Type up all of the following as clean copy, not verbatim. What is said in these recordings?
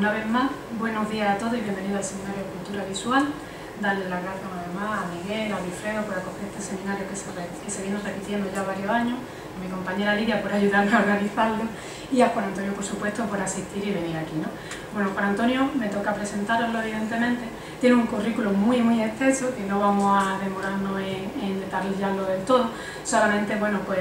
Una vez más, buenos días a todos y bienvenidos al Seminario de Cultura Visual. Darle las gracias una vez más a Miguel, a Wilfredo por acoger este seminario que se viene repitiendo ya varios años, a mi compañera Lidia por ayudarme a organizarlo y a Juan Antonio, por supuesto, por asistir y venir aquí, ¿no? Bueno, Juan Antonio, me toca presentaroslo evidentemente, tiene un currículum muy extenso que no vamos a demorarnos en detallarlo del todo, solamente, bueno, pues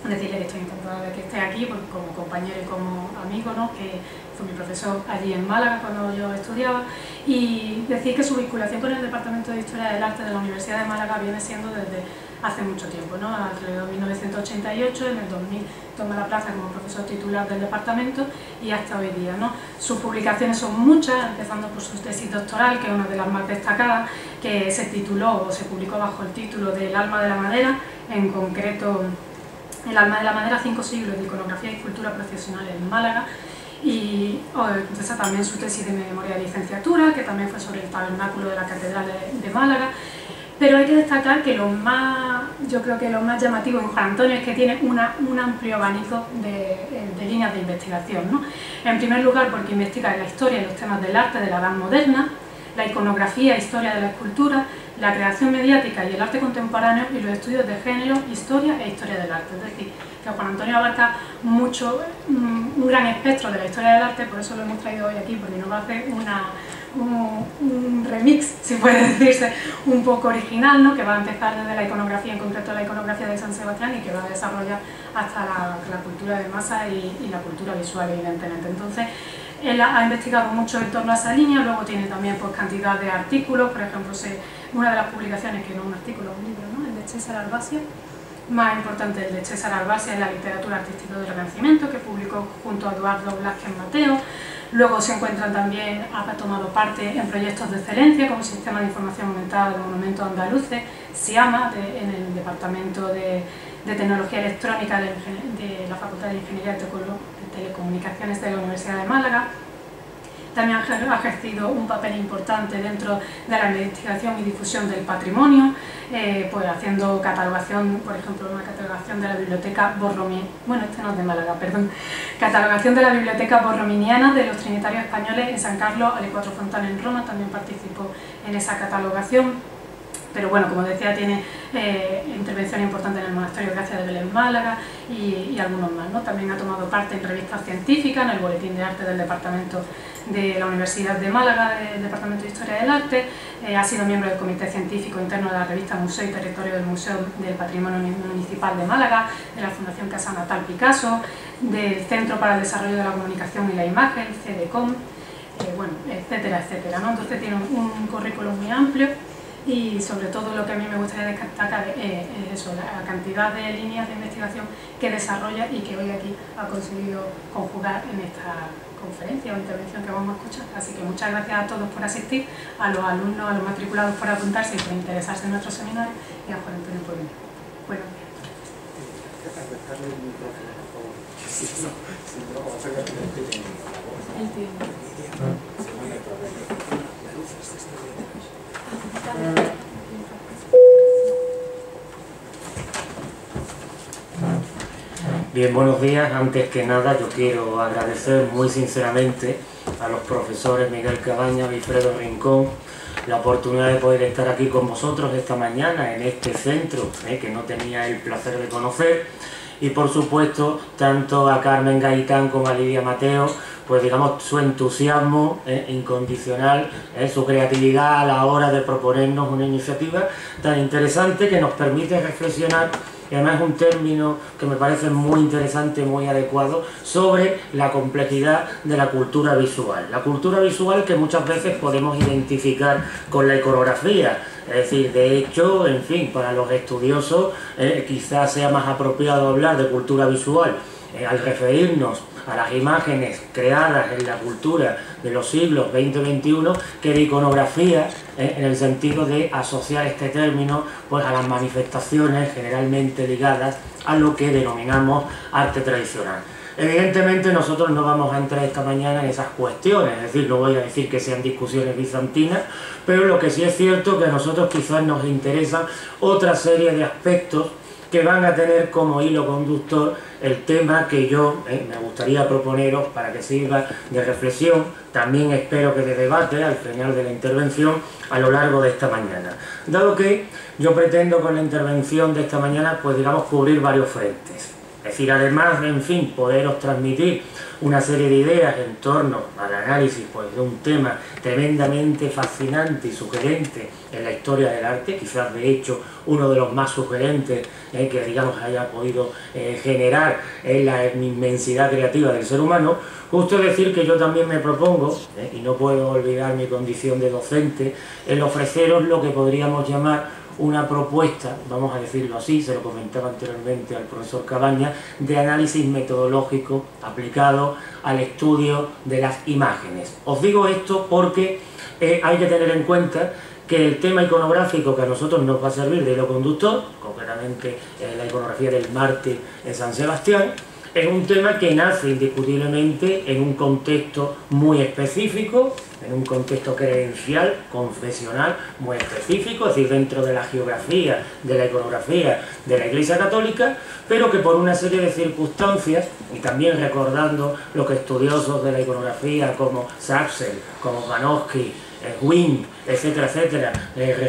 decirle que estoy encantada de que esté aquí porque como compañero y como amigo, ¿no? Que fue mi profesor allí en Málaga cuando yo estudiaba, y decir que su vinculación con el Departamento de Historia del Arte de la Universidad de Málaga viene siendo desde hace mucho tiempo, ¿no? Alrededor de 1988, en el 2000 toma la plaza como profesor titular del departamento y hasta hoy día, ¿no? Sus publicaciones son muchas, empezando por su tesis doctoral, que es una de las más destacadas, que se tituló o se publicó bajo el título de El alma de la madera, en concreto El alma de la madera, 5 siglos de iconografía y cultura profesional en Málaga, y esa también su tesis de memoria de licenciatura, que también fue sobre el tabernáculo de la Catedral de Málaga. Pero hay que destacar que yo creo que lo más llamativo en Juan Antonio es que tiene un amplio abanico de líneas de investigación, ¿no? En primer lugar, porque investiga la historia y los temas del arte de la Edad Moderna, la iconografía e historia de la escultura, la creación mediática y el arte contemporáneo y los estudios de género, historia e historia del arte. Es decir, que Juan Antonio abarca mucho, un gran espectro de la historia del arte, por eso lo hemos traído hoy aquí, porque nos va a hacer un remix, si puede decirse, un poco original, ¿no? Que va a empezar desde la iconografía, en concreto la iconografía de San Sebastián, y que va a desarrollar hasta la cultura de masa y la cultura visual, evidentemente. Entonces, él ha investigado mucho en torno a esa línea, luego tiene también pues, cantidad de artículos, por ejemplo, una de las publicaciones, que no es un artículo, es un libro, ¿no? El de César Albasia, más importante el de César Albasia en la literatura artística del Renacimiento, que publicó junto a Eduardo Blázquez Mateo. Luego se encuentran también, ha tomado parte en proyectos de excelencia como Sistema de Información Aumentada de Monumentos Andaluces, SIAMA, en el Departamento de Tecnología Electrónica de la Facultad de Ingeniería de Telecomunicaciones de la Universidad de Málaga. También ha ejercido un papel importante dentro de la investigación y difusión del patrimonio, pues haciendo catalogación, por ejemplo, una catalogación de la biblioteca borrominiana, bueno, este no es de Málaga, perdón, catalogación de la biblioteca borrominiana de los Trinitarios Españoles en San Carlos, Ale Cuatro Fontana en Roma, también participó en esa catalogación. Pero bueno, como decía, tiene intervención importante en el Monasterio Gracia de Belén, Málaga y algunos más, ¿no? También ha tomado parte en revistas científicas, en el Boletín de Arte del Departamento de la Universidad de Málaga, del Departamento de Historia del Arte, ha sido miembro del Comité Científico Interno de la revista Museo y Territorio del Museo del Patrimonio Municipal de Málaga, de la Fundación Casa Natal Picasso, del Centro para el Desarrollo de la Comunicación y la Imagen, CDCOM, bueno, etcétera, ¿no? Entonces tiene un currículum muy amplio. Y sobre todo lo que a mí me gustaría destacar es eso, la cantidad de líneas de investigación que desarrolla y que hoy aquí ha conseguido conjugar en esta conferencia o intervención que vamos a escuchar. Así que muchas gracias a todos por asistir, a los alumnos, a los matriculados por apuntarse y por interesarse en nuestro seminario, y a Juan Antonio por venir. Buenos días. Bien, buenos días. Antes que nada yo quiero agradecer muy sinceramente a los profesores Miguel Cabañas, Wilfredo Rincón, la oportunidad de poder estar aquí con vosotros esta mañana en este centro que no tenía el placer de conocer, y por supuesto tanto a Carmen Gaitán como a Lidia Mateo, pues digamos su entusiasmo incondicional, su creatividad a la hora de proponernos una iniciativa tan interesante que nos permite reflexionar, y además es un término que me parece muy interesante, muy adecuado, sobre la complejidad de la cultura visual. La cultura visual que muchas veces podemos identificar con la iconografía, es decir, de hecho, en fin, para los estudiosos quizás sea más apropiado hablar de cultura visual al referirnos a las imágenes creadas en la cultura de los siglos XX y XXI que de iconografía, en el sentido de asociar este término pues a las manifestaciones generalmente ligadas a lo que denominamos arte tradicional. Evidentemente nosotros no vamos a entrar esta mañana en esas cuestiones, es decir, no voy a decir que sean discusiones bizantinas, pero lo que sí es cierto es que a nosotros quizás nos interesan otra serie de aspectos que van a tener como hilo conductor el tema que yo me gustaría proponeros para que sirva de reflexión, también espero que de debate al final de la intervención a lo largo de esta mañana. Dado que yo pretendo con la intervención de esta mañana, pues digamos, cubrir varios frentes. Es decir, además de, en fin, poderos transmitir una serie de ideas en torno al análisis pues, de un tema tremendamente fascinante y sugerente en la historia del arte, quizás de hecho uno de los más sugerentes que digamos haya podido generar la inmensidad creativa del ser humano, justo decir que yo también me propongo, y no puedo olvidar mi condición de docente, el ofreceros lo que podríamos llamar una propuesta, vamos a decirlo así, se lo comentaba anteriormente al profesor Cabañas, de análisis metodológico aplicado al estudio de las imágenes. Os digo esto porque hay que tener en cuenta que el tema iconográfico que a nosotros nos va a servir de hilo conductor, concretamente la iconografía del mártir en San Sebastián, es un tema que nace indiscutiblemente en un contexto muy específico, en un contexto creencial, confesional, muy específico, es decir, dentro de la geografía, de la iconografía de la Iglesia Católica, pero que por una serie de circunstancias, y también recordando lo que estudiosos de la iconografía como Sapsel, como Panofsky, Wing, etcétera, etcétera,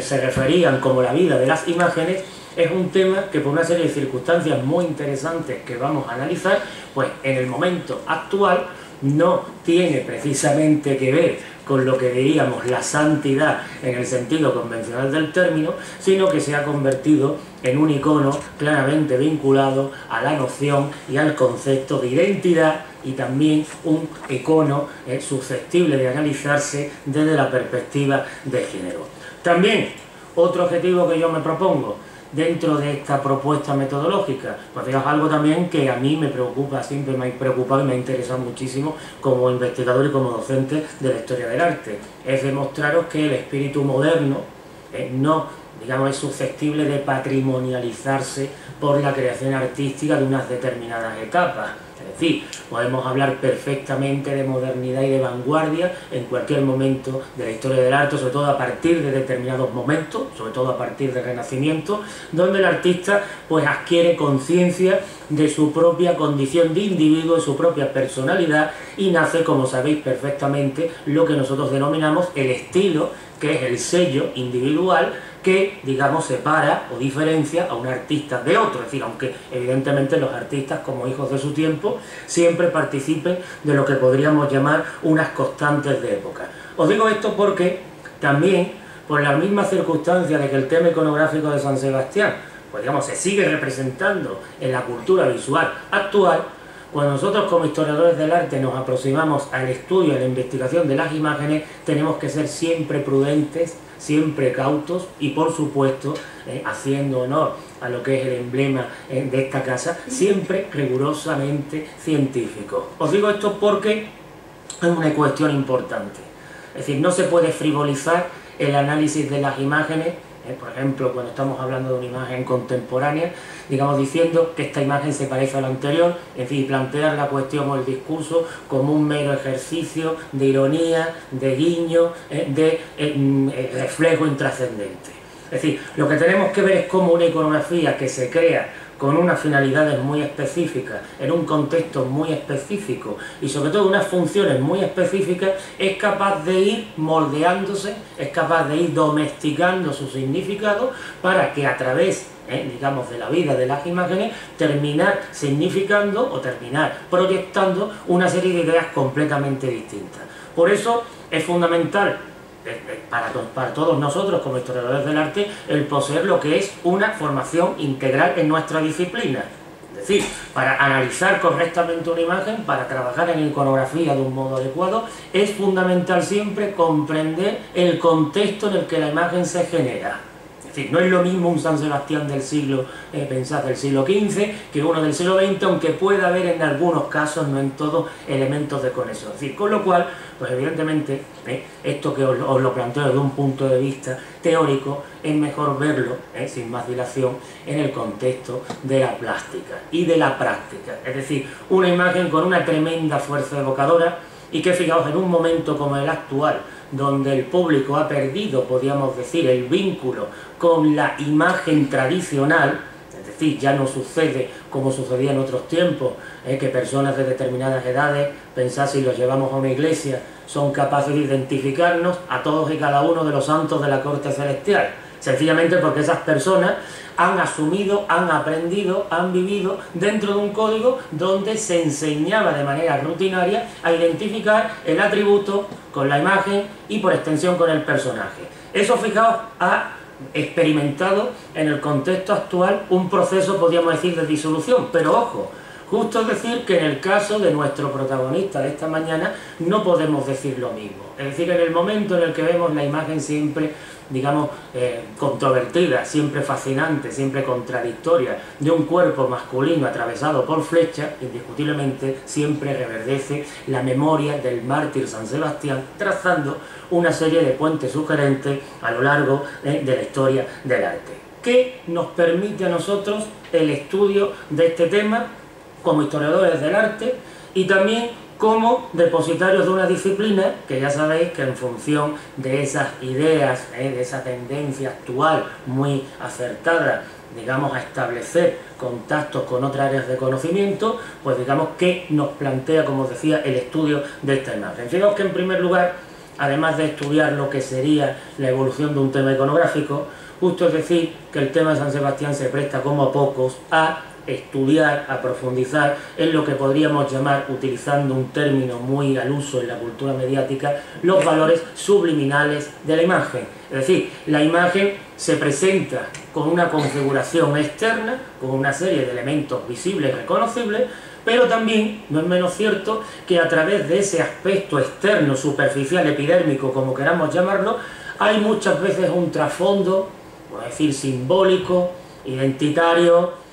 se referían como la vida de las imágenes, es un tema que por una serie de circunstancias muy interesantes que vamos a analizar, pues en el momento actual no tiene precisamente que ver con lo que diríamos la santidad en el sentido convencional del término, sino que se ha convertido en un icono claramente vinculado a la noción y al concepto de identidad, y también un icono susceptible de analizarse desde la perspectiva de género. También otro objetivo que yo me propongo dentro de esta propuesta metodológica, pues fijaos, algo también que a mí me preocupa, siempre me ha preocupado y me ha interesado muchísimo como investigador y como docente de la historia del arte, es demostraros que el espíritu moderno no, digamos, es susceptible de patrimonializarse por la creación artística de unas determinadas etapas. Es decir, podemos hablar perfectamente de modernidad y de vanguardia en cualquier momento de la historia del arte, sobre todo a partir de determinados momentos, sobre todo a partir del Renacimiento, donde el artista pues adquiere conciencia de su propia condición de individuo, de su propia personalidad, y nace, como sabéis perfectamente, lo que nosotros denominamos el estilo, que es el sello individual que, digamos, separa o diferencia a un artista de otro. Es decir, aunque evidentemente los artistas, como hijos de su tiempo, siempre participen de lo que podríamos llamar unas constantes de época. Os digo esto porque también, por la misma circunstancia de que el tema iconográfico de San Sebastián, pues digamos, se sigue representando en la cultura visual actual, cuando nosotros como historiadores del arte nos aproximamos al estudio y a la investigación de las imágenes, tenemos que ser siempre prudentes, siempre cautos y, por supuesto, haciendo honor a lo que es el emblema de esta casa, siempre rigurosamente científico. Os digo esto porque es una cuestión importante. Es decir, no se puede frivolizar el análisis de las imágenes. Por ejemplo, cuando estamos hablando de una imagen contemporánea, digamos, diciendo que esta imagen se parece a la anterior, en fin, plantear la cuestión o el discurso como un mero ejercicio de ironía, de guiño, de reflejo intrascendente. Es decir, lo que tenemos que ver es cómo una iconografía que se crea con unas finalidades muy específicas, en un contexto muy específico y sobre todo unas funciones muy específicas, es capaz de ir moldeándose, es capaz de ir domesticando su significado para que a través, digamos, de la vida de las imágenes, terminar significando o terminar proyectando una serie de ideas completamente distintas. Por eso es fundamental para todos nosotros como historiadores del arte el poseer lo que es una formación integral en nuestra disciplina. Es decir, para analizar correctamente una imagen, para trabajar en iconografía de un modo adecuado, es fundamental siempre comprender el contexto en el que la imagen se genera. Es decir, no es lo mismo un San Sebastián del siglo, pensad, del siglo XV, que uno del siglo XX, aunque pueda haber en algunos casos, no en todos, elementos de conexión. Es decir, con lo cual, pues evidentemente, esto que os lo planteo desde un punto de vista teórico, es mejor verlo, sin más dilación, en el contexto de la plástica y de la práctica. Es decir, una imagen con una tremenda fuerza evocadora y que, fijaos, en un momento como el actual, donde el público ha perdido, podríamos decir, el vínculo con la imagen tradicional, es decir, ya no sucede como sucedía en otros tiempos, que personas de determinadas edades, pensad si los llevamos a una iglesia, son capaces de identificarnos a todos y cada uno de los santos de la corte celestial, sencillamente porque esas personas han asumido, han aprendido, han vivido dentro de un código donde se enseñaba de manera rutinaria a identificar el atributo con la imagen y por extensión con el personaje. Eso, fijaos, ha experimentado en el contexto actual un proceso, podríamos decir, de disolución, pero ojo, justo es decir que en el caso de nuestro protagonista de esta mañana no podemos decir lo mismo. Es decir, en el momento en el que vemos la imagen siempre, digamos, controvertida, siempre fascinante, siempre contradictoria, de un cuerpo masculino atravesado por flechas, indiscutiblemente siempre reverdece la memoria del mártir San Sebastián, trazando una serie de puentes sugerentes a lo largo de la historia del arte. ¿Qué nos permite a nosotros el estudio de este tema como historiadores del arte y también como depositarios de una disciplina que ya sabéis que en función de esas ideas, de esa tendencia actual muy acertada, digamos, a establecer contactos con otras áreas de conocimiento, pues digamos que nos plantea, como os decía, el estudio de esta imagen. Fijaos que en primer lugar, además de estudiar lo que sería la evolución de un tema iconográfico, justo es decir que el tema de San Sebastián se presta como a pocos a estudiar, a profundizar en lo que podríamos llamar, utilizando un término muy al uso en la cultura mediática, los valores subliminales de la imagen. Es decir, la imagen se presenta con una configuración externa, con una serie de elementos visibles y reconocibles, pero también no es menos cierto que a través de ese aspecto externo, superficial, epidérmico, como queramos llamarlo, hay muchas veces un trasfondo, por decir, simbólico, identitario,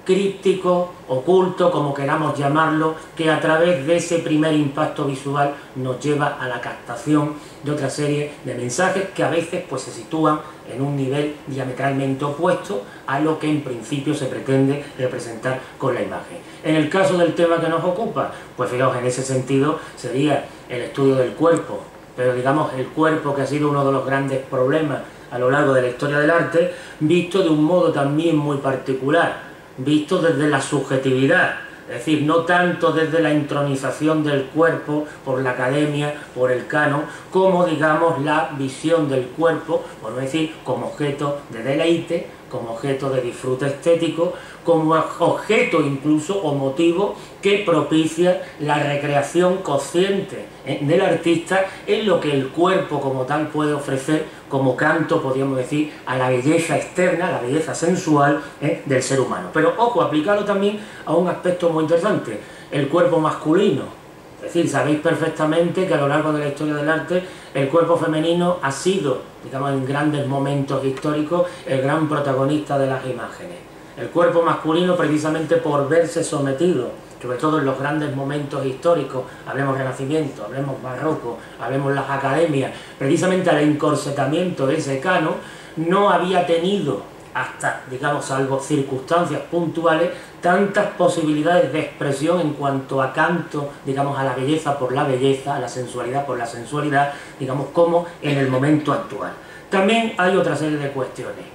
críptico, oculto, como queramos llamarlo, que a través de ese primer impacto visual nos lleva a la captación de otra serie de mensajes que a veces pues se sitúan en un nivel diametralmente opuesto a lo que en principio se pretende representar con la imagen. En el caso del tema que nos ocupa, pues fijaos, en ese sentido sería el estudio del cuerpo, pero digamos el cuerpo que ha sido uno de los grandes problemas a lo largo de la historia del arte, visto de un modo también muy particular, visto desde la subjetividad, es decir, no tanto desde la intronización del cuerpo por la academia, por el canon, como digamos la visión del cuerpo, por decir, como objeto de deleite, como objeto de disfrute estético, como objeto incluso o motivo que propicia la recreación consciente del artista en lo que el cuerpo como tal puede ofrecer como canto, podríamos decir, a la belleza externa, a la belleza sensual del ser humano. Pero ojo, aplicarlo también a un aspecto muy interesante, el cuerpo masculino. Es decir, sabéis perfectamente que a lo largo de la historia del arte el cuerpo femenino ha sido, digamos, en grandes momentos históricos, el gran protagonista de las imágenes. El cuerpo masculino, precisamente por verse sometido, sobre todo en los grandes momentos históricos, hablemos Renacimiento, hablemos Barroco, hablemos las academias, precisamente al encorsetamiento de ese canon, no había tenido, hasta, digamos, salvo circunstancias puntuales, tantas posibilidades de expresión en cuanto a canto, digamos, a la belleza por la belleza, a la sensualidad por la sensualidad, digamos, como en el momento actual. También hay otra serie de cuestiones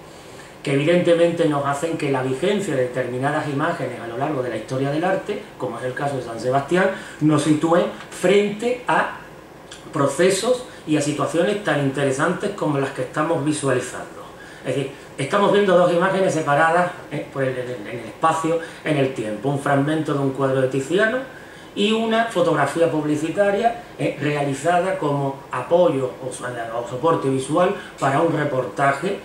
que evidentemente nos hacen que la vigencia de determinadas imágenes a lo largo de la historia del arte, como es el caso de San Sebastián, nos sitúen frente a procesos y a situaciones tan interesantes como las que estamos visualizando. Es decir, estamos viendo dos imágenes separadas en el espacio, en el tiempo, un fragmento de un cuadro de Tiziano y una fotografía publicitaria realizada como apoyo o soporte visual para un reportaje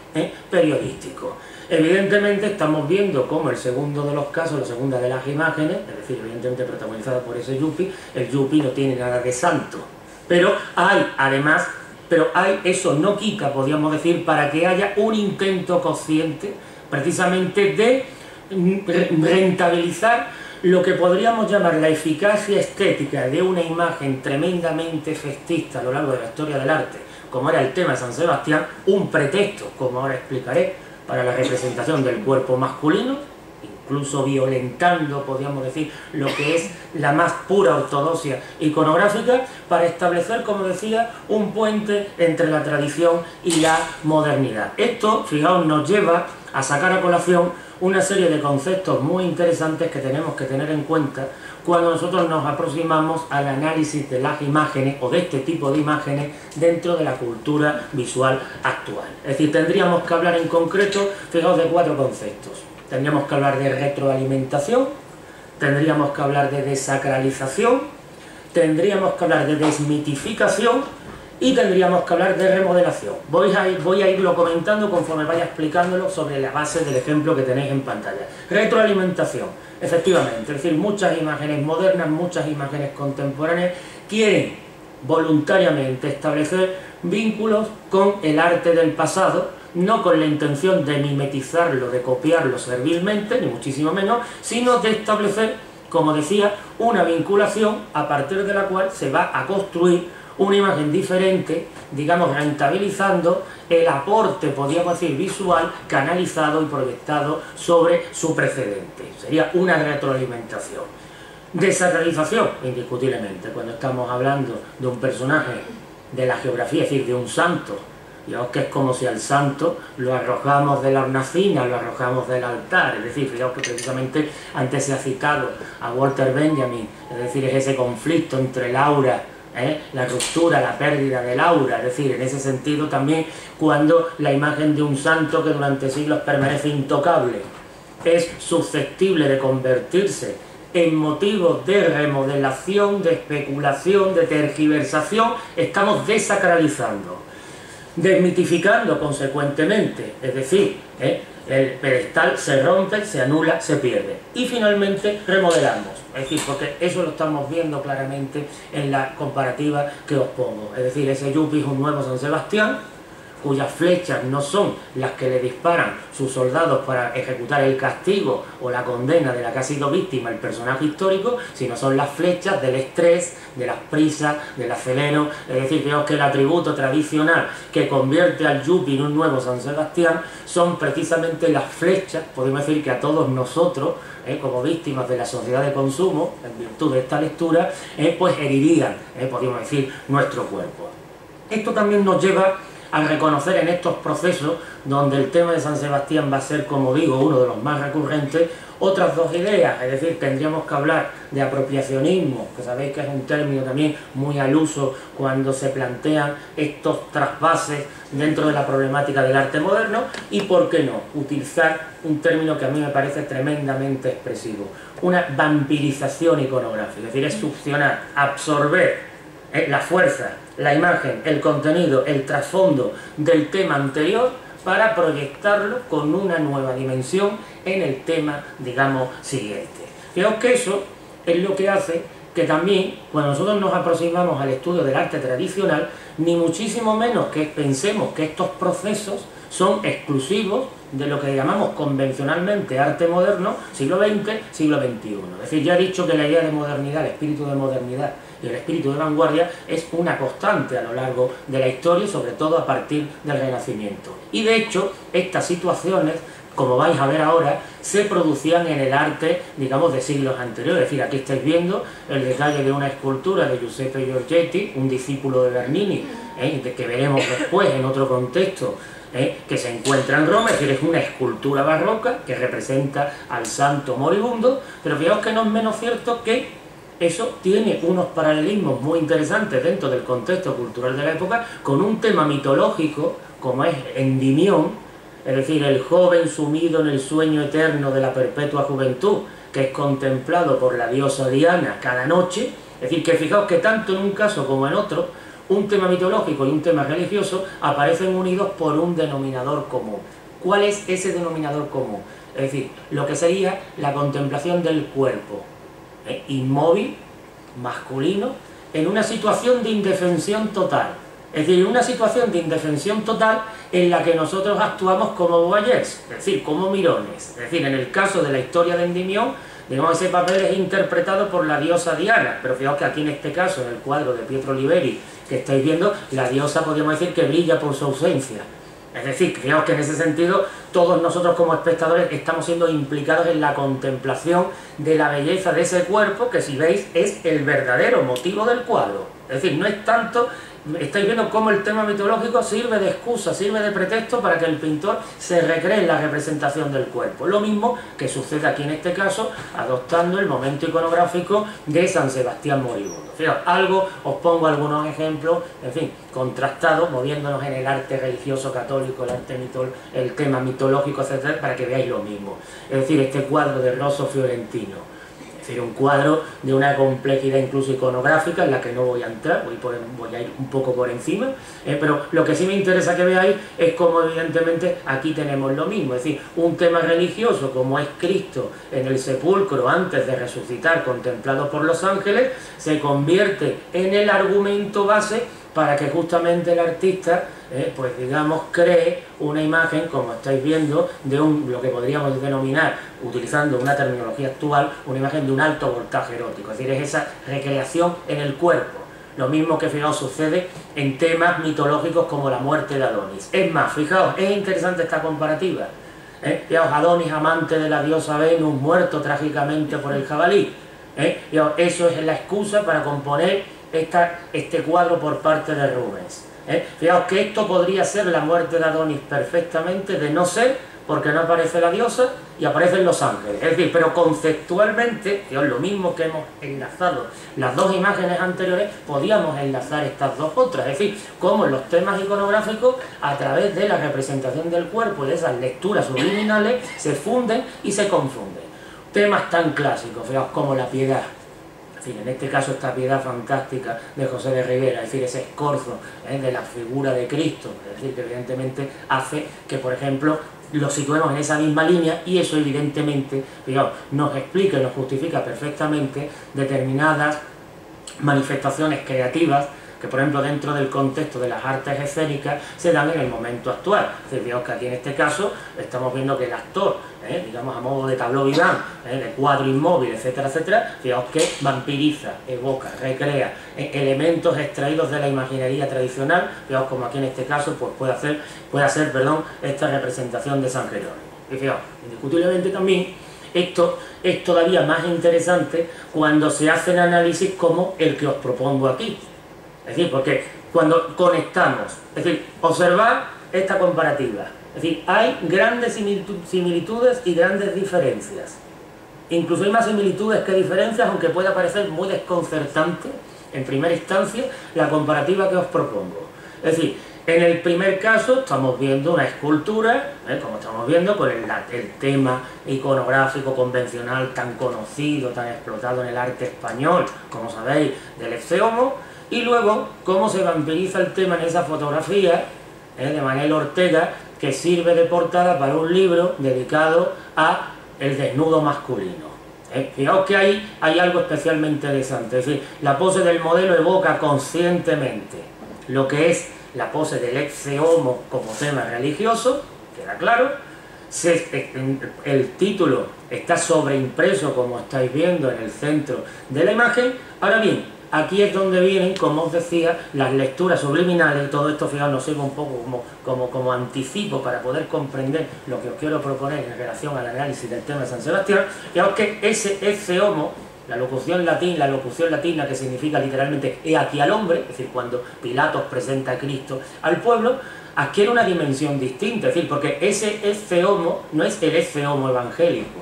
periodístico. Evidentemente estamos viendo como el segundo de los casos, la segunda de las imágenes, es decir, evidentemente protagonizada por ese yuppie, el yuppie no tiene nada de santo, pero hay además, eso no quita, podríamos decir, para que haya un intento consciente precisamente de rentabilizar lo que podríamos llamar la eficacia estética de una imagen tremendamente festista a lo largo de la historia del arte, como era el tema de San Sebastián, un pretexto, como ahora explicaré, para la representación del cuerpo masculino, incluso violentando, podríamos decir, lo que es la más pura ortodoxia iconográfica, para establecer, como decía, un puente entre la tradición y la modernidad. Esto, fijaos, nos lleva a sacar a colación una serie de conceptos muy interesantes que tenemos que tener en cuenta cuando nosotros nos aproximamos al análisis de las imágenes o de este tipo de imágenes dentro de la cultura visual actual. Es decir, tendríamos que hablar en concreto, fijaos, de 4 conceptos. Tendríamos que hablar de retroalimentación, tendríamos que hablar de desacralización, tendríamos que hablar de desmitificación y tendríamos que hablar de remodelación. Voy a irlo comentando conforme vaya explicándolo sobre la base del ejemplo que tenéis en pantalla. Retroalimentación, efectivamente, es decir, muchas imágenes modernas, muchas imágenes contemporáneas quieren voluntariamente establecer vínculos con el arte del pasado, no con la intención de mimetizarlo, de copiarlo servilmente, ni muchísimo menos, sino de establecer, como decía, una vinculación a partir de la cual se va a construir una imagen diferente, digamos, rentabilizando el aporte, podríamos decir, visual, canalizado y proyectado sobre su precedente. Sería una retroalimentación. Desacralización, indiscutiblemente, cuando estamos hablando de un personaje de la geografía, es decir, de un santo, digamos que es como si al santo lo arrojamos de la hornacina, lo arrojamos del altar, es decir, fijaos que precisamente antes se ha citado a Walter Benjamin, es decir, es ese conflicto entre el aura, la ruptura, la pérdida del aura, es decir, en ese sentido también cuando la imagen de un santo que durante siglos permanece intocable es susceptible de convertirse en motivo de remodelación, de especulación, de tergiversación, estamos desacralizando, desmitificando consecuentemente, es decir, el pedestal se rompe, se anula, se pierde. Y finalmente remodelamos, es decir, porque eso lo estamos viendo claramente en la comparativa que os pongo. Es decir, ese Yupi es un nuevo San Sebastián, cuyas flechas no son las que le disparan sus soldados para ejecutar el castigo o la condena de la que ha sido víctima el personaje histórico, sino son las flechas del estrés, de las prisas, del acelero. Es decir, vemos que el atributo tradicional que convierte al Yupi en un nuevo San Sebastián son precisamente las flechas, podemos decir que a todos nosotros, como víctimas de la sociedad de consumo, en virtud de esta lectura, pues herirían, podríamos decir, nuestro cuerpo. Esto también nos lleva al reconocer en estos procesos, donde el tema de San Sebastián va a ser, como digo, uno de los más recurrentes, otras 2 ideas, es decir, tendríamos que hablar de apropiacionismo, que sabéis que es un término también muy al uso cuando se plantean estos trasvases dentro de la problemática del arte moderno, y por qué no, utilizar un término que a mí me parece tremendamente expresivo, una vampirización iconográfica, es decir, es succionar, absorber la fuerza, la imagen, el contenido, el trasfondo del tema anterior para proyectarlo con una nueva dimensión en el tema, digamos, siguiente. Fijaos que eso es lo que hace que también, cuando nosotros nos aproximamos al estudio del arte tradicional, ni muchísimo menos que pensemos que estos procesos son exclusivos de lo que llamamos convencionalmente arte moderno, siglo XX, siglo XXI. Es decir, ya he dicho que la idea de modernidad, el espíritu de modernidad y el espíritu de vanguardia es una constante a lo largo de la historia y sobre todo a partir del Renacimiento. Y de hecho, estas situaciones, como vais a ver ahora, se producían en el arte, digamos, de siglos anteriores. Es decir, aquí estáis viendo el detalle de una escultura de Giuseppe Giorgetti, un discípulo de Bernini, que veremos después en otro contexto, que se encuentra en Roma. Es decir, es una escultura barroca que representa al santo moribundo, pero fijaos que no es menos cierto que eso tiene unos paralelismos muy interesantes dentro del contexto cultural de la época con un tema mitológico como es Endimión, es decir, el joven sumido en el sueño eterno de la perpetua juventud, que es contemplado por la diosa Diana cada noche. Es decir, que fijaos que tanto en un caso como en otro, un tema mitológico y un tema religioso aparecen unidos por un denominador común. ¿Cuál es ese denominador común? Es decir, lo que sería la contemplación del cuerpo, inmóvil, masculino, en una situación de indefensión total. Es decir, en una situación de indefensión total en la que nosotros actuamos como voyeurs, es decir, como mirones. Es decir, en el caso de la historia de Endimión, digamos, ese papel es interpretado por la diosa Diana, pero fijaos que aquí en este caso, en el cuadro de Pietro Oliveri que estáis viendo, la diosa podríamos decir que brilla por su ausencia. Es decir, fijaos que en ese sentido todos nosotros como espectadores estamos siendo implicados en la contemplación de la belleza de ese cuerpo que, si veis, es el verdadero motivo del cuadro. Es decir, no es tanto... Estáis viendo cómo el tema mitológico sirve de excusa, sirve de pretexto para que el pintor se recree en la representación del cuerpo. Lo mismo que sucede aquí en este caso, adoptando el momento iconográfico de San Sebastián moribundo. Fijaos, os pongo algunos ejemplos, en fin, contrastados, moviéndonos en el arte religioso católico, el tema mitológico, etcétera, para que veáis lo mismo. Es decir, este cuadro de Rosso Fiorentino. Es decir, un cuadro de una complejidad incluso iconográfica en la que no voy a entrar, voy a ir un poco por encima, pero lo que sí me interesa que veáis es cómo evidentemente aquí tenemos lo mismo, es decir, un tema religioso como es Cristo en el sepulcro antes de resucitar, contemplado por los ángeles, se convierte en el argumento base para que justamente el artista, pues digamos, cree una imagen, como estáis viendo, de lo que podríamos denominar, utilizando una terminología actual, una imagen de un alto voltaje erótico. Es decir, es esa recreación en el cuerpo. Lo mismo que, fijaos, sucede en temas mitológicos como la muerte de Adonis. Es más, fijaos, es interesante esta comparativa. Fijaos, Adonis, amante de la diosa Venus, muerto trágicamente por el jabalí. Fijaos, eso es la excusa para componer este cuadro por parte de Rubens. Fijaos que esto podría ser la muerte de Adonis perfectamente, de no ser porque no aparece la diosa y aparecen los ángeles. Es decir, pero conceptualmente, fijaos, lo mismo que hemos enlazado las dos imágenes anteriores, podíamos enlazar estas dos otras. Es decir, cómo los temas iconográficos, a través de la representación del cuerpo y de esas lecturas subliminales, se funden y se confunden. Temas tan clásicos, fijaos, como la piedad. Es decir, en este caso esta piedad fantástica de José de Ribera, es decir, ese escorzo de la figura de Cristo, es decir, que evidentemente hace que, por ejemplo, lo situemos en esa misma línea, y eso evidentemente, fijaos, nos explica y nos justifica perfectamente determinadas manifestaciones creativas que, por ejemplo, dentro del contexto de las artes escénicas se dan en el momento actual. Es decir, fijaos que aquí en este caso estamos viendo que el actor, digamos a modo de tableau vivant, de cuadro inmóvil, etcétera, etcétera, fijaos que vampiriza, evoca, recrea elementos extraídos de la imaginería tradicional. Fijaos como aquí en este caso pues puede hacer esta representación de San Jerónimo. Y fijaos, indiscutiblemente también esto es todavía más interesante cuando se hacen análisis como el que os propongo aquí. Es decir, porque cuando conectamos, es decir, observad esta comparativa, es decir, hay grandes similitudes y grandes diferencias. Incluso hay más similitudes que diferencias, aunque pueda parecer muy desconcertante en primera instancia la comparativa que os propongo. Es decir, en el primer caso estamos viendo una escultura, como estamos viendo, con el tema iconográfico convencional tan conocido, tan explotado en el arte español, como sabéis, del Ecce Homo. Y luego, cómo se vampiriza el tema en esa fotografía de Manuel Ortega, que sirve de portada para un libro dedicado a el desnudo masculino. Fijaos que ahí hay algo especialmente interesante. Es decir, la pose del modelo evoca conscientemente lo que es la pose del Ecce Homo como tema religioso, queda claro. El título está sobreimpreso, como estáis viendo, en el centro de la imagen. Ahora bien, aquí es donde vienen, como os decía, las lecturas subliminales, y todo esto, fijaos, nos sirve un poco como anticipo para poder comprender lo que os quiero proponer en relación al análisis del tema de San Sebastián. Fijaos que ese Ecce Homo, la locución latina que significa literalmente he aquí al hombre, es decir, cuando Pilatos presenta a Cristo al pueblo, adquiere una dimensión distinta, es decir, porque ese Ecce Homo no es el Ecce Homo evangélico,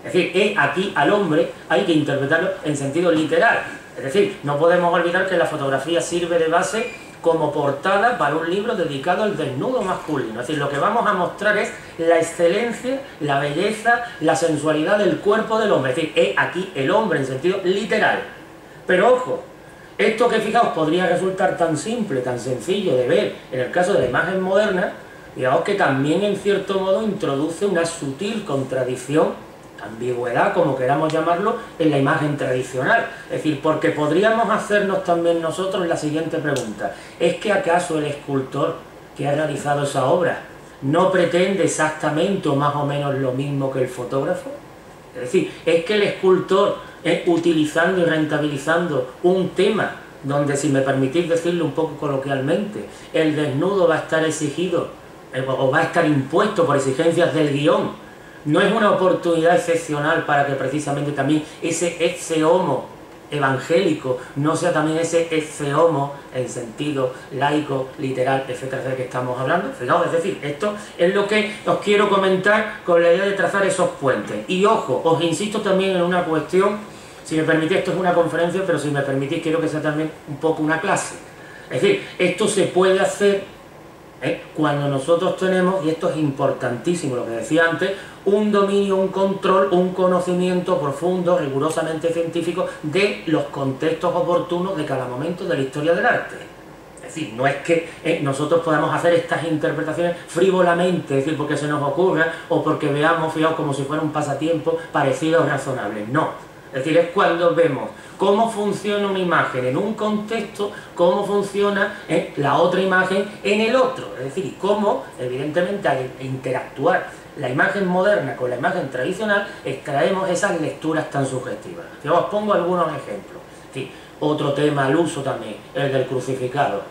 es decir, he aquí al hombre hay que interpretarlo en sentido literal. Es decir, no podemos olvidar que la fotografía sirve de base como portada para un libro dedicado al desnudo masculino. Es decir, lo que vamos a mostrar es la excelencia, la belleza, la sensualidad del cuerpo del hombre. Es decir, he aquí el hombre en sentido literal. Pero ojo, esto que fijaos podría resultar tan simple, tan sencillo de ver en el caso de la imagen moderna, digamos que también en cierto modo introduce una sutil contradicción, ambigüedad, como queramos llamarlo, en la imagen tradicional. Es decir, porque podríamos hacernos también nosotros la siguiente pregunta: ¿es que acaso el escultor que ha realizado esa obra no pretende exactamente o más o menos lo mismo que el fotógrafo? Es decir, ¿es que el escultor, utilizando y rentabilizando un tema donde, si me permitís decirlo un poco coloquialmente, el desnudo va a estar exigido o va a estar impuesto por exigencias del guión, no es una oportunidad excepcional para que precisamente también ese Ecce Homo evangélico no sea también ese homo en sentido laico, literal, etcétera, etcétera, que estamos hablando. Fijaos, es decir, esto es lo que os quiero comentar con la idea de trazar esos puentes. Y ojo, os insisto también en una cuestión, si me permitís, esto es una conferencia, pero si me permitís quiero que sea también un poco una clase. Es decir, esto se puede hacer cuando nosotros tenemos, y esto es importantísimo lo que decía antes, un dominio, un control, un conocimiento profundo, rigurosamente científico de los contextos oportunos de cada momento de la historia del arte. Es decir, no es que nosotros podamos hacer estas interpretaciones frívolamente, es decir, porque se nos ocurra o porque veamos, fijaos, como si fuera un pasatiempo parecido o razonable. No. Es decir, es cuando vemos cómo funciona una imagen en un contexto, cómo funciona la otra imagen en el otro. Es decir, cómo, evidentemente, al interactuar la imagen moderna con la imagen tradicional, extraemos esas lecturas tan subjetivas. Yo os pongo algunos ejemplos. Es decir, otro tema al uso también, el del crucificado,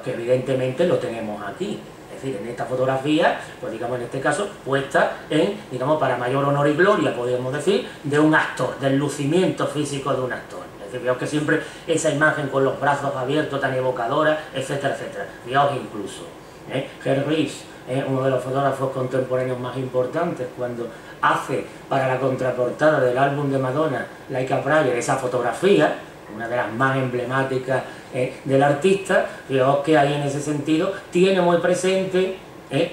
que evidentemente lo tenemos aquí. Es decir, en esta fotografía, pues digamos en este caso, puesta en, digamos, para mayor honor y gloria, podríamos decir, de un actor, del lucimiento físico de un actor. Es decir, fijaos que siempre esa imagen con los brazos abiertos, tan evocadora, etcétera, etcétera. Fijaos incluso, Herr Ries, uno de los fotógrafos contemporáneos más importantes, cuando hace para la contraportada del álbum de Madonna, Like a Prayer, esa fotografía, una de las más emblemáticas del artista, fijaos que ahí en ese sentido tiene muy presente,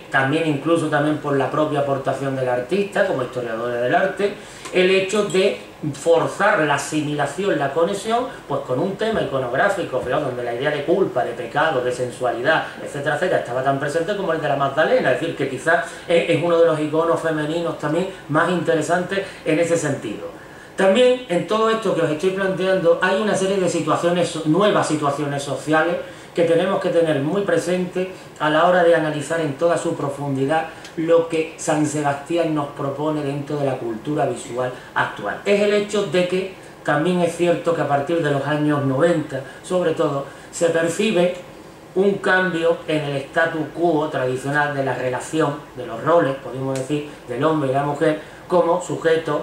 también incluso también por la propia aportación del artista como historiadora del arte, el hecho de forzar la asimilación, la conexión, pues con un tema iconográfico, fijaos, donde la idea de culpa, de pecado, de sensualidad, etcétera, etcétera, estaba tan presente como el de la Magdalena. Es decir, que quizás es uno de los iconos femeninos también más interesantes en ese sentido. También en todo esto que os estoy planteando hay una serie de situaciones, nuevas situaciones sociales que tenemos que tener muy presente a la hora de analizar en toda su profundidad lo que San Sebastián nos propone dentro de la cultura visual actual. Es el hecho de que también es cierto que a partir de los años 90, sobre todo, se percibe un cambio en el statu quo tradicional de la relación, de los roles, podemos decir, del hombre y la mujer, como sujeto,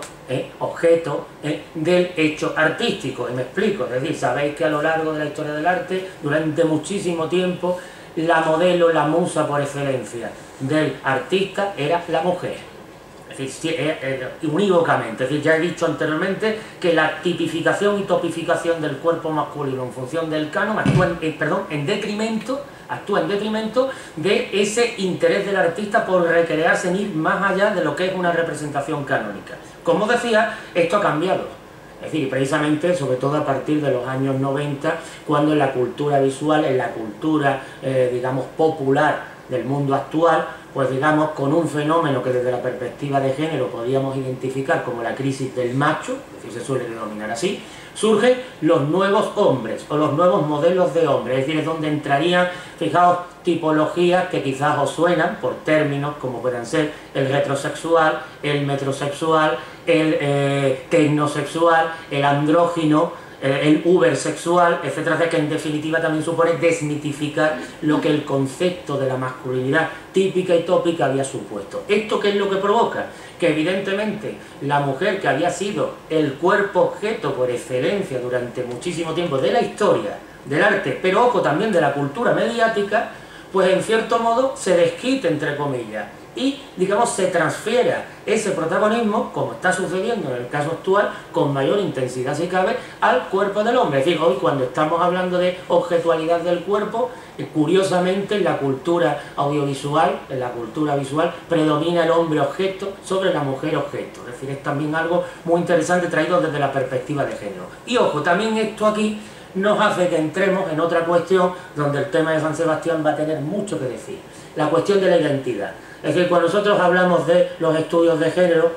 objeto del hecho artístico. Y me explico, es decir, sabéis que a lo largo de la historia del arte, durante muchísimo tiempo, la modelo, la musa por excelencia del artista era la mujer. Es decir, unívocamente. Es decir, ya he dicho anteriormente que la tipificación y topificación del cuerpo masculino en función del canon actúa en detrimento de ese interés del artista por recrearse en ir más allá de lo que es una representación canónica. Como decía, esto ha cambiado. Es decir, precisamente, sobre todo a partir de los años 90, cuando en la cultura visual, en la cultura, digamos, popular del mundo actual, pues digamos, con un fenómeno que desde la perspectiva de género podríamos identificar como la crisis del macho, es decir, se suele denominar así, surgen los nuevos hombres o los nuevos modelos de hombres. Es decir, es donde entrarían, fijaos, tipologías que quizás os suenan por términos como puedan ser el retrosexual, el metrosexual, el tecnosexual, el andrógino, el ubersexual, etcétera, que en definitiva también supone desmitificar lo que el concepto de la masculinidad típica y tópica había supuesto. ¿Esto qué es lo que provoca? Que evidentemente la mujer, que había sido el cuerpo objeto por excelencia durante muchísimo tiempo de la historia, del arte, pero ojo, también de la cultura mediática, pues en cierto modo se desquite, entre comillas, y, digamos, se transfiera ese protagonismo, como está sucediendo en el caso actual, con mayor intensidad si cabe, al cuerpo del hombre. Es decir, hoy cuando estamos hablando de objetualidad del cuerpo, curiosamente en la cultura audiovisual, en la cultura visual, predomina el hombre objeto sobre la mujer objeto. Es decir, es también algo muy interesante traído desde la perspectiva de género. Y ojo, también esto aquí nos hace que entremos en otra cuestión donde el tema de San Sebastián va a tener mucho que decir. La cuestión de la identidad. Es decir, cuando nosotros hablamos de los estudios de género,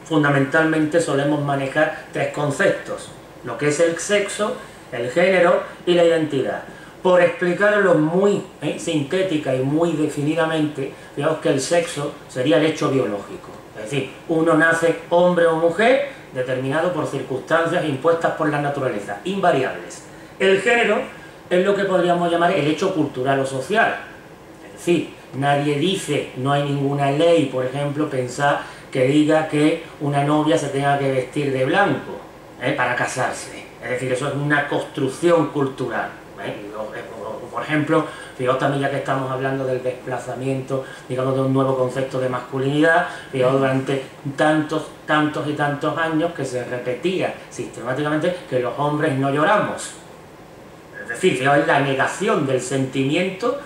fundamentalmente solemos manejar tres conceptos: lo que es el sexo, el género y la identidad. Por explicarlo muy sintética y muy definidamente, digamos que el sexo sería el hecho biológico. Es decir, uno nace hombre o mujer, determinado por circunstancias impuestas por la naturaleza, invariables. El género es lo que podríamos llamar el hecho cultural o social. Es decir, nadie dice, no hay ninguna ley, por ejemplo, pensar que diga que una novia se tenga que vestir de blanco para casarse. Es decir, eso es una construcción cultural. Por ejemplo, fijaos también, ya que estamos hablando del desplazamiento, digamos, de un nuevo concepto de masculinidad, fijaos durante tantos y tantos años que se repetía sistemáticamente que los hombres no lloramos. Es decir, fijaos, la negación del sentimiento,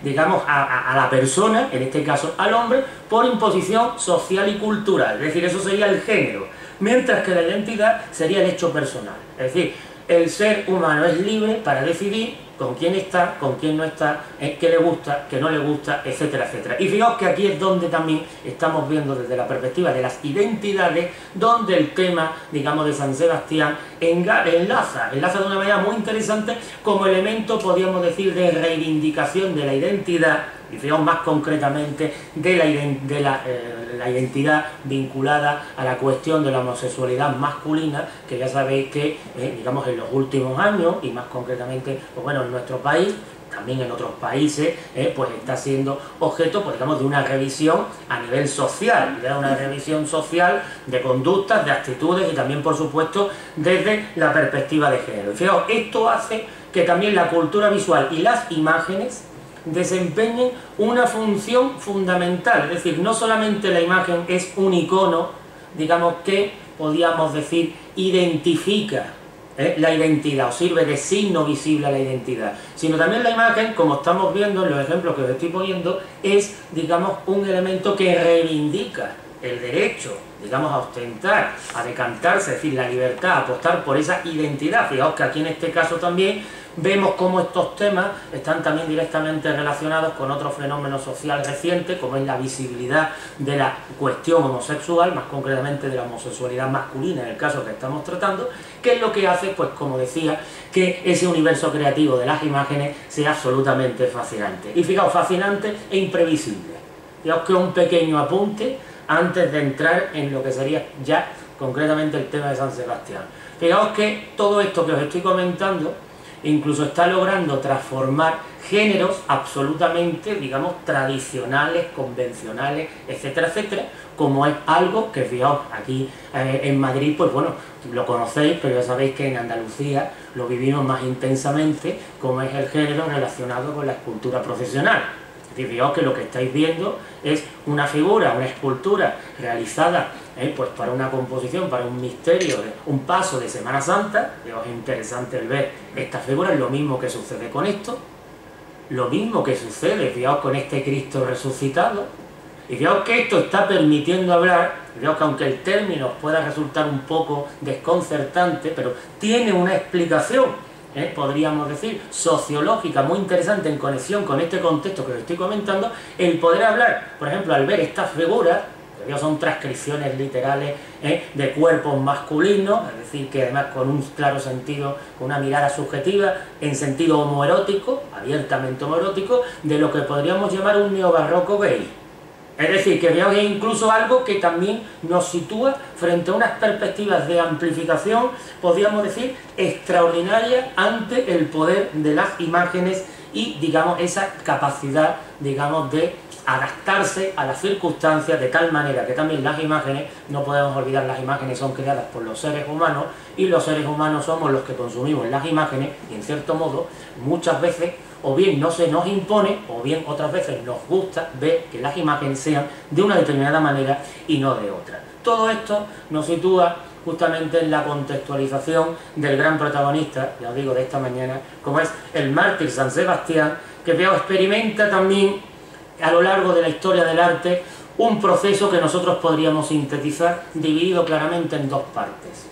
digamos, a la persona, en este caso al hombre, por imposición social y cultural. Es decir, eso sería el género, mientras que la identidad sería el hecho personal. Es decir, el ser humano es libre para decidir con quién está, con quién no está, qué le gusta, qué no le gusta, etcétera, etcétera. Y fijaos que aquí es donde también estamos viendo desde la perspectiva de las identidades, donde el tema, digamos, de San Sebastián enlaza de una manera muy interesante como elemento, podríamos decir, de reivindicación de la identidad, y fijaos más concretamente de la identidad vinculada a la cuestión de la homosexualidad masculina, que ya sabéis que, digamos, en los últimos años, y más concretamente, pues bueno, en nuestro país, también en otros países, pues está siendo objeto, pues digamos, de una revisión a nivel social, de una revisión social de conductas, de actitudes y también, por supuesto, desde la perspectiva de género. Y fijaos, esto hace que también la cultura visual y las imágenes desempeñen una función fundamental. Es decir, no solamente la imagen es un icono, digamos, que podríamos decir identifica la identidad o sirve de signo visible a la identidad, sino también la imagen, como estamos viendo en los ejemplos que os estoy poniendo, es, digamos, un elemento que reivindica el derecho, digamos, a ostentar, a decantarse, es decir, la libertad, a apostar por esa identidad. Fijaos que aquí en este caso también vemos cómo estos temas están también directamente relacionados con otro fenómeno social reciente, como es la visibilidad de la cuestión homosexual, más concretamente de la homosexualidad masculina en el caso que estamos tratando, que es lo que hace, pues como decía, que ese universo creativo de las imágenes sea absolutamente fascinante. Y fijaos, fascinante e imprevisible. Fijaos que un pequeño apunte antes de entrar en lo que sería ya concretamente el tema de San Sebastián. Fijaos que todo esto que os estoy comentando incluso está logrando transformar géneros absolutamente, digamos, tradicionales, convencionales, etcétera, etcétera, como es algo que, fijaos, aquí en Madrid, pues bueno, lo conocéis, pero ya sabéis que en Andalucía lo vivimos más intensamente, como es el género relacionado con la escultura procesional. Es decir, fijaos que lo que estáis viendo es una figura, una escultura realizada pues para una composición, para un misterio, un paso de Semana Santa. Es interesante el ver esta figura. Es lo mismo que sucede con esto, lo mismo que sucede, fijaos, con este Cristo resucitado. Y fijaos que esto está permitiendo hablar, fijaos que aunque el término os pueda resultar un poco desconcertante, pero tiene una explicación, podríamos decir, sociológica muy interesante en conexión con este contexto que os estoy comentando, el poder hablar, por ejemplo, al ver estas figuras, que son transcripciones literales de cuerpos masculinos, es decir, que además con un claro sentido, con una mirada subjetiva, en sentido homoerótico, abiertamente homoerótico, de lo que podríamos llamar un neobarroco gay. Es decir, que veamos que hay incluso algo que también nos sitúa frente a unas perspectivas de amplificación, podríamos decir, extraordinarias ante el poder de las imágenes y, digamos, esa capacidad, digamos, de adaptarse a las circunstancias de tal manera que también las imágenes, no podemos olvidar, las imágenes son creadas por los seres humanos y los seres humanos somos los que consumimos las imágenes y, en cierto modo, muchas veces o bien no se nos impone, o bien otras veces nos gusta ver que las imágenes sean de una determinada manera y no de otra. Todo esto nos sitúa justamente en la contextualización del gran protagonista, ya os digo, de esta mañana, como es el mártir San Sebastián, que veo experimenta también a lo largo de la historia del arte un proceso que nosotros podríamos sintetizar dividido claramente en dos partes.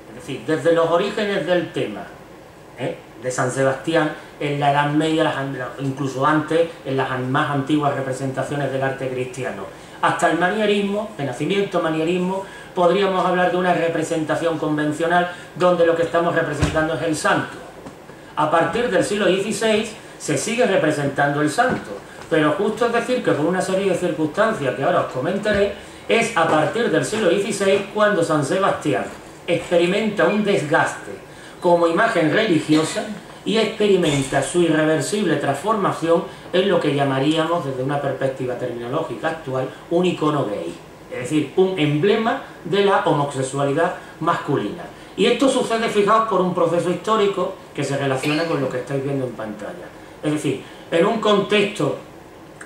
Es decir, desde los orígenes del tema, de San Sebastián en la Edad Media, incluso antes, en las más antiguas representaciones del arte cristiano, hasta el manierismo, el nacimiento manierismo, podríamos hablar de una representación convencional donde lo que estamos representando es el santo. A partir del siglo XVI se sigue representando el santo, pero justo es decir que por una serie de circunstancias que ahora os comentaré, es a partir del siglo XVI cuando San Sebastián experimenta un desgaste como imagen religiosa y experimenta su irreversible transformación en lo que llamaríamos, desde una perspectiva terminológica actual, un icono gay, es decir, un emblema de la homosexualidad masculina. Y esto sucede, fijaos, por un proceso histórico que se relaciona con lo que estáis viendo en pantalla. Es decir, en un contexto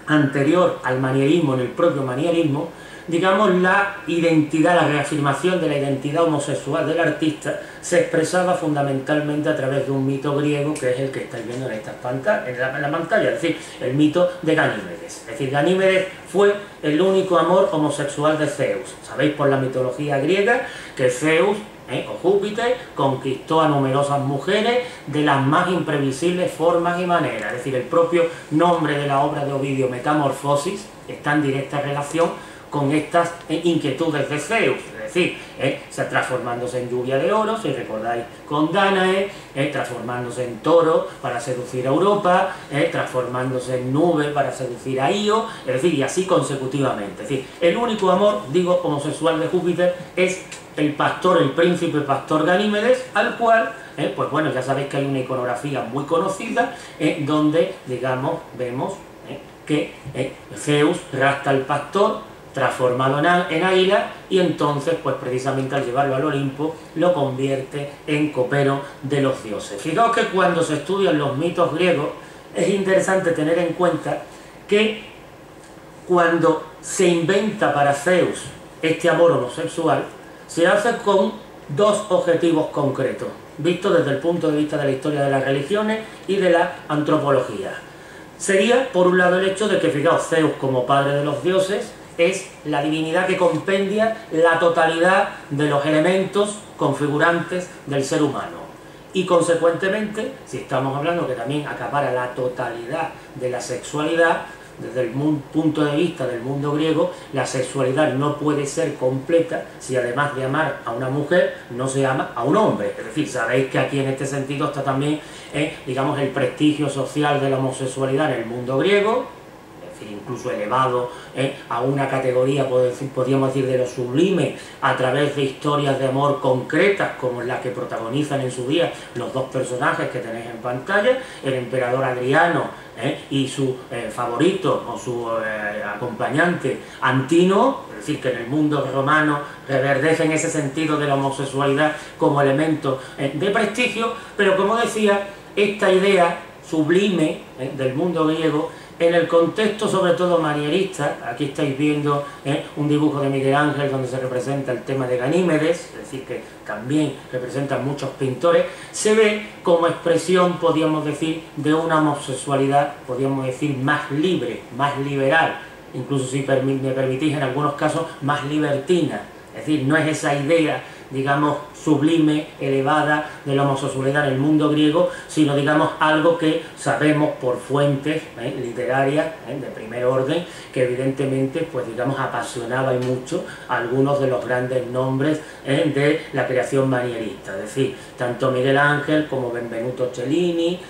anterior al manierismo, en el propio manierismo, digamos, la identidad, la reafirmación de la identidad homosexual del artista se expresaba fundamentalmente a través de un mito griego, que es el que estáis viendo en estas pantallas, en la pantalla, es decir, el mito de Ganímedes. Es decir, Ganímedes fue el único amor homosexual de Zeus. Sabéis por la mitología griega que Zeus o Júpiter conquistó a numerosas mujeres de las más imprevisibles formas y maneras. Es decir, el propio nombre de la obra de Ovidio, Metamorfosis, está en directa relación con estas inquietudes de Zeus, es decir, transformándose en lluvia de oro, si recordáis con Dánae, transformándose en toro para seducir a Europa, transformándose en nube para seducir a Io, es decir, y así consecutivamente. Es decir, el único amor, digo, homosexual de Júpiter es el pastor, el príncipe pastor Ganímedes, al cual, pues bueno, ya sabéis que hay una iconografía muy conocida, donde, digamos, vemos que Zeus rapta al pastor, transformado en águila, y entonces, pues precisamente al llevarlo al Olimpo, lo convierte en copero de los dioses. Fijaos que cuando se estudian los mitos griegos, es interesante tener en cuenta que cuando se inventa para Zeus este amor homosexual, se hace con dos objetivos concretos, visto desde el punto de vista de la historia de las religiones y de la antropología. Sería, por un lado, el hecho de que, fijaos, Zeus como padre de los dioses es la divinidad que compendia la totalidad de los elementos configurantes del ser humano. Y consecuentemente, si estamos hablando que también acapara la totalidad de la sexualidad, desde el punto de vista del mundo griego, la sexualidad no puede ser completa si además de amar a una mujer, no se ama a un hombre. Es decir, sabéis que aquí en este sentido está también, digamos, el prestigio social de la homosexualidad en el mundo griego, incluso elevado a una categoría, podríamos decir, de lo sublime, a través de historias de amor concretas, como las que protagonizan en su día los dos personajes que tenéis en pantalla, el emperador Adriano y su favorito o su acompañante Antino. Es decir, que en el mundo romano reverdece en ese sentido de la homosexualidad como elemento de prestigio, pero como decía, esta idea sublime del mundo griego, en el contexto sobre todo manierista, aquí estáis viendo un dibujo de Miguel Ángel donde se representa el tema de Ganímedes, es decir, que también representan muchos pintores, se ve como expresión, podríamos decir, de una homosexualidad, podríamos decir, más libre, más liberal, incluso, si me permitís, en algunos casos, más libertina. Es decir, no es esa idea, digamos, sublime, elevada de la homosexualidad en el mundo griego, sino, digamos, algo que sabemos por fuentes literarias de primer orden, que evidentemente, pues digamos, apasionaba y mucho a algunos de los grandes nombres de la creación manierista. Es decir, tanto Miguel Ángel como Benvenuto Cellini,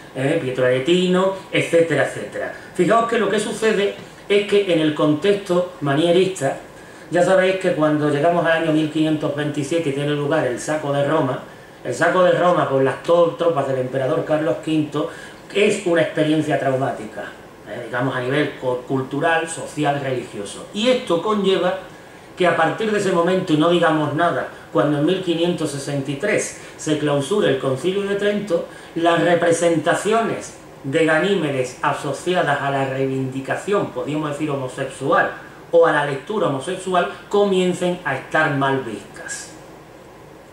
Pietro Aretino, etcétera, etcétera. Fijaos que lo que sucede es que en el contexto manierista, ya sabéis que cuando llegamos al año 1527 y tiene lugar el saco de Roma por las tropas del emperador Carlos V, es una experiencia traumática, digamos a nivel cultural, social, religioso. Y esto conlleva que a partir de ese momento, y no digamos nada, cuando en 1563 se clausura el Concilio de Trento, las representaciones de Ganímedes asociadas a la reivindicación, podríamos decir, homosexual, o a la lectura homosexual, comiencen a estar mal vistas.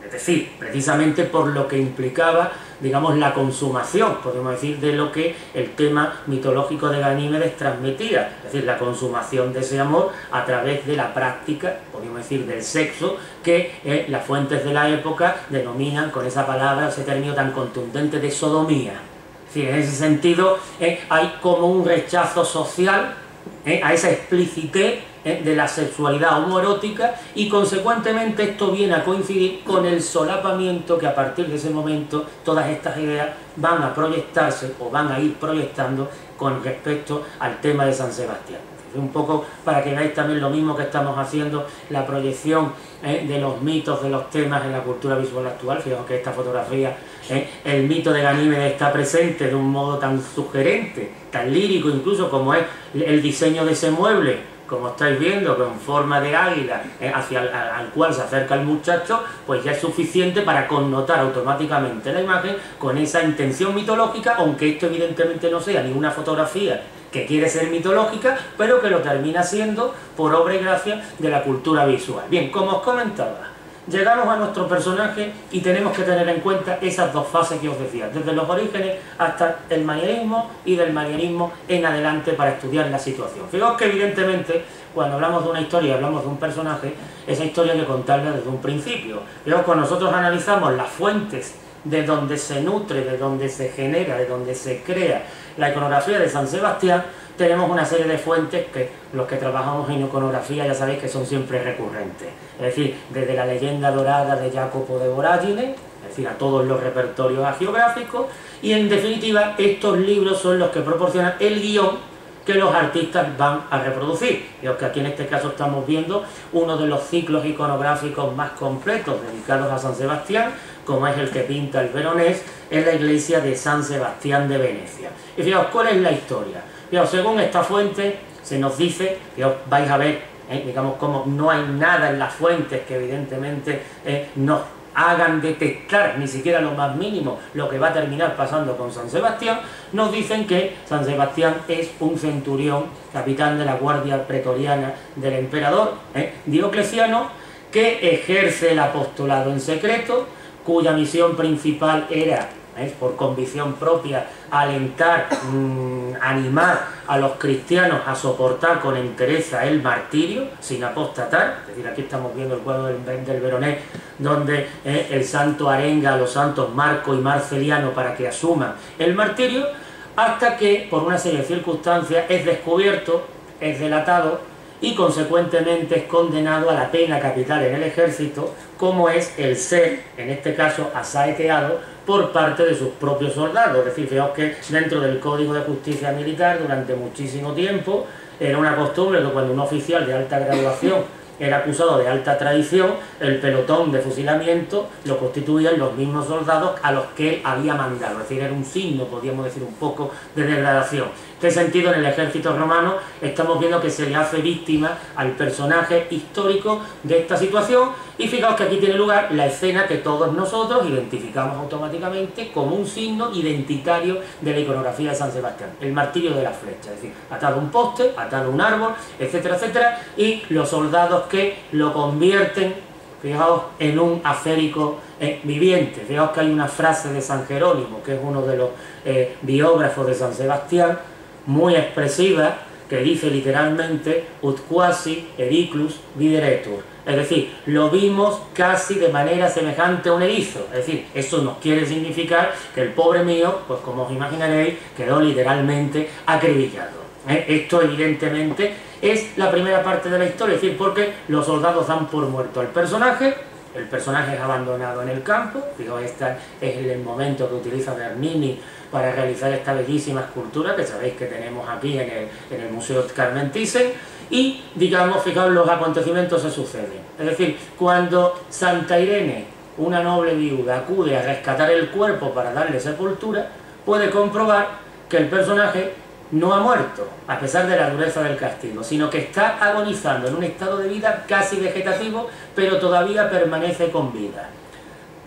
Es decir, precisamente por lo que implicaba, digamos, la consumación, podemos decir, de lo que el tema mitológico de Ganímedes transmitía, es decir, la consumación de ese amor a través de la práctica, podemos decir, del sexo, que las fuentes de la época denominan con esa palabra, ese término tan contundente de sodomía. Es decir, en ese sentido hay como un rechazo social a esa explicitez de la sexualidad homoerótica, y consecuentemente esto viene a coincidir con el solapamiento que a partir de ese momento todas estas ideas van a proyectarse o van a ir proyectando con respecto al tema de San Sebastián. Un poco para que veáis también lo mismo que estamos haciendo, la proyección de los mitos, de los temas en la cultura visual actual. Fijaos que esta fotografía, el mito de Ganímedes está presente de un modo tan sugerente, tan lírico incluso, como es el diseño de ese mueble, como estáis viendo, con forma de águila, hacia al cual se acerca el muchacho, pues ya es suficiente para connotar automáticamente la imagen con esa intención mitológica, aunque esto evidentemente no sea ni una fotografía que quiere ser mitológica, pero que lo termina siendo por obra y gracia de la cultura visual. Bien, como os comentaba, llegamos a nuestro personaje y tenemos que tener en cuenta esas dos fases que os decía, desde los orígenes hasta el manierismo y del manierismo en adelante para estudiar la situación. Fijaos que evidentemente cuando hablamos de una historia, hablamos de un personaje, esa historia hay que contarla desde un principio. Fijaos, cuando nosotros analizamos las fuentes de donde se nutre, de donde se genera, de donde se crea la iconografía de San Sebastián, tenemos una serie de fuentes que los que trabajamos en iconografía ya sabéis que son siempre recurrentes. Es decir, desde la leyenda dorada de Jacopo de Voragine, es decir, a todos los repertorios hagiográficos, y en definitiva estos libros son los que proporcionan el guión que los artistas van a reproducir. Creo que aquí en este caso estamos viendo uno de los ciclos iconográficos más completos dedicados a San Sebastián, como es el que pinta el Veronés en la iglesia de San Sebastián de Venecia. Y fijaos, ¿cuál es la historia? Fijaos, según esta fuente se nos dice, fijaos, vais a ver, digamos, como no hay nada en las fuentes que evidentemente nos hagan detectar ni siquiera lo más mínimo lo que va a terminar pasando con San Sebastián. Nos dicen que San Sebastián es un centurión, capitán de la guardia pretoriana del emperador Diocleciano, que ejerce el apostolado en secreto, cuya misión principal era, por convicción propia, alentar, animar a los cristianos a soportar con entereza el martirio sin apostatar. Es decir, aquí estamos viendo el cuadro del Veronés, donde el santo arenga a los santos Marco y Marceliano para que asuman el martirio, hasta que por una serie de circunstancias es descubierto, es delatado y consecuentemente es condenado a la pena capital en el ejército, como es el ser, en este caso, asaeteado por parte de sus propios soldados. Es decir, fijaos que dentro del Código de Justicia Militar durante muchísimo tiempo era una costumbre que cuando un oficial de alta graduación era acusado de alta traición, el pelotón de fusilamiento lo constituían los mismos soldados a los que él había mandado. Es decir, era un signo, podríamos decir, un poco de degradación. En este sentido, en el ejército romano estamos viendo que se le hace víctima al personaje histórico de esta situación, y fijaos que aquí tiene lugar la escena que todos nosotros identificamos automáticamente como un signo identitario de la iconografía de San Sebastián, el martirio de la flecha, es decir, atado a un poste, atado a un árbol, etcétera, etcétera, y los soldados que lo convierten, fijaos, en un aférico viviente. Fijaos que hay una frase de San Jerónimo, que es uno de los biógrafos de San Sebastián, muy expresiva, que dice literalmente ut quasi ericlus videretur, es decir, lo vimos casi de manera semejante a un erizo. Es decir, eso nos quiere significar que el pobre mío, pues como os imaginaréis, quedó literalmente acribillado. Esto evidentemente es la primera parte de la historia, es decir, porque los soldados dan por muerto al personaje, el personaje es abandonado en el campo. Fijaos, este es el momento que utiliza Bernini para realizar esta bellísima escultura que sabéis que tenemos aquí en el Museo Carmen Thyssen. Y, digamos, fijaos, los acontecimientos se suceden. Es decir, cuando Santa Irene, una noble viuda, acude a rescatar el cuerpo para darle sepultura, puede comprobar que el personaje no ha muerto, a pesar de la dureza del castigo, sino que está agonizando en un estado de vida casi vegetativo, pero todavía permanece con vida.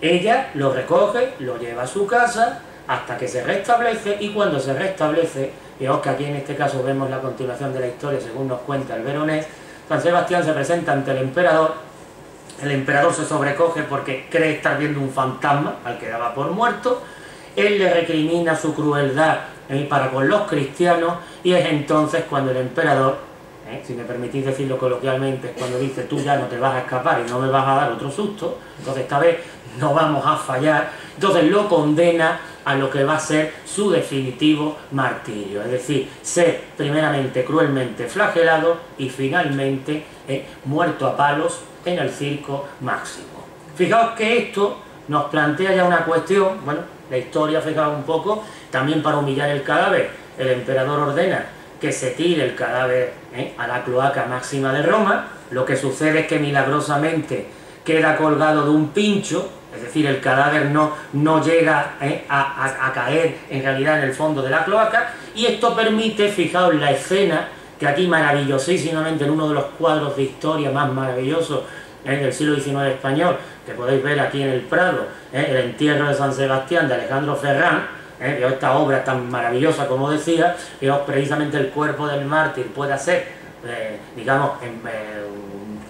Ella lo recoge, lo lleva a su casa, hasta que se restablece, y cuando se restablece, fijaos que aquí en este caso vemos la continuación de la historia según nos cuenta el Veronés, San Sebastián se presenta ante el emperador se sobrecoge porque cree estar viendo un fantasma al que daba por muerto, él le recrimina su crueldad para con los cristianos, y es entonces cuando el emperador, si me permitís decirlo coloquialmente, es cuando dice tú ya no te vas a escapar y no me vas a dar otro susto, entonces esta vez no vamos a fallar, entonces lo condena a lo que va a ser su definitivo martirio, es decir, ser primeramente cruelmente flagelado y finalmente muerto a palos en el circo máximo. Fijaos que esto nos plantea ya una cuestión, bueno, la historia, fijaos un poco, también para humillar el cadáver, el emperador ordena que se tire el cadáver a la cloaca máxima de Roma. Lo que sucede es que milagrosamente queda colgado de un pincho, es decir, el cadáver no llega a caer en realidad en el fondo de la cloaca, y esto permite, fijaos la escena que aquí maravillosísimamente en uno de los cuadros de historia más maravillosos del siglo XIX español, que podéis ver aquí en el Prado, el entierro de San Sebastián de Alejandro Ferrán, esta obra tan maravillosa como decía, que precisamente el cuerpo del mártir pueda ser, digamos,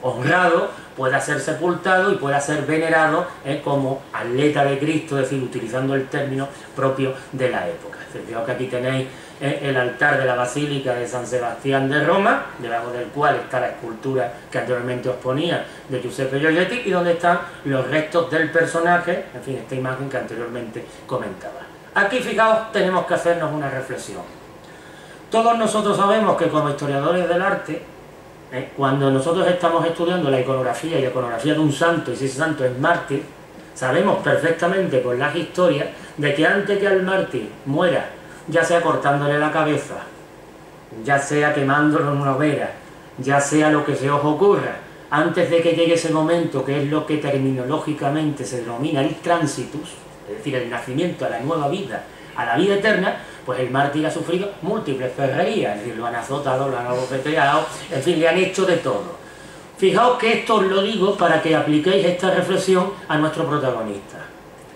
honrado, pueda ser sepultado y pueda ser venerado como atleta de Cristo, es decir, utilizando el término propio de la época. Fijaos que aquí tenéis el altar de la Basílica de San Sebastián de Roma, debajo del cual está la escultura que anteriormente os ponía de Giuseppe Giorgetti, y donde están los restos del personaje, en fin, esta imagen que anteriormente comentaba. Aquí, fijaos, tenemos que hacernos una reflexión. Todos nosotros sabemos que como historiadores del arte, cuando nosotros estamos estudiando la iconografía y la iconografía de un santo, y si ese santo es mártir, sabemos perfectamente por las historias de que antes que el mártir muera, ya sea cortándole la cabeza, ya sea quemándolo en una hoguera, ya sea lo que se os ocurra, antes de que llegue ese momento, que es lo que terminológicamente se denomina el transitus, es decir, el nacimiento a la nueva vida, a la vida eterna, pues el mártir ha sufrido múltiples ferrerías, es decir, lo han azotado, lo han abofeteado, en fin, le han hecho de todo. Fijaos que esto os lo digo para que apliquéis esta reflexión a nuestro protagonista.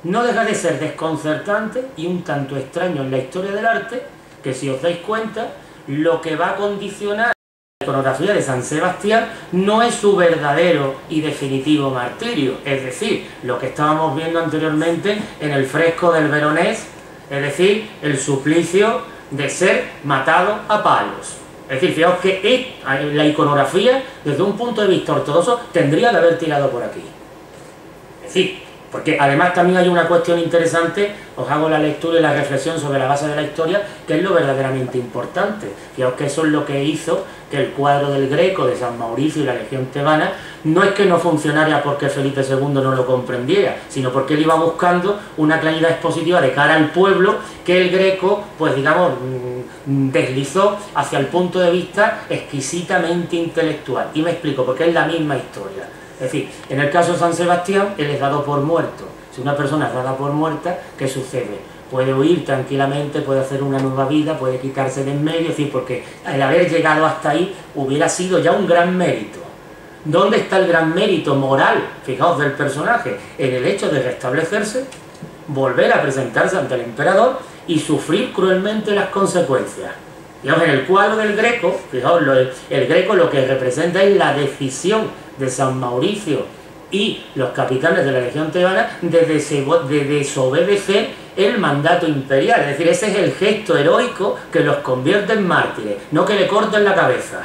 No deja de ser desconcertante y un tanto extraño en la historia del arte que, si os dais cuenta, lo que va a condicionar la iconografía de San Sebastián no es su verdadero y definitivo martirio, es decir, lo que estábamos viendo anteriormente en el fresco del Veronés, es decir, el suplicio de ser matado a palos. Es decir, fijaos que la iconografía, desde un punto de vista ortodoxo, tendría que haber tirado por aquí. Es decir, porque además también hay una cuestión interesante, os hago la lectura y la reflexión sobre la base de la historia, que es lo verdaderamente importante. Fijaos que eso es lo que hizo que el cuadro del Greco, de San Mauricio y la Legión Tebana, no es que no funcionara porque Felipe II no lo comprendiera, sino porque él iba buscando una claridad expositiva de cara al pueblo que el Greco, pues digamos, deslizó hacia el punto de vista exquisitamente intelectual. Y me explico, porque es la misma historia. Es decir, en el caso de San Sebastián, él es dado por muerto. Si una persona es dada por muerta, ¿qué sucede? Puede huir tranquilamente, puede hacer una nueva vida, puede quitarse de en medio, es decir, porque el haber llegado hasta ahí hubiera sido ya un gran mérito. ¿Dónde está el gran mérito moral, fijaos, del personaje? En el hecho de restablecerse, volver a presentarse ante el emperador y sufrir cruelmente las consecuencias. Digamos, en el cuadro del Greco, fijaos, el Greco lo que representa es la decisión de San Mauricio y los capitanes de la Legión Tebana de desobedecer el mandato imperial. Es decir, ese es el gesto heroico que los convierte en mártires, no que le corten la cabeza.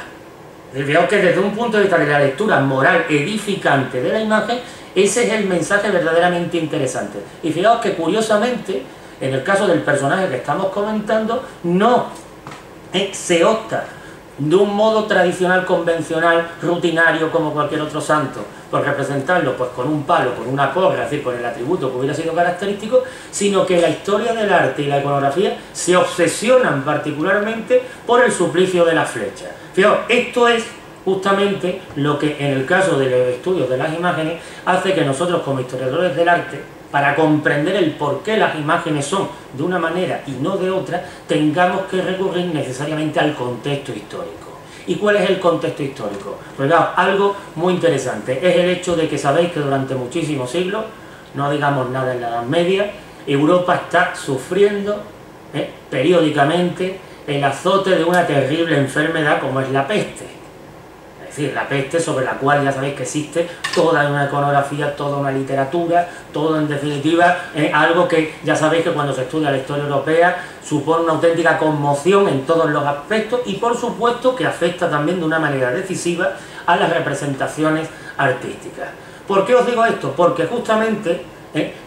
Fijaos que desde un punto de vista de la lectura moral edificante de la imagen, ese es el mensaje verdaderamente interesante. Y fijaos que curiosamente, en el caso del personaje que estamos comentando, no se opta de un modo tradicional, convencional, rutinario, como cualquier otro santo, por representarlo pues con un palo, con una porra, es decir, con el atributo que hubiera sido característico, sino que la historia del arte y la iconografía se obsesionan particularmente por el suplicio de la flecha. Fijaos, esto es justamente lo que en el caso de los estudios de las imágenes hace que nosotros como historiadores del arte, para comprender el por qué las imágenes son de una manera y no de otra, tengamos que recurrir necesariamente al contexto histórico. ¿Y cuál es el contexto histórico? Pues claro, algo muy interesante es el hecho de que sabéis que durante muchísimos siglos, no digamos nada en la Edad Media, Europa está sufriendo periódicamente el azote de una terrible enfermedad como es la peste. Es decir, la peste, sobre la cual ya sabéis que existe toda una iconografía, toda una literatura, todo en definitiva algo que ya sabéis que cuando se estudia la historia europea supone una auténtica conmoción en todos los aspectos y por supuesto que afecta también de una manera decisiva a las representaciones artísticas. ¿Por qué os digo esto? Porque justamente,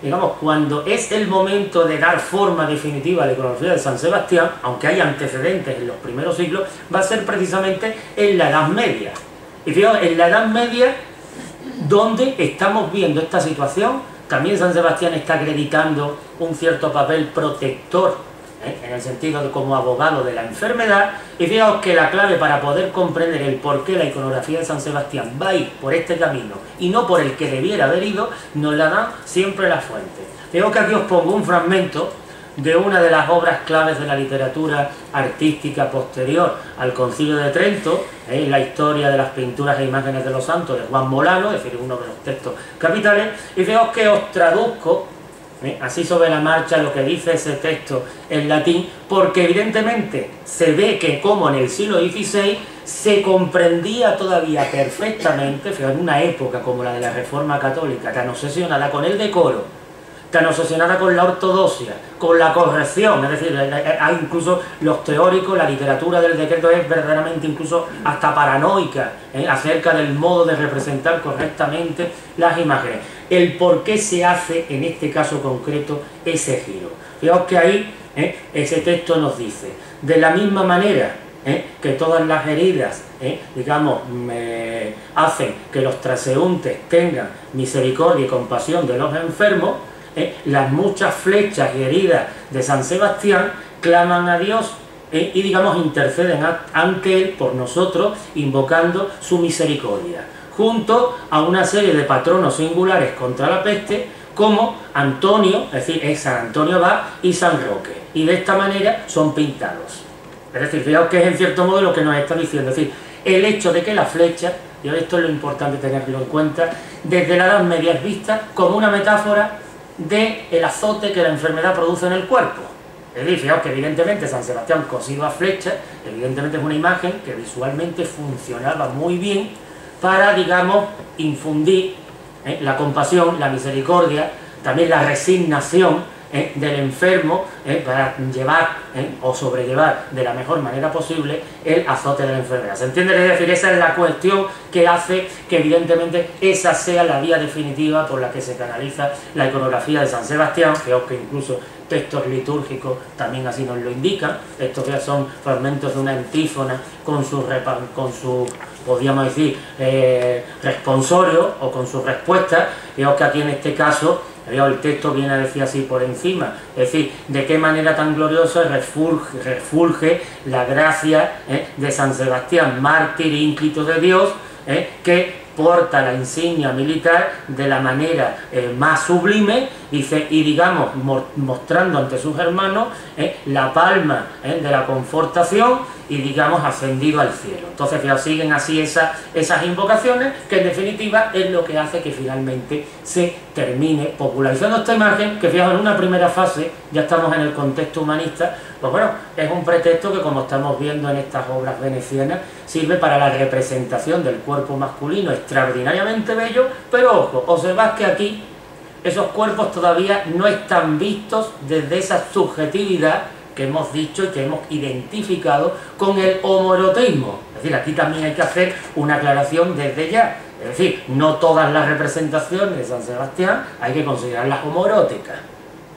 digamos, cuando es el momento de dar forma definitiva a la iconografía de San Sebastián, aunque hay antecedentes en los primeros siglos, va a ser precisamente en la Edad Media. Y fijaos, en la Edad Media, donde estamos viendo esta situación, también San Sebastián está acreditando un cierto papel protector, en el sentido de como abogado de la enfermedad, y fijaos que la clave para poder comprender el por qué la iconografía de San Sebastián va a ir por este camino y no por el que debiera haber ido, nos la dan siempre las fuentes. Fijaos que aquí os pongo un fragmento de una de las obras claves de la literatura artística posterior al Concilio de Trento, la historia de las pinturas e imágenes de los santos de Juan Molano, es decir, uno de los textos capitales, y veos que os traduzco así sobre la marcha lo que dice ese texto en latín, porque evidentemente se ve que como en el siglo XVI se comprendía todavía perfectamente, fíjate, en una época como la de la Reforma Católica, tan obsesionada con el decoro, tan obsesionada con la ortodoxia, con la corrección, es decir, hay incluso los teóricos, la literatura del decreto es verdaderamente incluso hasta paranoica acerca del modo de representar correctamente las imágenes. El por qué se hace en este caso concreto ese giro. Fijaos que ahí ese texto nos dice, de la misma manera que todas las heridas, digamos, hacen que los transeúntes tengan misericordia y compasión de los enfermos, las muchas flechas y heridas de San Sebastián claman a Dios y, digamos, interceden ante Él por nosotros, invocando su misericordia, junto a una serie de patronos singulares contra la peste, como Antonio, es decir, es San Antonio Abad y San Roque, y de esta manera son pintados. Es decir, fijaos que es en cierto modo lo que nos está diciendo, es decir, el hecho de que la flecha, y esto es lo importante tenerlo en cuenta, desde la Edad Media es vista como una metáfora del azote que la enfermedad produce en el cuerpo. Es decir, fijaos que evidentemente San Sebastián cosido a flecha, evidentemente es una imagen que visualmente funcionaba muy bien para, digamos, infundir la compasión, la misericordia, también la resignación del enfermo, para llevar o sobrellevar de la mejor manera posible el azote de la enfermedad. ¿Se entiende? Es decir, esa es la cuestión que hace que evidentemente esa sea la vía definitiva por la que se canaliza la iconografía de San Sebastián. Fijaos que incluso textos litúrgicos también así nos lo indican. Estos ya son fragmentos de una antífona con su podríamos decir, responsorio o con su respuesta. Fijaos que aquí en este caso el texto viene a decir así por encima, es decir, de qué manera tan gloriosa refulge la gracia de San Sebastián, mártir ínclito de Dios, que porta la insignia militar de la manera más sublime, dice, y digamos, mostrando ante sus hermanos la palma de la confortación y, digamos, ascendido al cielo. Entonces, fijaos, siguen así esas invocaciones, que en definitiva es lo que hace que finalmente se termine popularizando esta imagen, que fijaos, en una primera fase, ya estamos en el contexto humanista, pues bueno, es un pretexto que, como estamos viendo en estas obras venecianas, sirve para la representación del cuerpo masculino extraordinariamente bello, pero ojo, observad que aquí esos cuerpos todavía no están vistos desde esa subjetividad que hemos dicho y que hemos identificado con el homoerotismo. Es decir, aquí también hay que hacer una aclaración desde ya. Es decir, no todas las representaciones de San Sebastián hay que considerarlas homoeróticas.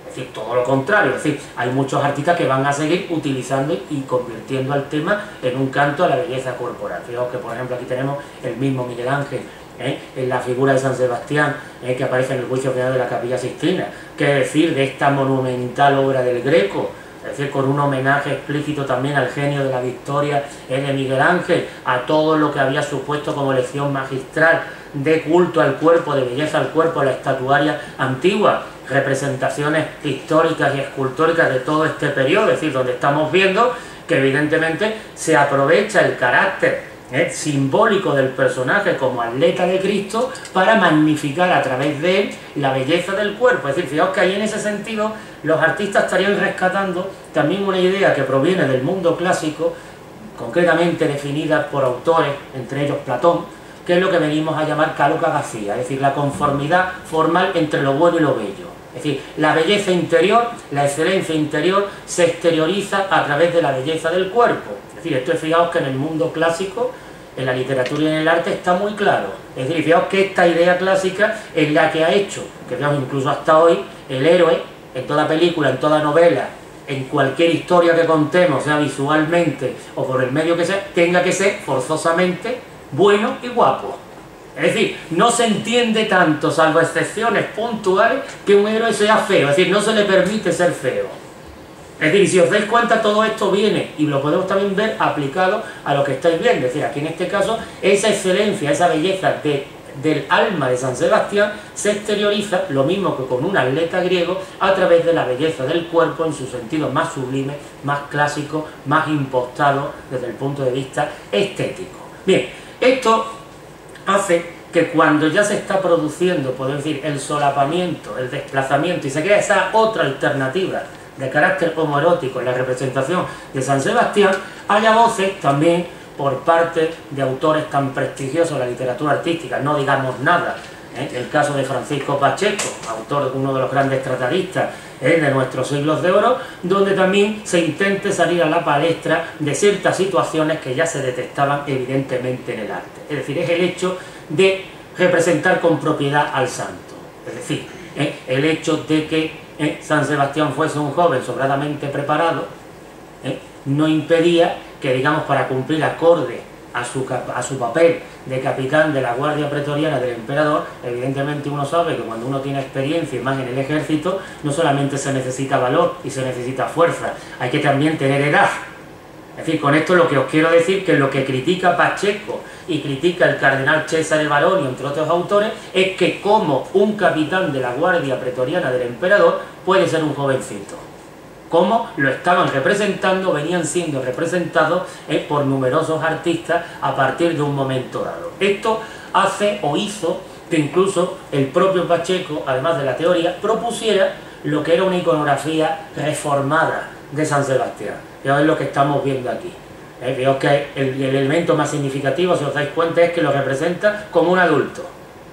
Es decir, todo lo contrario. Es decir, hay muchos artistas que van a seguir utilizando y convirtiendo al tema en un canto a la belleza corporal. Fijaos que, por ejemplo, aquí tenemos el mismo Miguel Ángel, en la figura de San Sebastián, que aparece en el juicio final de la Capilla Sixtina. ¿Qué decir de esta monumental obra del Greco? Es decir, con un homenaje explícito también al genio de la victoria de Miguel Ángel, a todo lo que había supuesto como lección magistral de culto al cuerpo, de belleza al cuerpo, la estatuaria antigua, representaciones históricas y escultóricas de todo este periodo, es decir, donde estamos viendo que evidentemente se aprovecha el carácter simbólico del personaje como atleta de Cristo para magnificar a través de él la belleza del cuerpo. Es decir, fijaos que ahí en ese sentido los artistas estarían rescatando también una idea que proviene del mundo clásico, concretamente definida por autores, entre ellos Platón, que es lo que venimos a llamar calocagacía, es decir, la conformidad formal entre lo bueno y lo bello. Es decir, la belleza interior, la excelencia interior se exterioriza a través de la belleza del cuerpo. Es decir, esto es, fijaos que en el mundo clásico, en la literatura y en el arte está muy claro. Es decir, fijaos que esta idea clásica es la que ha hecho, que veamos incluso hasta hoy, el héroe, en toda película, en toda novela, en cualquier historia que contemos, sea visualmente o por el medio que sea, tenga que ser forzosamente bueno y guapo. Es decir, no se entiende tanto, salvo excepciones puntuales, que un héroe sea feo. Es decir, no se le permite ser feo. Es decir, si os dais cuenta, todo esto viene, y lo podemos también ver aplicado a lo que estáis viendo. Es decir, aquí en este caso, esa excelencia, esa belleza de del alma de San Sebastián se exterioriza, lo mismo que con un atleta griego, a través de la belleza del cuerpo en su sentido más sublime, más clásico, más impostado desde el punto de vista estético. Bien, esto hace que cuando ya se está produciendo, podemos decir, el solapamiento, el desplazamiento, y se crea esa otra alternativa de carácter homoerótico en la representación de San Sebastián, haya voces también por parte de autores tan prestigiosos de la literatura artística, no digamos nada, el caso de Francisco Pacheco, autor de uno de los grandes tratadistas de nuestros siglos de oro, donde también se intente salir a la palestra de ciertas situaciones que ya se detectaban evidentemente en el arte. Es decir, es el hecho de representar con propiedad al santo, es decir, el hecho de que San Sebastián fuese un joven sobradamente preparado, no impedía que, digamos, para cumplir acorde a su papel de capitán de la Guardia Pretoriana del Emperador, evidentemente uno sabe que cuando uno tiene experiencia y más en el ejército, no solamente se necesita valor y se necesita fuerza, hay que también tener edad. Es decir, con esto lo que os quiero decir que lo que critica Pacheco y critica el cardenal Cesare Baronio, entre otros autores, es que como un capitán de la Guardia Pretoriana del Emperador puede ser un jovencito. Como lo estaban representando, venían siendo representados por numerosos artistas a partir de un momento dado. Esto hace o hizo que incluso el propio Pacheco, además de la teoría, propusiera lo que era una iconografía reformada de San Sebastián. Y es lo que estamos viendo aquí. Veo que el elemento más significativo, si os dais cuenta, es que lo representa como un adulto,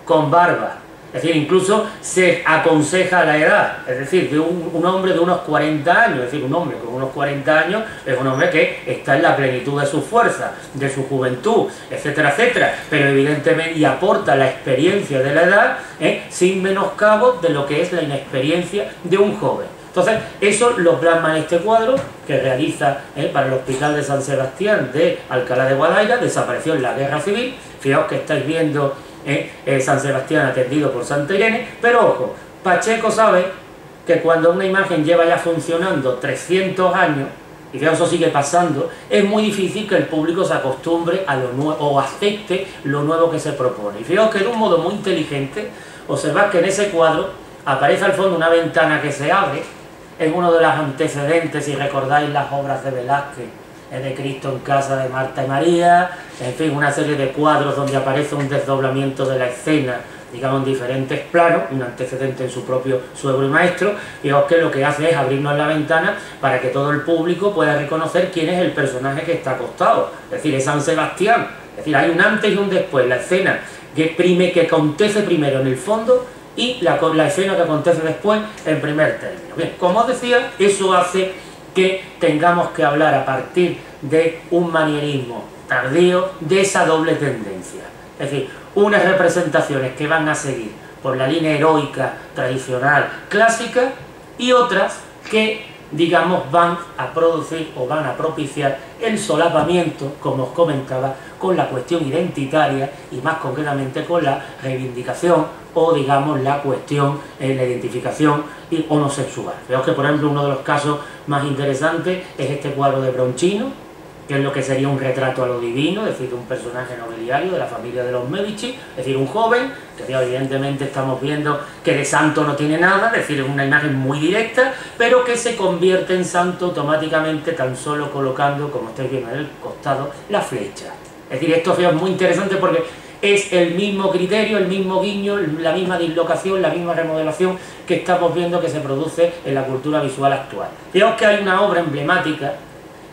con barba. Es decir, incluso se aconseja la edad, es decir, de un hombre de unos 40 años, es decir, un hombre con unos 40 años es un hombre que está en la plenitud de su fuerza, de su juventud, etcétera, etcétera, pero evidentemente y aporta la experiencia de la edad sin menoscabo de lo que es la inexperiencia de un joven. Entonces, eso lo plasma en este cuadro que realiza para el Hospital de San Sebastián de Alcalá de Guadaira, desapareció en la Guerra Civil. Fijaos que estáis viendo San Sebastián atendido por Santa Irene, pero ojo, Pacheco sabe que cuando una imagen lleva ya funcionando 300 años, y fijaos, eso sigue pasando, es muy difícil que el público se acostumbre a lo nuevo o acepte lo nuevo que se propone. Y fijaos que de un modo muy inteligente, observad que en ese cuadro aparece al fondo una ventana que se abre. Es uno de los antecedentes, si recordáis las obras de Velázquez, de Cristo en casa de Marta y María, en fin, una serie de cuadros donde aparece un desdoblamiento de la escena, digamos en diferentes planos, un antecedente en su propio suegro y maestro. Fijaos que lo que hace es abrirnos la ventana para que todo el público pueda reconocer quién es el personaje que está acostado, es decir, es San Sebastián. Es decir, hay un antes y un después, la escena que acontece primero en el fondo y la escena que acontece después en primer término. Bien, como os decía, eso hace que tengamos que hablar a partir de un manierismo tardío de esa doble tendencia. Es decir, unas representaciones que van a seguir por la línea heroica, tradicional, clásica, y otras que, digamos, van a producir o van a propiciar el solapamiento, como os comentaba, con la cuestión identitaria y más concretamente con la reivindicación o, digamos, la cuestión en la identificación homosexual. Veos que, por ejemplo, uno de los casos más interesantes es este cuadro de Bronchino, que es lo que sería un retrato a lo divino, es decir, un personaje nobiliario de la familia de los Medici, es decir, un joven, que evidentemente estamos viendo que de santo no tiene nada, es decir, es una imagen muy directa, pero que se convierte en santo automáticamente tan solo colocando, como estáis viendo en el costado, la flecha. Es decir, esto es muy interesante porque es el mismo criterio, el mismo guiño, la misma dislocación, la misma remodelación que estamos viendo que se produce en la cultura visual actual. Fijaos que hay una obra emblemática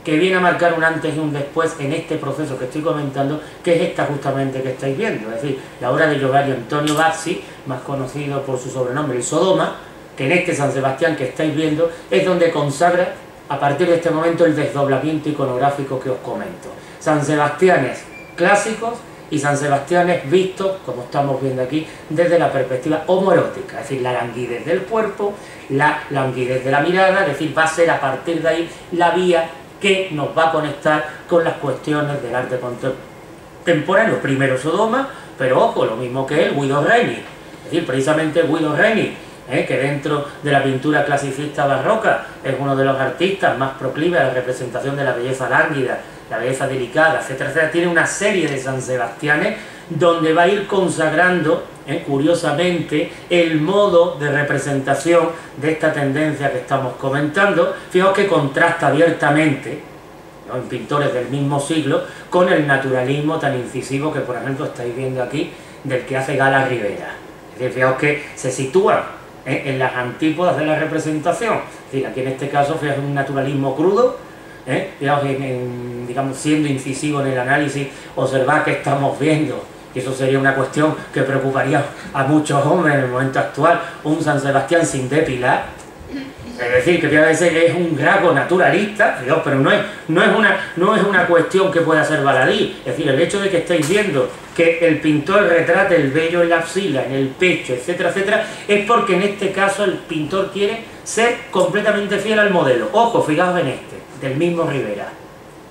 que viene a marcar un antes y un después en este proceso que estoy comentando, que es esta justamente que estáis viendo, es decir, la obra de Giovanni Antonio Bazzi, más conocido por su sobrenombre, el Sodoma, que en este San Sebastián que estáis viendo es donde consagra a partir de este momento el desdoblamiento iconográfico que os comento. San Sebastianes clásicos y San Sebastianes vistos, como estamos viendo aquí, desde la perspectiva homoerótica, es decir, la languidez del cuerpo, la languidez de la mirada, es decir, va a ser a partir de ahí la vía que nos va a conectar con las cuestiones del arte contemporáneo. Primero Sodoma, pero ojo, lo mismo que él, Guido Reni. Es decir, precisamente Guido Reni, que dentro de la pintura clasicista barroca es uno de los artistas más proclives a la representación de la belleza lánguida, la belleza delicada, etcétera, etcétera, tiene una serie de San Sebastianes donde va a ir consagrando, curiosamente, el modo de representación de esta tendencia que estamos comentando. Fijaos que contrasta abiertamente, ¿no?, en pintores del mismo siglo, con el naturalismo tan incisivo que, por ejemplo, estáis viendo aquí, del que hace gala Rivera. Es decir, fijaos que se sitúan en las antípodas de la representación. Es decir, aquí en este caso, fijaos, un naturalismo crudo, fijaos, digamos, siendo incisivo en el análisis, observad que estamos viendo, y eso sería una cuestión que preocuparía a muchos hombres en el momento actual, un San Sebastián sin depilar. Es decir, que fíjate que es un rasgo naturalista, fijaos, pero no es una cuestión que pueda ser baladí. Es decir, el hecho de que estéis viendo que el pintor retrate el vello en la axila, en el pecho, etcétera, etcétera, es porque en este caso el pintor quiere ser completamente fiel al modelo. Ojo, fijaos en este, del mismo Rivera.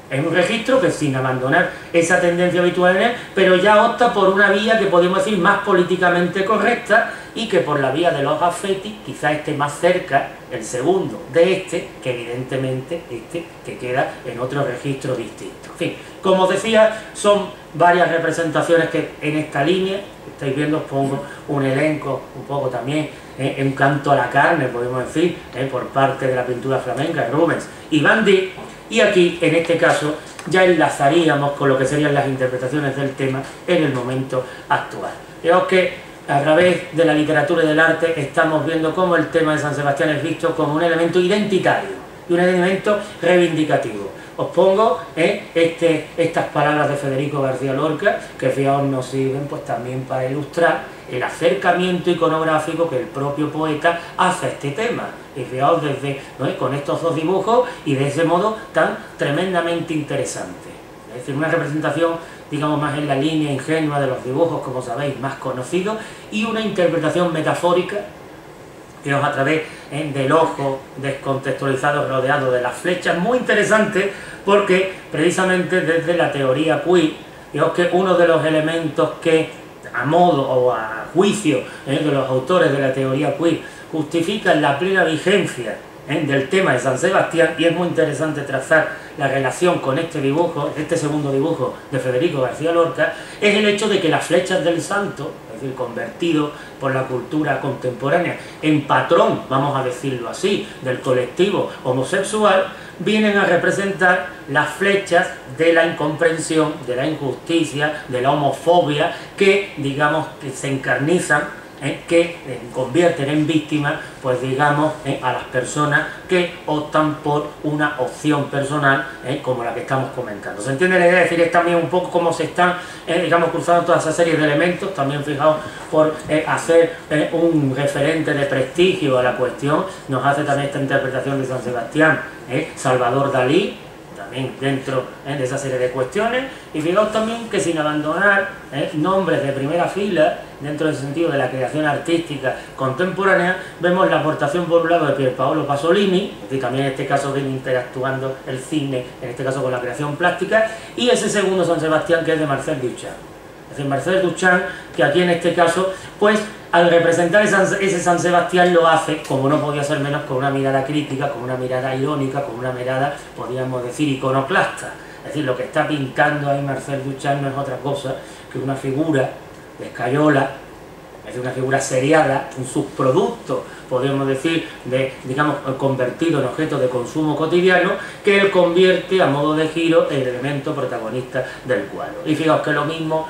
Es un registro que, sin abandonar esa tendencia habitual en él, pero ya opta por una vía que podemos decir más políticamente correcta, y que por la vía de los affetti quizá esté más cerca el segundo de este, que evidentemente este que queda en otro registro distinto. En fin, como os decía, son varias representaciones que en esta línea, estáis viendo, os pongo un elenco un poco también, un canto a la carne, podemos decir, por parte de la pintura flamenca, Rubens y Van Dyck. Y aquí, en este caso, ya enlazaríamos con lo que serían las interpretaciones del tema en el momento actual. Veamos que a través de la literatura y del arte estamos viendo cómo el tema de San Sebastián es visto como un elemento identitario y un elemento reivindicativo. Os pongo estas palabras de Federico García Lorca, que fijaos nos sirven pues también para ilustrar el acercamiento iconográfico que el propio poeta hace a este tema. Y fijaos con estos dos dibujos y de ese modo tan tremendamente interesante. Es decir, una representación, digamos, más en la línea ingenua de los dibujos, como sabéis, más conocidos, y una interpretación metafórica, fijaos, a través del ojo descontextualizado rodeado de las flechas, muy interesante, porque precisamente desde la teoría queer, fijaos que uno de los elementos que, a modo o a juicio de los autores de la teoría queer, justifican la plena vigencia del tema de San Sebastián, y es muy interesante trazar la relación con este dibujo, este segundo dibujo de Federico García Lorca, es el hecho de que las flechas del santo, es decir, convertido por la cultura contemporánea en patrón, vamos a decirlo así, del colectivo homosexual, vienen a representar las flechas de la incomprensión, de la injusticia, de la homofobia, que, digamos, que se encarnizan, que convierten en víctimas, pues digamos, a las personas que optan por una opción personal, como la que estamos comentando. ¿Se entiende la idea? Es decir, es también un poco cómo se están, digamos, cruzando toda esa serie de elementos, también fijaos, por hacer un referente de prestigio a la cuestión, nos hace también esta interpretación de San Sebastián, Salvador Dalí, también dentro de esa serie de cuestiones. Y fijaos también que, sin abandonar nombres de primera fila dentro del sentido de la creación artística contemporánea, vemos la aportación por un lado de Pierpaolo Pasolini, y también en este caso viene interactuando el cine, en este caso con la creación plástica, y ese segundo San Sebastián, que es de Marcel Duchamp. Es decir, Marcel Duchamp, que aquí en este caso, pues al representar ese San Sebastián lo hace, como no podía ser menos, con una mirada crítica, con una mirada irónica, con una mirada, podríamos decir, iconoclasta. Es decir, lo que está pintando ahí Marcel Duchamp no es otra cosa que una figura de escayola, es decir, una figura seriada, un subproducto, podríamos decir, digamos, convertido en objeto de consumo cotidiano, que él convierte a modo de giro el elemento protagonista del cuadro. Y fijaos que lo mismo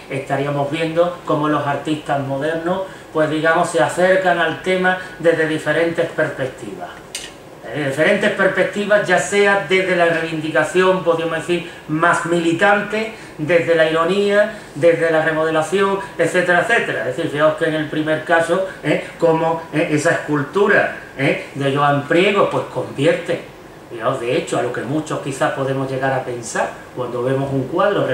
estaríamos viendo como los artistas modernos, pues digamos, se acercan al tema desde diferentes perspectivas. Diferentes perspectivas, ya sea desde la reivindicación, podríamos decir, más militante, desde la ironía, desde la remodelación, etcétera, etcétera. Es decir, fijaos que en el primer caso, como esa escultura de Joan Priego, pues convierte, fijaos, de hecho, a lo que muchos quizás podemos llegar a pensar cuando vemos un cuadro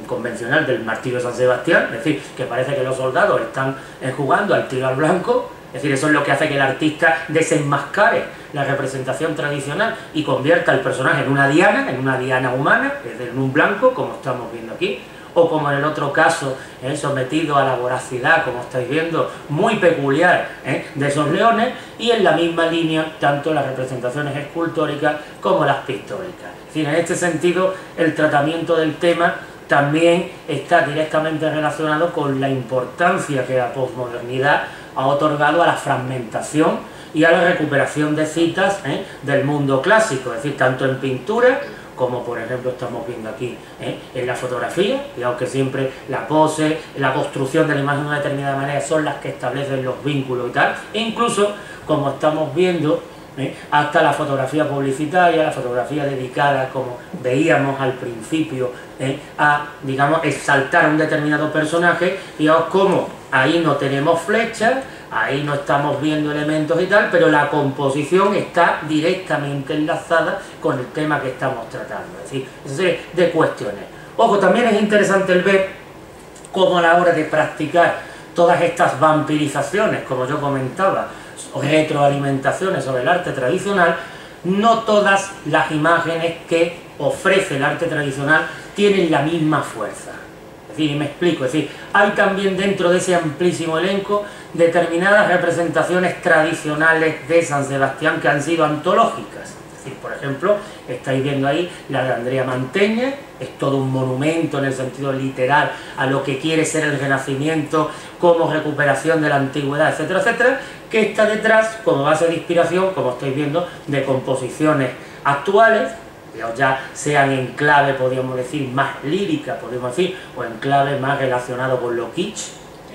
convencional del martirio de San Sebastián, es decir, que parece que los soldados están jugando al tiro al blanco. Es decir, eso es lo que hace que el artista desenmascare la representación tradicional y convierta al personaje en una diana humana, es decir, en un blanco, como estamos viendo aquí, o como en el otro caso, sometido a la voracidad, como estáis viendo, muy peculiar de esos leones, y en la misma línea tanto las representaciones escultóricas como las pictóricas. Es decir, en este sentido, el tratamiento del tema también está directamente relacionado con la importancia que la posmodernidad ha otorgado a la fragmentación y a la recuperación de citas del mundo clásico, es decir, tanto en pintura como por ejemplo estamos viendo aquí en la fotografía, digamos que siempre la pose, la construcción de la imagen de una determinada manera son las que establecen los vínculos y tal, e incluso como estamos viendo hasta la fotografía publicitaria, la fotografía dedicada, como veíamos al principio, a, digamos, exaltar a un determinado personaje, digamos como ahí no tenemos flechas, ahí no estamos viendo elementos y tal, pero la composición está directamente enlazada con el tema que estamos tratando, es decir, esa serie de cuestiones. Ojo, también es interesante el ver cómo a la hora de practicar todas estas vampirizaciones, como yo comentaba, o retroalimentaciones sobre el arte tradicional, no todas las imágenes que ofrece el arte tradicional tienen la misma fuerza. Es decir, y me explico, es decir, hay también dentro de ese amplísimo elenco determinadas representaciones tradicionales de San Sebastián que han sido antológicas. Es decir, por ejemplo, estáis viendo ahí la de Andrea Mantegna, es todo un monumento en el sentido literal a lo que quiere ser el Renacimiento como recuperación de la antigüedad, etcétera, etcétera, que está detrás como base de inspiración, como estáis viendo, de composiciones actuales, ya sean en clave, podríamos decir, más lírica, podríamos decir, o en clave más relacionado con lo kitsch,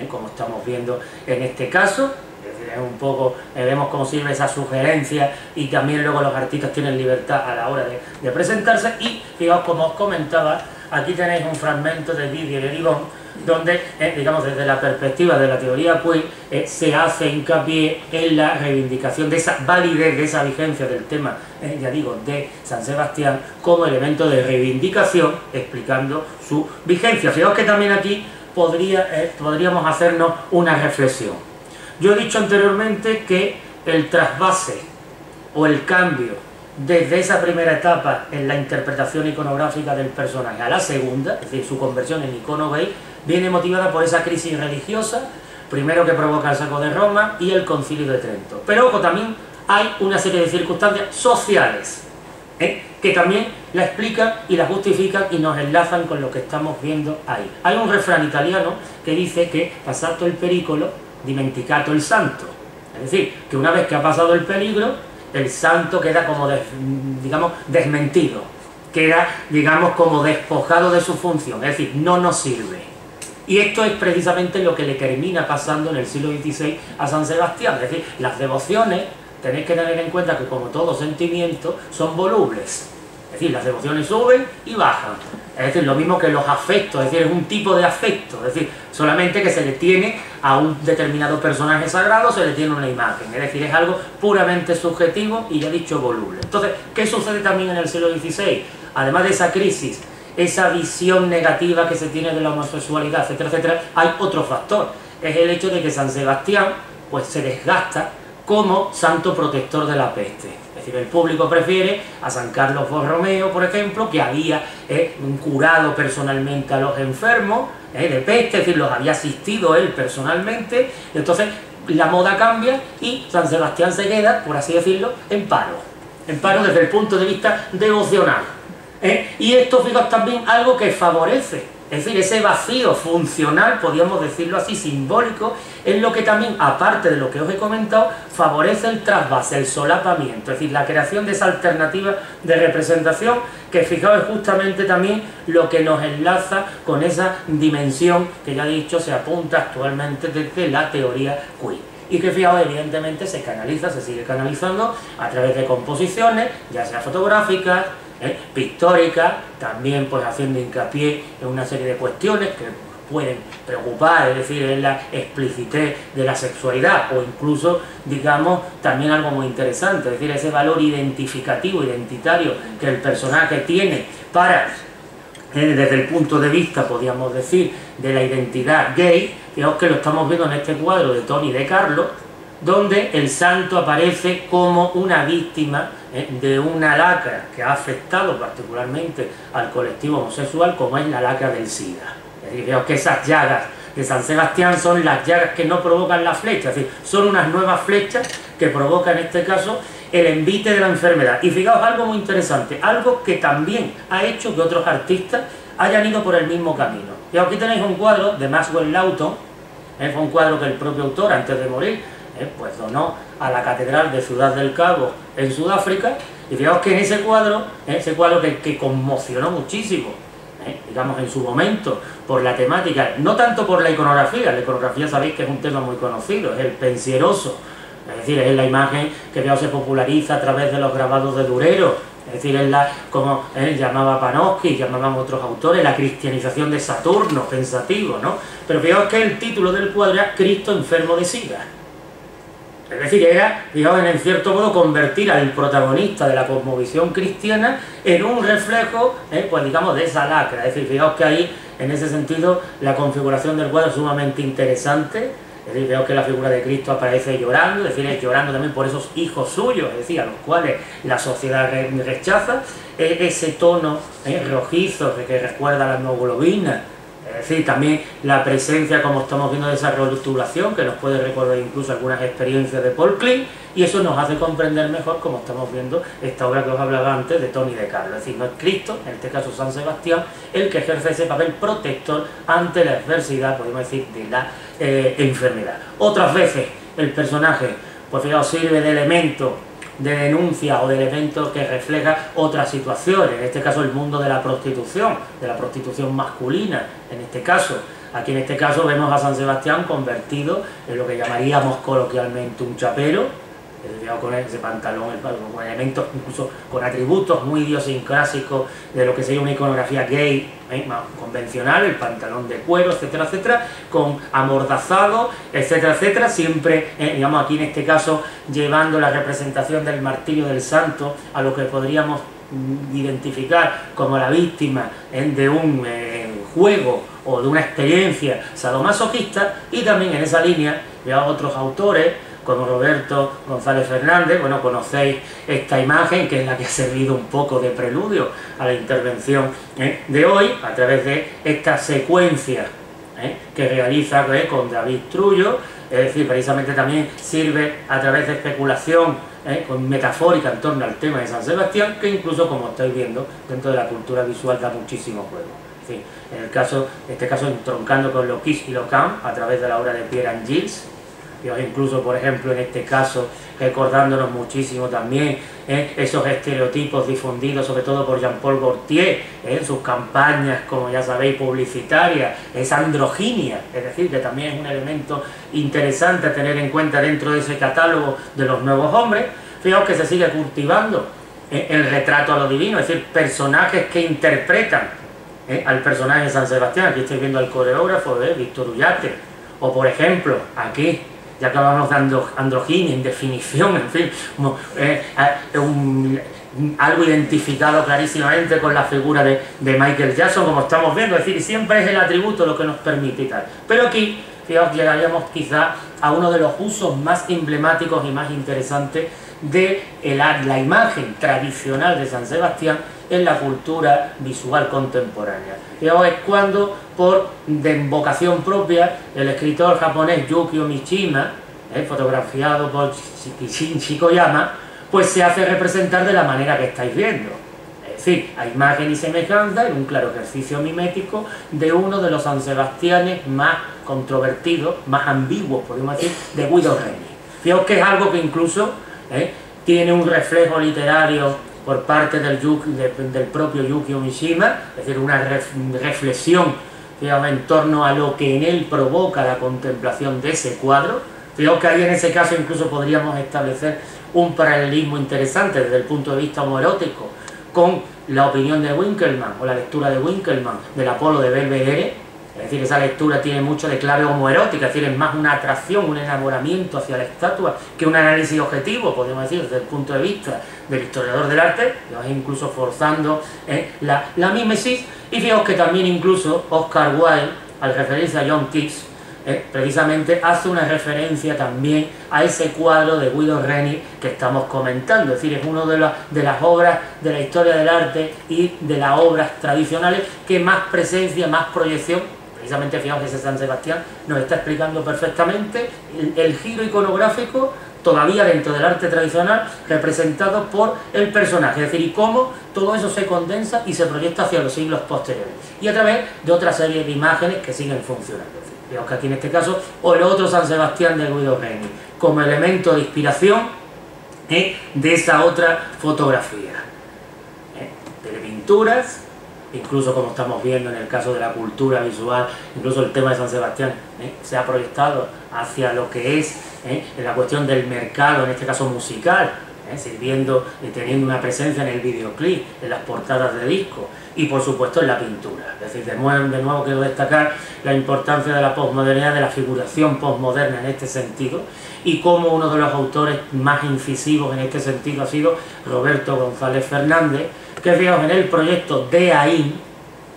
como estamos viendo en este caso. Es decir, es un poco, vemos cómo sirve esa sugerencia y también luego los artistas tienen libertad a la hora de presentarse. Y fijaos, como os comentaba, aquí tenéis un fragmento de Didier Eribon donde, digamos, desde la perspectiva de la teoría queer, se hace hincapié en la reivindicación de esa validez, de esa vigencia del tema, ya digo, de San Sebastián como elemento de reivindicación, explicando su vigencia. Fijaos que también aquí podríamos hacernos una reflexión. Yo he dicho anteriormente que el trasvase o el cambio desde esa primera etapa en la interpretación iconográfica del personaje a la segunda, es decir, su conversión en icono gay, viene motivada por esa crisis religiosa, primero que provoca el saco de Roma y el Concilio de Trento. Pero ojo, también hay una serie de circunstancias sociales que también la explican y la justifican y nos enlazan con lo que estamos viendo ahí. Hay un refrán italiano que dice que passato il pericolo, dimenticato il santo. Es decir, que una vez que ha pasado el peligro, el santo queda como, digamos, desmentido, queda, digamos, como despojado de su función, es decir, no nos sirve. Y esto es precisamente lo que le termina pasando en el siglo XVI a San Sebastián, es decir, las devociones, tenéis que tener en cuenta que como todo sentimiento, son volubles. Es decir, las devociones suben y bajan. Es decir, lo mismo que los afectos, es decir, es un tipo de afecto. Es decir, solamente que se le tiene a un determinado personaje sagrado, se le tiene una imagen. Es decir, es algo puramente subjetivo y, ya he dicho, voluble. Entonces, ¿qué sucede también en el siglo XVI? Además de esa crisis, esa visión negativa que se tiene de la homosexualidad, etcétera, etcétera, hay otro factor. Es el hecho de que San Sebastián pues, se desgasta como santo protector de la peste. Es decir, el público prefiere a San Carlos Borromeo, por ejemplo, que había curado personalmente a los enfermos de peste, es decir, los había asistido él personalmente. Entonces la moda cambia y San Sebastián se queda, por así decirlo, en paro desde el punto de vista devocional. Y esto, fijaos, también algo que favorece, es decir, ese vacío funcional, podríamos decirlo así, simbólico, es lo que también, aparte de lo que os he comentado, favorece el trasvase, el solapamiento, es decir, la creación de esa alternativa de representación, que fijaos es justamente también lo que nos enlaza con esa dimensión que ya he dicho se apunta actualmente desde la teoría queer. Y que, fijaos, evidentemente se canaliza, se sigue canalizando a través de composiciones, ya sea fotográficas, pictórica, también pues haciendo hincapié en una serie de cuestiones que pueden preocupar, es decir, en la explicitez de la sexualidad o incluso, digamos, también algo muy interesante, es decir, ese valor identificativo, identitario que el personaje tiene para, desde el punto de vista, podríamos decir, de la identidad gay. Fijaos que lo estamos viendo en este cuadro de Tony De Carlo, donde el santo aparece como una víctima de una lacra que ha afectado particularmente al colectivo homosexual, como es la lacra del SIDA. Es decir, fijaos que esas llagas de San Sebastián son las llagas que no provocan la flecha, es decir, son unas nuevas flechas que provocan en este caso el envite de la enfermedad. Y fijaos algo muy interesante, algo que también ha hecho que otros artistas hayan ido por el mismo camino. Y aquí tenéis un cuadro de Maxwell Lawton, fue un cuadro que el propio autor, antes de morir, pues donó a la Catedral de Ciudad del Cabo en Sudáfrica, y fijaos que en ese cuadro que conmocionó muchísimo, digamos en su momento, por la temática, no tanto por la iconografía sabéis que es un tema muy conocido, es el pensieroso, es decir, es la imagen que se populariza a través de los grabados de Durero, es decir, es como llamaba Panofsky, llamaban otros autores, la cristianización de Saturno, pensativo, ¿no? Pero fijaos que el título del cuadro era Cristo enfermo de sida. Es decir, era, fijaos, en cierto modo, convertir al protagonista de la cosmovisión cristiana en un reflejo, pues digamos, de esa lacra. Es decir, fijaos que ahí, en ese sentido, la configuración del cuadro es sumamente interesante. Es decir, veo que la figura de Cristo aparece llorando, es decir, es llorando también por esos hijos suyos, es decir, a los cuales la sociedad rechaza, ese tono rojizo que recuerda a la hemoglobina, es decir, también la presencia, como estamos viendo, de esa rotulación, que nos puede recordar incluso algunas experiencias de Paul Klee, y eso nos hace comprender mejor, como estamos viendo, esta obra que os hablaba antes de Tony de Carlo. Es decir, no es Cristo, en este caso San Sebastián, el que ejerce ese papel protector ante la adversidad, podemos decir, de la enfermedad. Otras veces el personaje, pues fijaos, sirve de elemento de denuncia o de elemento que refleja otras situaciones, en este caso el mundo de la prostitución masculina, en este caso. Aquí en este caso vemos a San Sebastián convertido en lo que llamaríamos coloquialmente un chapero, con ese pantalón, con elementos, incluso con atributos muy idiosincrásicos de lo que sería una iconografía gay, más convencional, el pantalón de cuero, etcétera, etcétera, con amordazado, etcétera, etcétera, siempre, digamos aquí en este caso, llevando la representación del martirio del santo a lo que podríamos identificar como la víctima de un juego o de una experiencia sadomasoquista, y también en esa línea ya otros autores como Roberto González Fernández, bueno, conocéis esta imagen que es la que ha servido un poco de preludio a la intervención de hoy, a través de esta secuencia que realiza con David Trullo, es decir, precisamente también sirve a través de especulación metafórica en torno al tema de San Sebastián, que incluso, como estáis viendo, dentro de la cultura visual da muchísimo juego. En este caso entroncando con lo Kiss y lo Can a través de la obra de Pierre Angils, incluso por ejemplo en este caso recordándonos muchísimo también esos estereotipos difundidos sobre todo por Jean-Paul Gaultier en sus campañas, como ya sabéis, publicitarias, esa androginia, es decir, que también es un elemento interesante a tener en cuenta dentro de ese catálogo de los nuevos hombres. Fijaos que se sigue cultivando el retrato a lo divino, es decir, personajes que interpretan al personaje de San Sebastián. Aquí estáis viendo al coreógrafo Víctor Ullate, o por ejemplo, aquí, ya que hablamos de androginia, en definición, en fin, algo identificado clarísimamente con la figura de Michael Jackson, como estamos viendo, es decir, siempre es el atributo lo que nos permite y tal. Pero aquí, fijaos, llegaríamos quizá a uno de los usos más emblemáticos y más interesantes de la imagen tradicional de San Sebastián en la cultura visual contemporánea. Fijaos, es cuando, por vocación propia, el escritor japonés Yukio Mishima, fotografiado por Shinji Koyama, pues se hace representar de la manera que estáis viendo. Es decir, a imagen y semejanza, en un claro ejercicio mimético de uno de los San Sebastianes más controvertidos, más ambiguos, podemos decir, de Guido Reni. Fijaos que es algo que incluso tiene un reflejo literario por parte del propio Yukio Mishima, es decir, una reflexión, digamos, en torno a lo que en él provoca la contemplación de ese cuadro. Fijaos que ahí en ese caso incluso podríamos establecer un paralelismo interesante desde el punto de vista homoerótico con la opinión de Winkelmann o la lectura de Winkelmann del Apolo de Belvedere. Es decir, esa lectura tiene mucho de clave homoerótica, es decir, es más una atracción, un enamoramiento hacia la estatua que un análisis objetivo, podemos decir, desde el punto de vista del historiador del arte, incluso forzando la mímesis. Y fijaos que también incluso Oscar Wilde, al referirse a John Keats, precisamente hace una referencia también a ese cuadro de Guido Reni que estamos comentando, es decir, es una de las obras de la historia del arte y de las obras tradicionales que más presencia, más proyección precisamente fijaos que ese San Sebastián nos está explicando perfectamente el giro iconográfico todavía dentro del arte tradicional representado por el personaje, es decir, y cómo todo eso se condensa y se proyecta hacia los siglos posteriores y a través de otra serie de imágenes que siguen funcionando. Fijaos que aquí en este caso, o el otro San Sebastián de Guido Reni, como elemento de inspiración de esa otra fotografía, de pinturas, incluso como estamos viendo en el caso de la cultura visual, incluso el tema de San Sebastián se ha proyectado hacia lo que es en la cuestión del mercado, en este caso musical, sirviendo y teniendo una presencia en el videoclip, en las portadas de discos y por supuesto en la pintura. Es decir, de nuevo quiero destacar la importancia de la posmodernidad, de la figuración posmoderna en este sentido, y como uno de los autores más incisivos en este sentido ha sido Roberto González Fernández, que fijaos en el proyecto de AIN,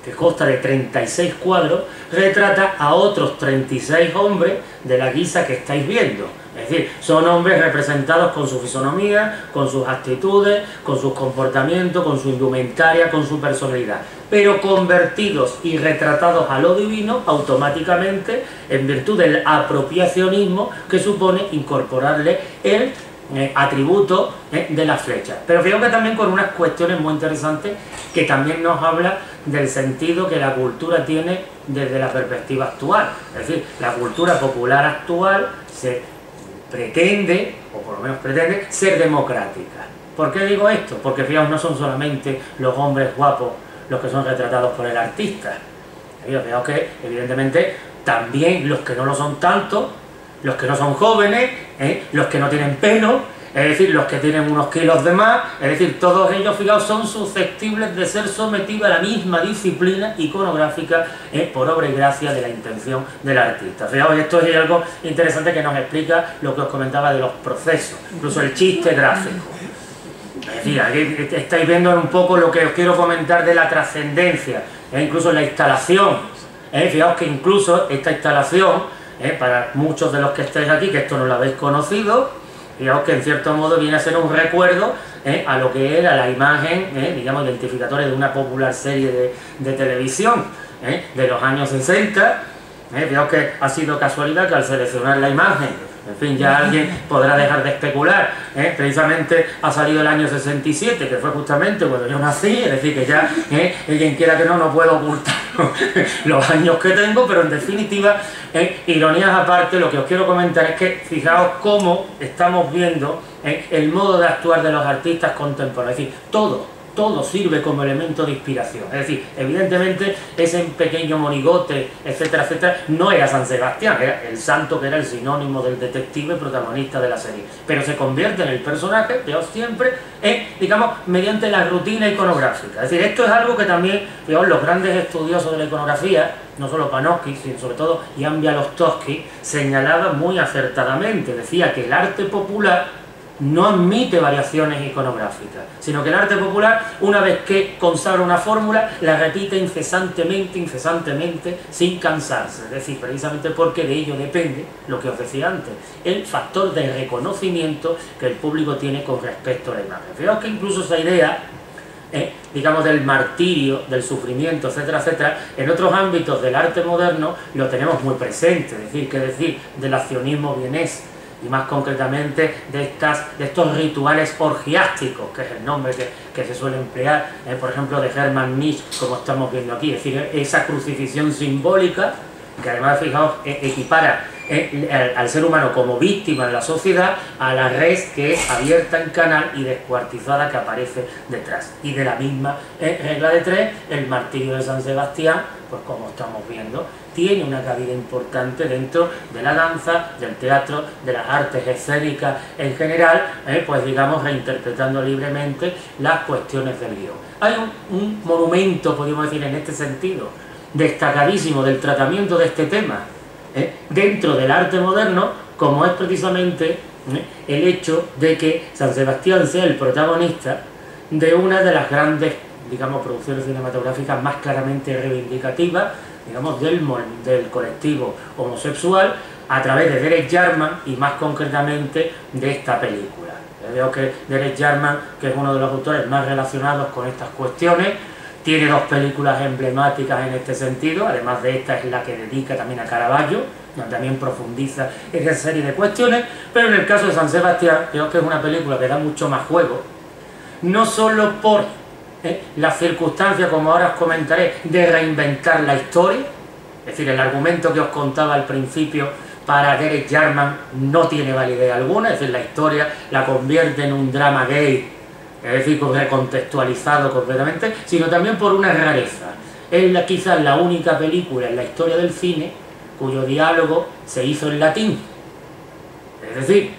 que consta de 36 cuadros, retrata a otros 36 hombres de la guisa que estáis viendo. Es decir, son hombres representados con su fisonomía, con sus actitudes, con sus comportamientos, con su indumentaria, con su personalidad, pero convertidos y retratados a lo divino automáticamente en virtud del apropiacionismo que supone incorporarle el atributo de la flecha. Pero fíjate también con unas cuestiones muy interesantes que también nos habla del sentido que la cultura tiene desde la perspectiva actual. Es decir, la cultura popular actual se pretende, o por lo menos pretende, ser democrática. ¿Por qué digo esto? Porque fijaos, no son solamente los hombres guapos los que son retratados por el artista. Fijaos que evidentemente también los que no lo son tanto, los que no son jóvenes, los que no tienen pelo, es decir, los que tienen unos kilos de más, es decir, todos ellos, fijaos, son susceptibles de ser sometidos a la misma disciplina iconográfica por obra y gracia de la intención del artista. Fijaos, esto es algo interesante que nos explica lo que os comentaba de los procesos, incluso el chiste gráfico. Es decir, aquí estáis viendo un poco lo que os quiero comentar de la trascendencia, incluso la instalación. Fijaos que incluso esta instalación, para muchos de los que estáis aquí, que esto no lo habéis conocido, fijaos que en cierto modo viene a ser un recuerdo a lo que era la imagen, digamos, identificatoria de una popular serie de televisión de los años 60. Fijaos que ha sido casualidad que al seleccionar la imagen, en fin, ya alguien podrá dejar de especular, precisamente ha salido el año 67, que fue justamente cuando yo nací, es decir, que ya, quien quiera que no puedo ocultar los años que tengo, pero en definitiva, ironías aparte, lo que os quiero comentar es que fijaos cómo estamos viendo el modo de actuar de los artistas contemporáneos, es decir, todo sirve como elemento de inspiración. Es decir, evidentemente ese pequeño monigote, etcétera, etcétera, no era San Sebastián, era el santo que era el sinónimo del detective protagonista de la serie, pero se convierte en el personaje, pero siempre, digamos, mediante la rutina iconográfica. Es decir, esto es algo que también, digamos, los grandes estudiosos de la iconografía, no solo Panofsky, sino sobre todo Jan Białostocki, señalaba muy acertadamente, decía que el arte popular no admite variaciones iconográficas, sino que el arte popular, una vez que consagra una fórmula, la repite incesantemente, sin cansarse. Es decir, precisamente porque de ello depende, lo que os decía antes, el factor de reconocimiento que el público tiene con respecto a la imagen. Fijaos que incluso esa idea, digamos, del martirio, del sufrimiento, etcétera, etcétera, en otros ámbitos del arte moderno lo tenemos muy presente. Es decir, del accionismo vienés, y más concretamente de estos rituales orgiásticos, que es el nombre que se suele emplear, por ejemplo, de Hermann Nietzsche, como estamos viendo aquí. Es decir, esa crucifixión simbólica, que además, fijaos, equipara al ser humano como víctima de la sociedad a la res que es abierta en canal y descuartizada que aparece detrás. Y de la misma regla de tres, el martirio de San Sebastián, pues como estamos viendo, tiene una cabida importante dentro de la danza, del teatro, de las artes escénicas en general, pues digamos, reinterpretando libremente las cuestiones del guión. Hay un monumento, podríamos decir, en este sentido, destacadísimo del tratamiento de este tema dentro del arte moderno, como es precisamente el hecho de que San Sebastián sea el protagonista de una de las grandes, digamos, producciones cinematográficas más claramente reivindicativas, digamos, del colectivo homosexual, a través de Derek Jarman y más concretamente de esta película. Veo que Derek Jarman, que es uno de los autores más relacionados con estas cuestiones, tiene dos películas emblemáticas en este sentido, además de esta es la que dedica también a Caravaggio, donde también profundiza en esa serie de cuestiones, pero en el caso de San Sebastián, creo que es una película que da mucho más juego, no solo por las circunstancias, como ahora os comentaré, de reinventar la historia, es decir, el argumento que os contaba al principio para Derek Jarman no tiene validez alguna, es decir, la historia la convierte en un drama gay, es decir, recontextualizado completamente, sino también por una rareza. Es quizás la única película en la historia del cine cuyo diálogo se hizo en latín, es decir,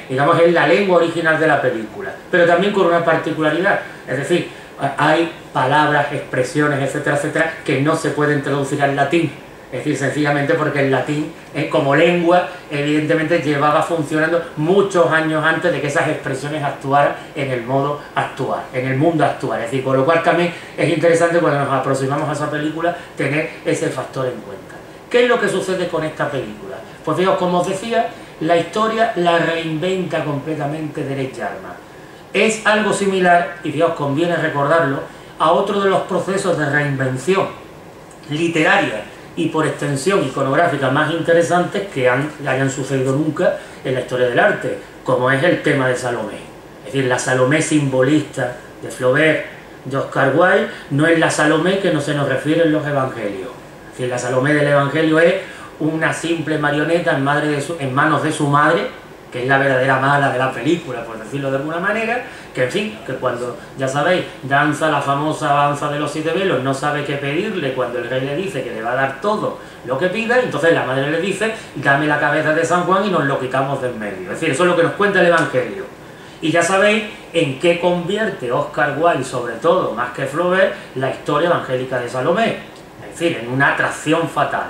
digamos, es la lengua original de la película, pero también con una particularidad, es decir, hay palabras, expresiones, etcétera, etcétera, que no se pueden traducir al latín. Es decir, sencillamente porque el latín, como lengua, evidentemente llevaba funcionando muchos años antes de que esas expresiones actuaran en el modo actual, en el mundo actual. Es decir, por lo cual también es interesante cuando nos aproximamos a esa película tener ese factor en cuenta. ¿Qué es lo que sucede con esta película? Pues fijaos, como os decía, la historia la reinventa completamente Derek Jarman. Es algo similar, y fijaos, conviene recordarlo, a otro de los procesos de reinvención literaria y por extensión iconográfica más interesantes que hayan sucedido nunca en la historia del arte, como es el tema de Salomé. Es decir, la Salomé simbolista de Flaubert, de Oscar Wilde, no es la Salomé que no se nos refiere en los evangelios. Es decir, la Salomé del evangelio es una simple marioneta en manos de su madre, que es la verdadera mala de la película, por decirlo de alguna manera, que en fin, que cuando, ya sabéis, danza la famosa danza de los 7 velos, no sabe qué pedirle cuando el rey le dice que le va a dar todo lo que pida, entonces la madre le dice, dame la cabeza de San Juan y nos lo quitamos de en medio. Es decir, eso es lo que nos cuenta el Evangelio. Y ya sabéis en qué convierte Oscar Wilde, sobre todo, más que Flaubert, la historia evangélica de Salomé. Es decir, en una atracción fatal.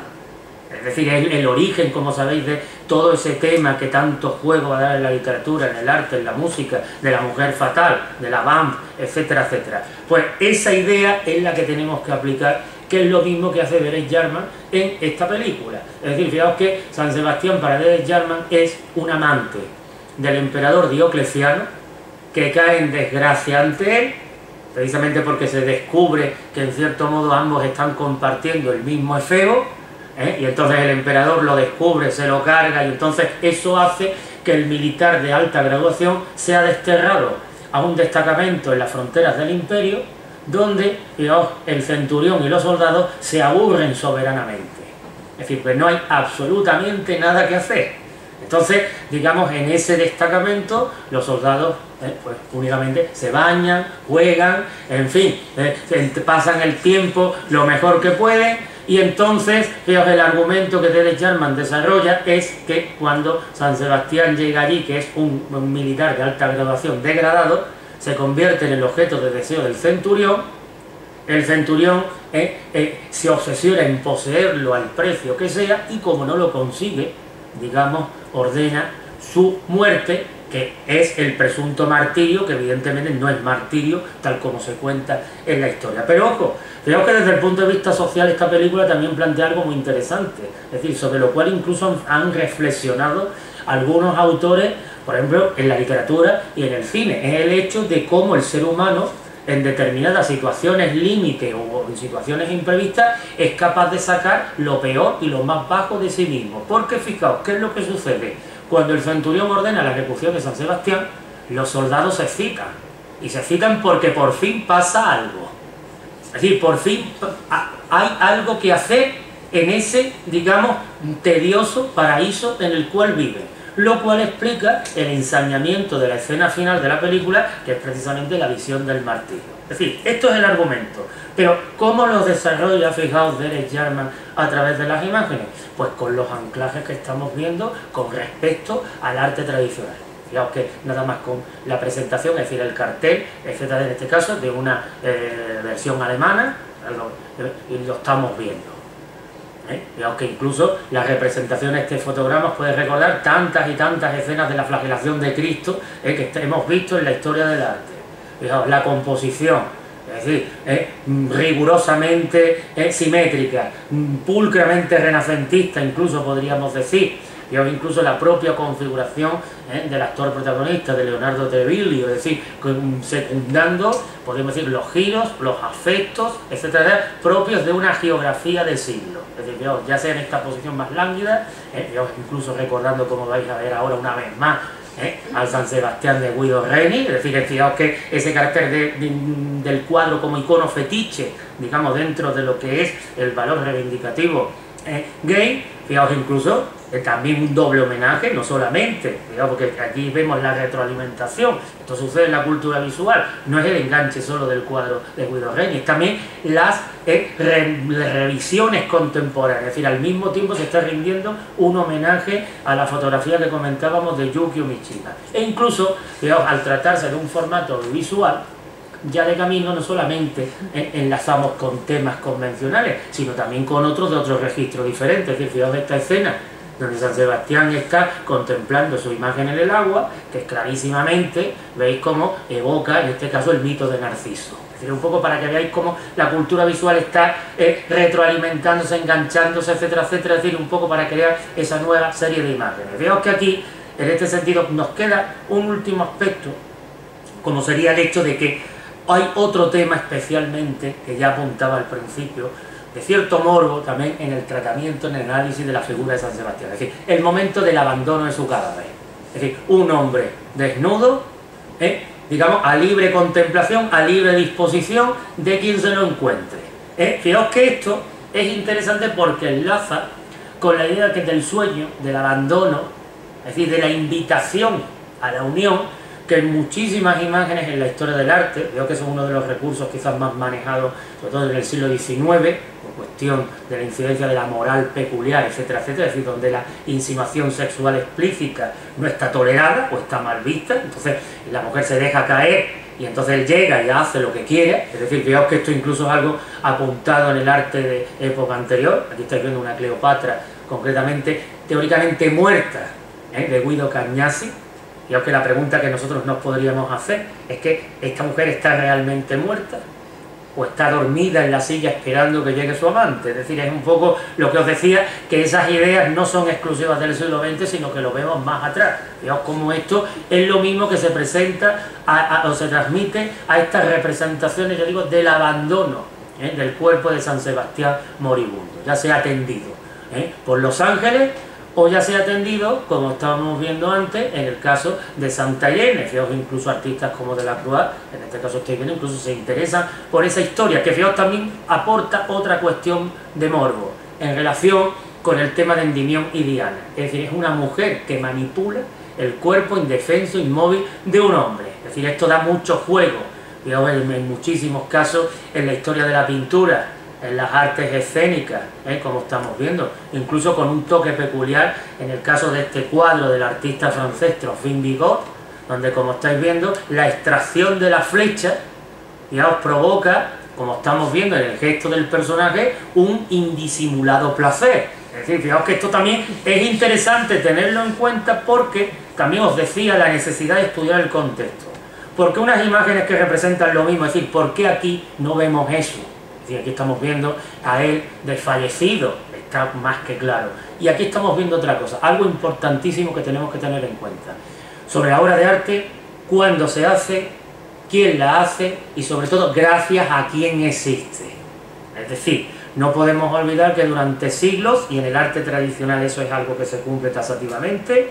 Es decir, el origen, como sabéis, de todo ese tema que tanto juego va a dar en la literatura, en el arte, en la música, de la mujer fatal, de la vamp, etcétera, etcétera. Pues esa idea es la que tenemos que aplicar, que es lo mismo que hace Derek Jarman en esta película. Es decir, fijaos que San Sebastián para Derek Jarman es un amante del emperador Diocleciano que cae en desgracia ante él, precisamente porque se descubre que en cierto modo ambos están compartiendo el mismo efebo, y entonces el emperador lo descubre, se lo carga, y entonces eso hace que el militar de alta graduación sea desterrado a un destacamento en las fronteras del imperio, donde, digamos, el centurión y los soldados se aburren soberanamente. Es decir, pues no hay absolutamente nada que hacer. Entonces, digamos, en ese destacamento los soldados pues únicamente se bañan, juegan, en fin, pasan el tiempo lo mejor que pueden. Y entonces, fijaos, el argumento que Derek Jarman desarrolla es que cuando San Sebastián llega allí, que es un militar de alta graduación degradado, se convierte en el objeto de deseo del centurión. El centurión se obsesiona en poseerlo al precio que sea, y como no lo consigue, digamos, ordena su muerte, que es el presunto martirio, que evidentemente no es martirio tal como se cuenta en la historia. Pero ojo, creo que desde el punto de vista social esta película también plantea algo muy interesante, es decir, sobre lo cual incluso han reflexionado algunos autores, por ejemplo, en la literatura y en el cine. Es el hecho de cómo el ser humano, en determinadas situaciones límite o en situaciones imprevistas, es capaz de sacar lo peor y lo más bajo de sí mismo. Porque fijaos, ¿qué es lo que sucede? Cuando el centurión ordena la ejecución de San Sebastián, los soldados se excitan. Y se excitan porque por fin pasa algo. Es decir, por fin hay algo que hacer en ese, digamos, tedioso paraíso en el cual viven. Lo cual explica el ensañamiento de la escena final de la película, que es precisamente la visión del martirio. Es decir, esto es el argumento. Pero, ¿cómo lo desarrolla, fijaos, Derek Jarman a través de las imágenes? Pues con los anclajes que estamos viendo con respecto al arte tradicional. Fijaos que nada más con la presentación, es decir, el cartel, etcétera, en este caso, de una versión alemana, lo estamos viendo. Fijaos que incluso las representaciones de este fotogramas pueden recordar tantas y tantas escenas de la flagelación de Cristo que hemos visto en la historia del arte. Fijaos, la composición, es decir, rigurosamente simétrica, pulcramente renacentista, incluso podríamos decir, Fijaos incluso la propia configuración del actor protagonista, de Leonardo Treviglio, es decir, secundando, podemos decir, los giros, los afectos, etcétera, propios de una geografía de siglo. Es decir, fijaos, ya sea en esta posición más lánguida, fijaos, incluso recordando, como vais a ver ahora una vez más, al San Sebastián de Guido Reni, es decir, fijaos que ese carácter del cuadro como icono fetiche, digamos, dentro de lo que es el valor reivindicativo gay, fijaos incluso también un doble homenaje, no solamente, fijaos, porque aquí vemos la retroalimentación, esto sucede en la cultura visual, no es el enganche solo del cuadro de Guido Reni, es también las revisiones contemporáneas, es decir, al mismo tiempo se está rindiendo un homenaje a la fotografía que comentábamos de Yukio Mishima, e incluso, fijaos, al tratarse de un formato visual, ya de camino no solamente enlazamos con temas convencionales, sino también con otros de otros registros diferentes. Es decir, fijaos esta escena donde San Sebastián está contemplando su imagen en el agua, que clarísimamente veis cómo evoca, en este caso, el mito de Narciso. Es decir, un poco para que veáis cómo la cultura visual está retroalimentándose, enganchándose, etcétera, etcétera, es decir, un poco para crear esa nueva serie de imágenes. Fijaos que aquí, en este sentido, nos queda un último aspecto, como sería el hecho de que hay otro tema especialmente, que ya apuntaba al principio, de cierto morbo también en el tratamiento, en el análisis de la figura de San Sebastián. Es decir, el momento del abandono de su cadáver. Es decir, un hombre desnudo, digamos, a libre contemplación, a libre disposición de quien se lo encuentre. Fijaos que esto es interesante porque enlaza con la idea que del sueño, del abandono, es decir, de la invitación a la unión, que en muchísimas imágenes en la historia del arte, veo que es uno de los recursos quizás más manejados, sobre todo en el siglo XIX, por cuestión de la incidencia de la moral peculiar, etcétera, etcétera, es decir, donde la insinuación sexual explícita no está tolerada o está mal vista, entonces la mujer se deja caer y entonces él llega y hace lo que quiere, es decir, fijaos que esto incluso es algo apuntado en el arte de época anterior, aquí estáis viendo una Cleopatra concretamente, teóricamente muerta, de Guido Cagnasi. Fijaos que la pregunta que nosotros nos podríamos hacer es que ¿esta mujer está realmente muerta? ¿O está dormida en la silla esperando que llegue su amante? Es decir, es un poco lo que os decía, que esas ideas no son exclusivas del siglo XX, sino que lo vemos más atrás. Fijaos cómo esto es lo mismo que se presenta o se transmite a estas representaciones, yo digo, del abandono del cuerpo de San Sebastián moribundo, ya sea atendido por los ángeles, o ya sea atendido, como estábamos viendo antes, en el caso de Santa Irene. Fijaos, incluso artistas como Delacroix, en este caso estoy viendo, incluso se interesan por esa historia, que fijaos también aporta otra cuestión de morbo, en relación con el tema de Endymión y Diana. Es decir, es una mujer que manipula el cuerpo indefenso, inmóvil de un hombre. Es decir, esto da mucho juego, fijaos, en muchísimos casos en la historia de la pintura, en las artes escénicas, como estamos viendo, incluso con un toque peculiar en el caso de este cuadro del artista francés Trophime Bigot, donde, como estáis viendo, la extracción de la flecha ya os provoca, como estamos viendo en el gesto del personaje, un indisimulado placer. Es decir, fijaos que esto también es interesante tenerlo en cuenta, porque también os decía la necesidad de estudiar el contexto. Porque unas imágenes que representan lo mismo, es decir, ¿por qué aquí no vemos eso? Aquí estamos viendo a él desfallecido, está más que claro. Y aquí estamos viendo otra cosa, algo importantísimo que tenemos que tener en cuenta. Sobre la obra de arte, cuándo se hace, quién la hace y sobre todo gracias a quién existe. Es decir, no podemos olvidar que durante siglos, y en el arte tradicional eso es algo que se cumple taxativamente,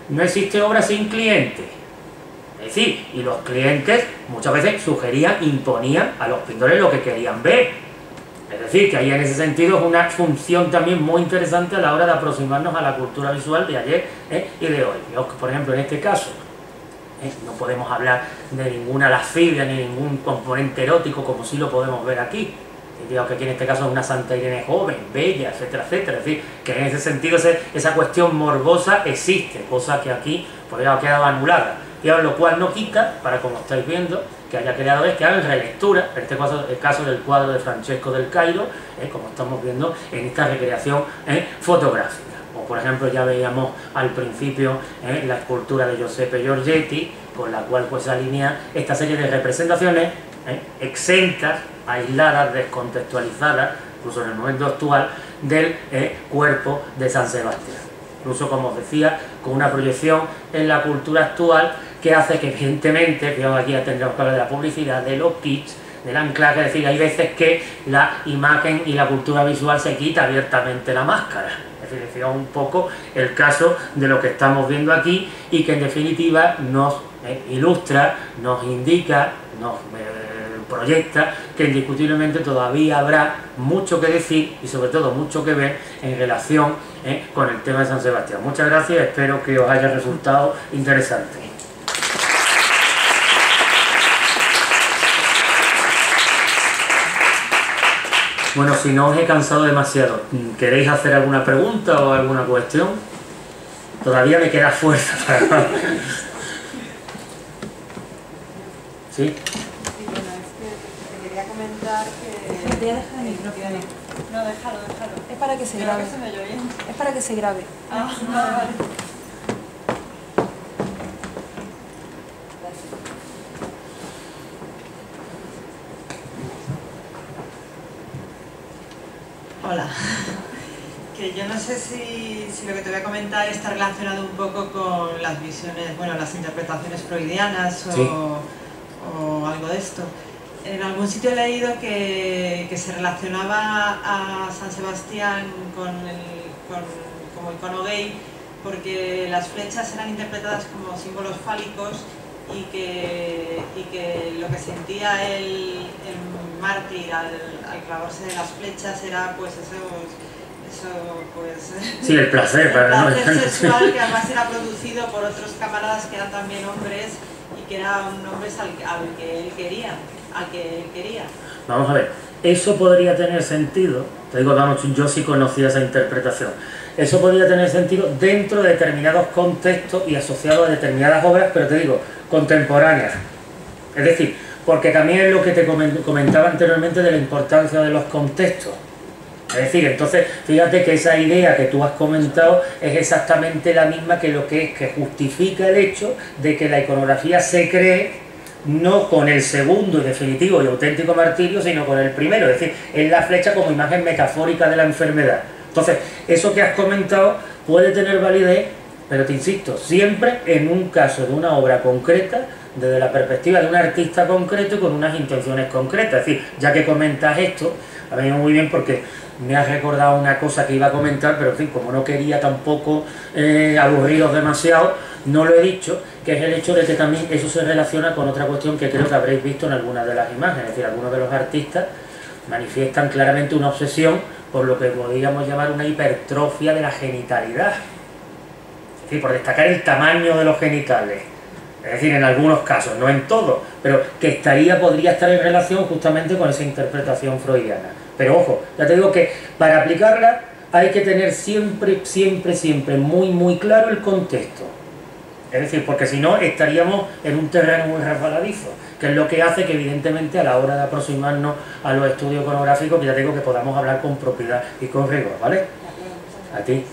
no existe obra sin cliente. Es decir, y los clientes muchas veces sugerían, imponían a los pintores lo que querían ver. Es decir, que ahí en ese sentido es una función también muy interesante a la hora de aproximarnos a la cultura visual de ayer y de hoy. Por ejemplo, en este caso, no podemos hablar de ninguna lascivia ni ningún componente erótico como sí lo podemos ver aquí. Digamos que aquí en este caso es una Santa Irene joven, bella, etcétera, etcétera. Es decir, que en ese sentido esa cuestión morbosa existe, cosa que aquí pues, ha quedado anulada. Lo cual no quita, para como estáis viendo, que haya creadores que hagan relectura, en este caso el caso del cuadro de Francesco del Cairo, como estamos viendo en esta recreación fotográfica. O por ejemplo ya veíamos al principio la escultura de Giuseppe Giorgetti, con la cual pues se alinea esta serie de representaciones exentas, aisladas, descontextualizadas, incluso en el momento actual, del cuerpo de San Sebastián. incluso, como os decía, con una proyección en la cultura actual que hace que, evidentemente, fíjate, aquí ya tendremos que hablar de la publicidad, de los kits, del anclaje, es decir, hay veces que la imagen y la cultura visual se quita abiertamente la máscara. Es decir, fijaos un poco el caso de lo que estamos viendo aquí y que en definitiva nos ilustra, nos indica, nos proyecta que indiscutiblemente todavía habrá mucho que decir y sobre todo mucho que ver en relación con el tema de San Sebastián. Muchas gracias, espero que os haya resultado interesante. Bueno, si no os he cansado demasiado, ¿queréis hacer alguna pregunta o alguna cuestión? Todavía me queda fuerza para... ¿Sí? Bueno, es que te quería comentar que... Te voy a dejar el micrófono. No, déjalo. Es para que se Creo grabe. que se me oye bien. Es para que se grabe. Ah, vale. Hola. Que yo no sé si lo que te voy a comentar está relacionado un poco con las visiones, bueno, las interpretaciones freudianas o, sí, o algo de esto. En algún sitio he leído que se relacionaba a San Sebastián como icono gay porque las flechas eran interpretadas como símbolos fálicos y que lo que sentía el mártir al clavarse de las flechas era pues eso pues... Sí, el placer, el placer sexual que además era producido por otros camaradas que eran también hombres y que eran hombres al que él quería. Vamos a ver, eso podría tener sentido, te digo, vamos, yo sí conocía esa interpretación, eso podría tener sentido dentro de determinados contextos y asociado a determinadas obras, pero te digo, contemporáneas. Es decir, porque también es lo que te comentaba anteriormente de la importancia de los contextos. Es decir, entonces, fíjate que esa idea que tú has comentado es exactamente la misma que lo que justifica el hecho de que la iconografía se cree no con el segundo y definitivo y auténtico martirio, sino con el primero, es decir, es la flecha como imagen metafórica de la enfermedad. Entonces, eso que has comentado puede tener validez, pero te insisto, siempre en un caso de una obra concreta, desde la perspectiva de un artista concreto y con unas intenciones concretas. Es decir, ya que comentas esto, a mí muy bien porque me has recordado una cosa que iba a comentar, pero en fin, como no quería tampoco aburriros demasiado, no lo he dicho, que es el hecho de que también eso se relaciona con otra cuestión que creo que habréis visto en algunas de las imágenes. Es decir, algunos de los artistas manifiestan claramente una obsesión por lo que podríamos llamar una hipertrofia de la genitalidad. Es decir, por destacar el tamaño de los genitales. Es decir, en algunos casos, no en todos, pero que podría estar en relación justamente con esa interpretación freudiana. Pero ojo, ya te digo que para aplicarla hay que tener siempre muy claro el contexto. Es decir, porque si no estaríamos en un terreno muy resbaladizo, que es lo que hace que evidentemente a la hora de aproximarnos a los estudios iconográficos, que ya digo que podamos hablar con propiedad y con rigor, ¿vale? A ti.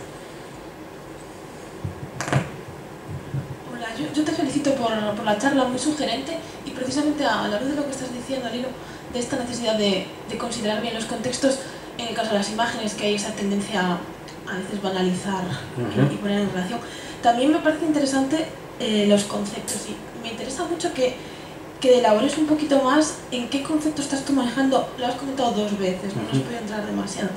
Hola, yo te felicito por la charla muy sugerente y precisamente a la luz de lo que estás diciendo, al hilo de esta necesidad de considerar bien los contextos, en el caso de las imágenes, que hay esa tendencia a veces banalizar y poner en relación. También me parece interesante los conceptos y me interesa mucho que elabores un poquito más en qué concepto estás tú manejando. Lo has comentado dos veces, no nos puedo entrar demasiado.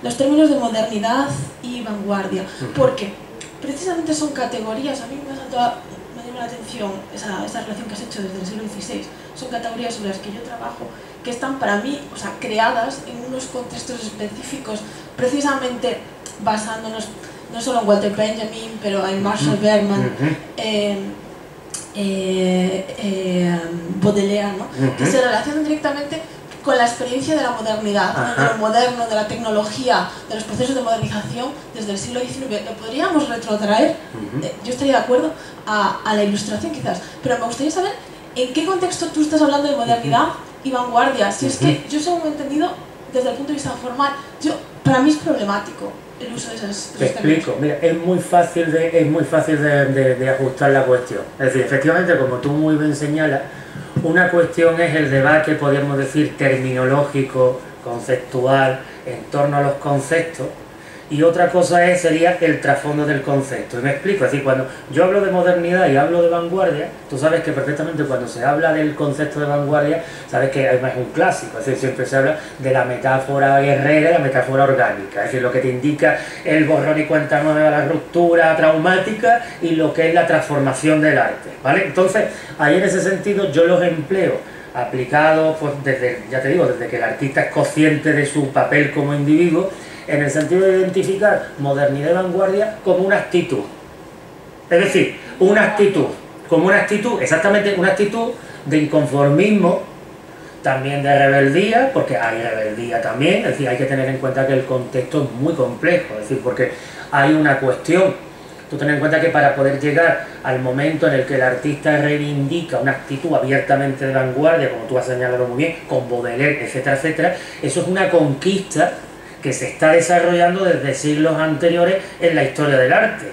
Los términos de modernidad y vanguardia, porque precisamente son categorías, a mí me llama la atención esa relación que has hecho desde el siglo XVI, son categorías sobre las que yo trabajo, que están para mí, o sea, creadas en unos contextos específicos, precisamente basándonos no solo en Walter Benjamin, pero en Marshall Bergman, Baudelaire, ¿no? Que se relacionan directamente con la experiencia de la modernidad, ¿no? De lo moderno, de la tecnología, de los procesos de modernización desde el siglo XIX. Lo podríamos retrotraer, yo estaría de acuerdo, a la Ilustración quizás, pero me gustaría saber en qué contexto tú estás hablando de modernidad y vanguardia. Si es que yo según he entendido, desde el punto de vista formal, para mí es problemático el uso de esas Te explico, mira, es muy fácil de ajustar la cuestión. Es decir, efectivamente, como tú muy bien señalas, una cuestión es el debate, podríamos decir, terminológico, conceptual, en torno a los conceptos, y otra cosa sería el trasfondo del concepto. Y me explico, es decir, cuando yo hablo de modernidad y hablo de vanguardia, tú sabes que perfectamente cuando se habla del concepto de vanguardia, sabes que además es un clásico, es decir, siempre se habla de la metáfora guerrera y la metáfora orgánica, es decir, lo que te indica el borrón y cuenta nueva, la ruptura traumática y lo que es la transformación del arte, ¿vale? Entonces, ahí en ese sentido yo los empleo aplicados, pues desde, ya te digo, desde que el artista es consciente de su papel como individuo, en el sentido de identificar modernidad y vanguardia como una actitud. Es decir, una actitud, como una actitud, exactamente una actitud de inconformismo, también de rebeldía, porque hay rebeldía también, es decir, hay que tener en cuenta que el contexto es muy complejo, es decir, porque hay una cuestión. Tú ten en cuenta que para poder llegar al momento en el que el artista reivindica una actitud abiertamente de vanguardia, como tú has señalado muy bien, con Baudelaire, etcétera, etcétera, eso es una conquista que se está desarrollando desde siglos anteriores en la historia del arte.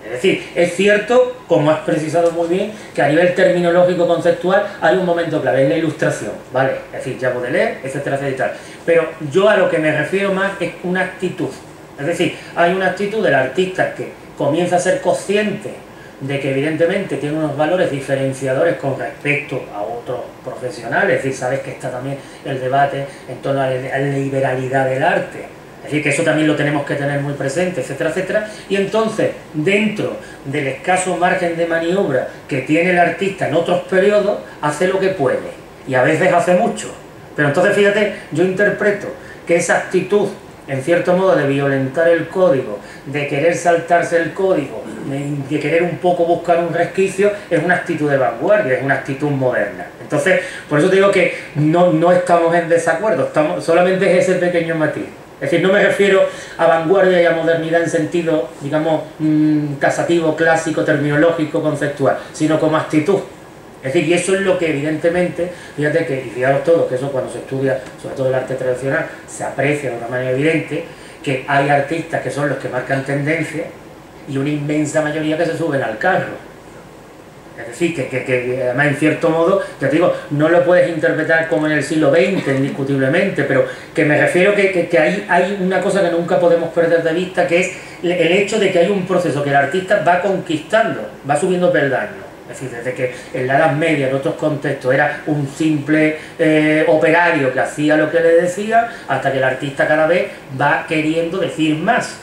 Es decir, es cierto, como has precisado muy bien, que a nivel terminológico conceptual hay un momento clave, es la Ilustración, ¿vale? Es decir, ya Baudelaire, etcétera, etcétera. Pero yo a lo que me refiero más es una actitud. Es decir, hay una actitud del artista que comienza a ser consciente de que evidentemente tiene unos valores diferenciadores con respecto a otros profesionales, es decir, sabes que está también el debate en torno a la liberalidad del arte, es decir, que eso también lo tenemos que tener muy presente, etcétera, etcétera, y entonces, dentro del escaso margen de maniobra que tiene el artista en otros periodos, hace lo que puede, y a veces hace mucho, pero entonces fíjate, yo interpreto que esa actitud, en cierto modo, de violentar el código, de querer saltarse el código, de querer un poco buscar un resquicio, es una actitud de vanguardia, es una actitud moderna. Entonces, por eso te digo que no estamos en desacuerdo, solamente es ese pequeño matiz. Es decir, no me refiero a vanguardia y a modernidad en sentido, digamos, tasativo, clásico, terminológico, conceptual, sino como actitud. Es decir, y eso es lo que evidentemente, fíjate que, y fijaros todos, que eso cuando se estudia, sobre todo el arte tradicional, se aprecia de una manera evidente, que hay artistas que son los que marcan tendencia y una inmensa mayoría que se suben al carro. Es decir, que además en cierto modo, ya te digo, no lo puedes interpretar como en el siglo XX, indiscutiblemente, pero que me refiero que hay una cosa que nunca podemos perder de vista, que es el hecho de que hay un proceso que el artista va conquistando, va subiendo peldaños. Es decir, desde que en la Edad Media, en otros contextos, era un simple operario que hacía lo que le decía, hasta que el artista cada vez va queriendo decir más.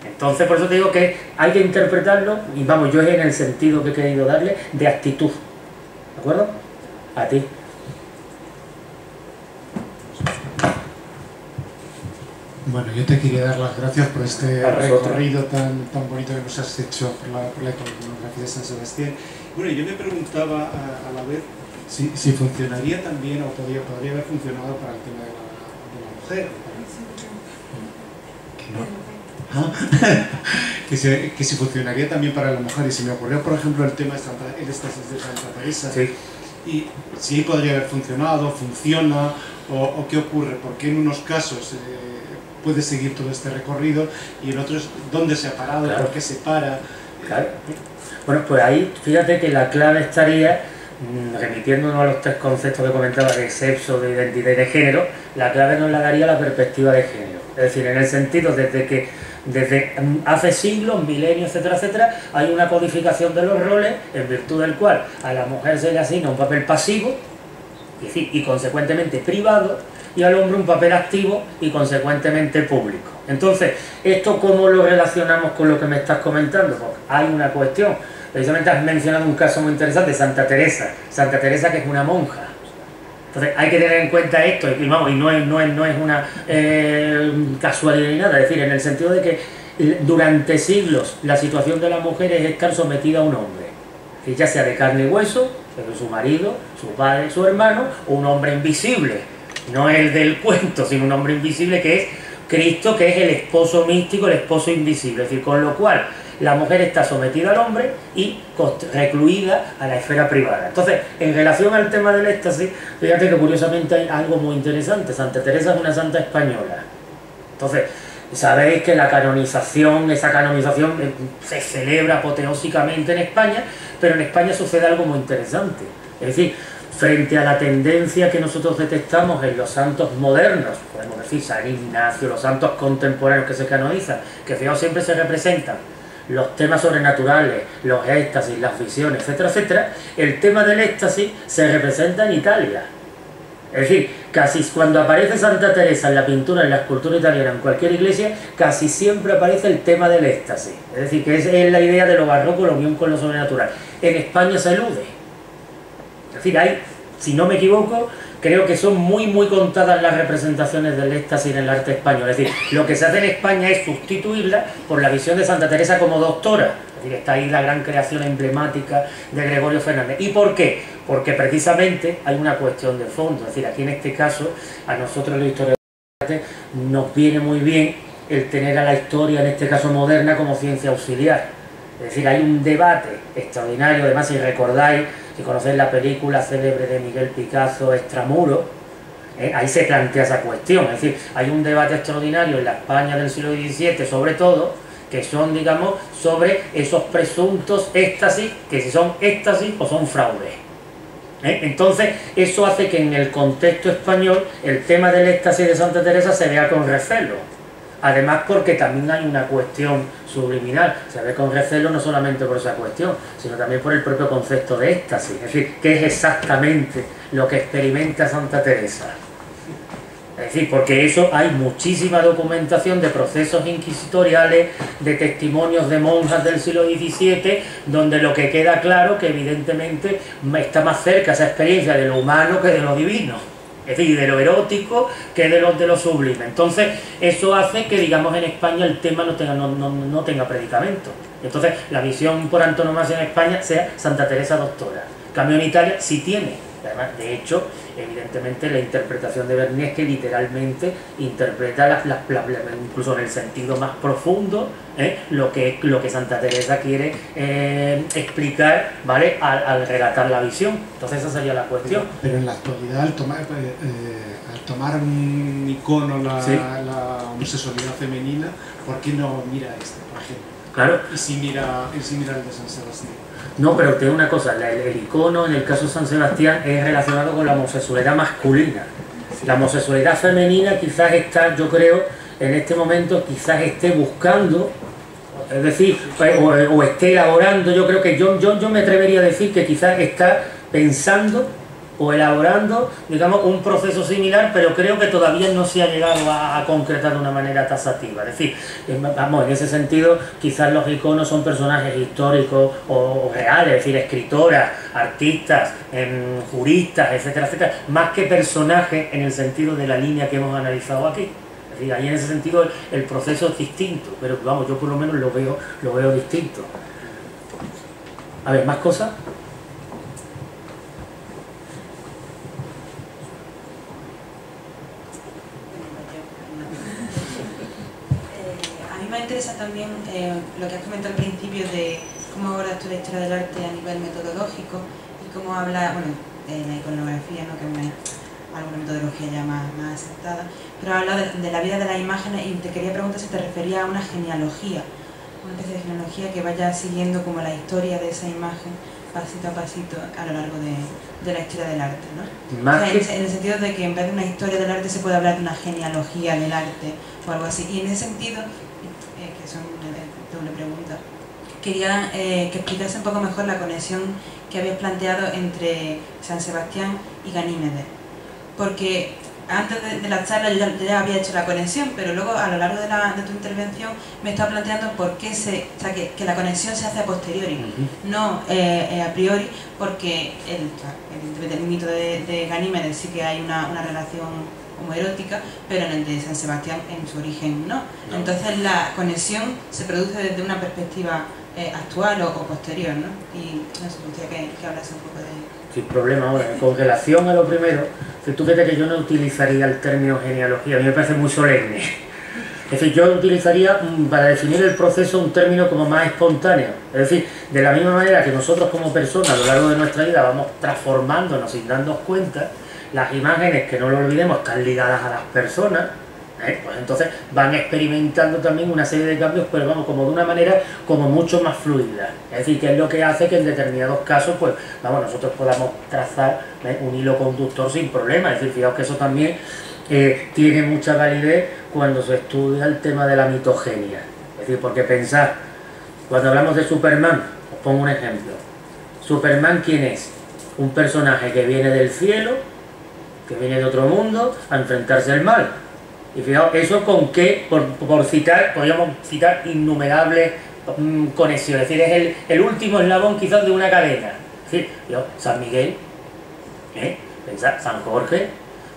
Entonces, por eso te digo que hay que interpretarlo, y vamos, yo es en el sentido que he querido darle, de actitud. ¿De acuerdo? A ti. Bueno, yo te quería dar las gracias por este recorrido tan bonito que nos has hecho por la iconografía de San Sebastián. Bueno, yo me preguntaba a la vez si funcionaría también, o podría haber funcionado para el tema de la mujer. Que no. Que si funcionaría también para la mujer, y se me ocurrió, por ejemplo, el tema el éxtasis de Santa Teresa, sí. Y si podría haber funcionado, funciona, o qué ocurre, porque en unos casos puede seguir todo este recorrido y en otros dónde se ha parado, claro. ¿Por qué se para? Claro. Bueno, pues ahí fíjate que la clave estaría, remitiéndonos a los tres conceptos que comentaba de sexo, de identidad y de género, la clave nos la daría la perspectiva de género. Es decir, en el sentido desde hace siglos, milenios, etcétera, etcétera, hay una codificación de los roles en virtud del cual a la mujer se le asigna un papel pasivo, es decir, y consecuentemente privado, y al hombre un papel activo y consecuentemente público. Entonces, ¿esto cómo lo relacionamos con lo que me estás comentando? Porque hay una cuestión, precisamente has mencionado un caso muy interesante, Santa Teresa que es una monja. Entonces hay que tener en cuenta esto, y vamos, y no es una casualidad ni nada, es decir, en el sentido de que durante siglos la situación de la mujer es estar sometida a un hombre, que ya sea de carne y hueso, pero su marido, su padre, su hermano, o un hombre invisible, no el del cuento, sino un hombre invisible que es Cristo, que es el esposo místico, el esposo invisible, es decir, con lo cual la mujer está sometida al hombre y recluida a la esfera privada. Entonces, en relación al tema del éxtasis, fíjate que curiosamente hay algo muy interesante. Santa Teresa es una santa española. Entonces, sabéis que esa canonización se celebra apoteósicamente en España, pero en España sucede algo muy interesante. Es decir, frente a la tendencia que nosotros detectamos en los santos modernos, podemos decir San Ignacio, los santos contemporáneos que se canonizan, que fijaos siempre se representan los temas sobrenaturales, los éxtasis, las visiones, etcétera, etcétera, el tema del éxtasis se representa en Italia. Es decir, casi cuando aparece Santa Teresa en la pintura, en la escultura italiana, en cualquier iglesia, casi siempre aparece el tema del éxtasis. Es decir, que es la idea de lo barroco, la unión con lo sobrenatural. En España se elude. Es decir, hay, si no me equivoco, creo que son muy contadas las representaciones del éxtasis en el arte español. Es decir, lo que se hace en España es sustituirla por la visión de Santa Teresa como doctora. Es decir, está ahí la gran creación emblemática de Gregorio Fernández. ¿Y por qué? Porque precisamente hay una cuestión de fondo. Es decir, aquí en este caso, a nosotros los historiadores del arte nos viene muy bien el tener a la historia, en este caso moderna, como ciencia auxiliar. Es decir, hay un debate extraordinario. Además, si recordáis, si conocéis la película célebre de Miguel Picasso, Extramuro, ahí se plantea esa cuestión. Es decir, hay un debate extraordinario en la España del siglo XVII, sobre todo, que son, digamos, sobre esos presuntos éxtasis, que si son éxtasis o son fraudes. Entonces, eso hace que en el contexto español el tema del éxtasis de Santa Teresa se vea con recelo. Además, porque también hay una cuestión subliminal, se ve con recelo no solamente por esa cuestión, sino también por el propio concepto de éxtasis. Es decir, ¿qué es exactamente lo que experimenta Santa Teresa? Es decir, porque eso hay muchísima documentación de procesos inquisitoriales, de testimonios de monjas del siglo XVII, donde lo que queda claro que evidentemente está más cerca esa experiencia de lo humano que de lo divino. Es decir, de lo erótico que de lo sublime. Entonces, eso hace que, digamos, en España el tema no tenga predicamento. Entonces, la visión por antonomasia en España sea Santa Teresa doctora. En cambio, en Italia sí tiene. Además, de hecho, evidentemente la interpretación de Berni es que literalmente interpreta incluso en el sentido más profundo, lo que Santa Teresa quiere explicar, ¿vale?, al relatar la visión. Entonces esa sería la cuestión. Pero en la actualidad, al tomar un icono la homosexualidad femenina, ¿por qué no mira este, por ejemplo? Claro. Y si mira el de San Sebastián. No, pero te digo una cosa, el icono en el caso de San Sebastián es relacionado con la homosexualidad masculina. La homosexualidad femenina quizás está, yo creo, en este momento quizás esté buscando, es decir, o esté elaborando, yo creo que yo me atrevería a decir que quizás está pensando o elaborando, digamos, un proceso similar, pero creo que todavía no se ha llegado a concretar de una manera tasativa. Es decir, vamos, en ese sentido, quizás los iconos son personajes históricos o reales, es decir, escritoras, artistas, juristas, etcétera, etcétera, más que personajes en el sentido de la línea que hemos analizado aquí. Es decir, ahí en ese sentido el proceso es distinto, pero vamos, yo por lo menos lo veo distinto. A ver, ¿más cosas? Me interesa también lo que has comentado al principio de cómo abordas tú la historia del arte a nivel metodológico y cómo habla, bueno, de la iconografía, ¿no?, que es alguna metodología ya más aceptada, pero habla de la vida de las imágenes y te quería preguntar si te refería a una genealogía, una especie de genealogía que vaya siguiendo como la historia de esa imagen pasito a pasito a lo largo de la historia del arte, ¿no? O sea, en el sentido de que en vez de una historia del arte se puede hablar de una genealogía del arte o algo así, y en ese sentido, que son doble pregunta, quería que explicase un poco mejor la conexión que habías planteado entre San Sebastián y Ganímedes, porque antes de la charla yo ya había hecho la conexión, pero luego a lo largo de tu intervención me estaba planteando por qué que la conexión se hace a posteriori, no a priori, porque el mito de Ganímedes sí que hay una relación homoerótica, pero en el de San Sebastián en su origen no. Entonces la conexión se produce desde una perspectiva actual o posterior, ¿no? Y no sé, me gustaría que hablase un poco de... Sin problema. Ahora, con relación a lo primero, si tú fíjate que yo no utilizaría el término genealogía, a mí me parece muy solemne. Es decir, yo utilizaría para definir el proceso un término como más espontáneo. Es decir, de la misma manera que nosotros como personas a lo largo de nuestra vida vamos transformándonos sin darnos cuenta, las imágenes, que no lo olvidemos, están ligadas a las personas. Pues entonces van experimentando también una serie de cambios, pero vamos, como de una manera como mucho más fluida. Es decir, que es lo que hace que en determinados casos, pues, vamos, nosotros podamos trazar un hilo conductor sin problema. Es decir, fijaos que eso también tiene mucha validez cuando se estudia el tema de la mitogenia. Es decir, porque pensad, cuando hablamos de Superman, os pongo un ejemplo. Superman, ¿quién es? Un personaje que viene del cielo, que viene de otro mundo, a enfrentarse al mal. Y fijaos, eso con qué, por citar, podríamos citar innumerables conexiones. Es decir, es el último eslabón quizás de una cadena. Es decir, fijaos, San Miguel, pensad, San Jorge,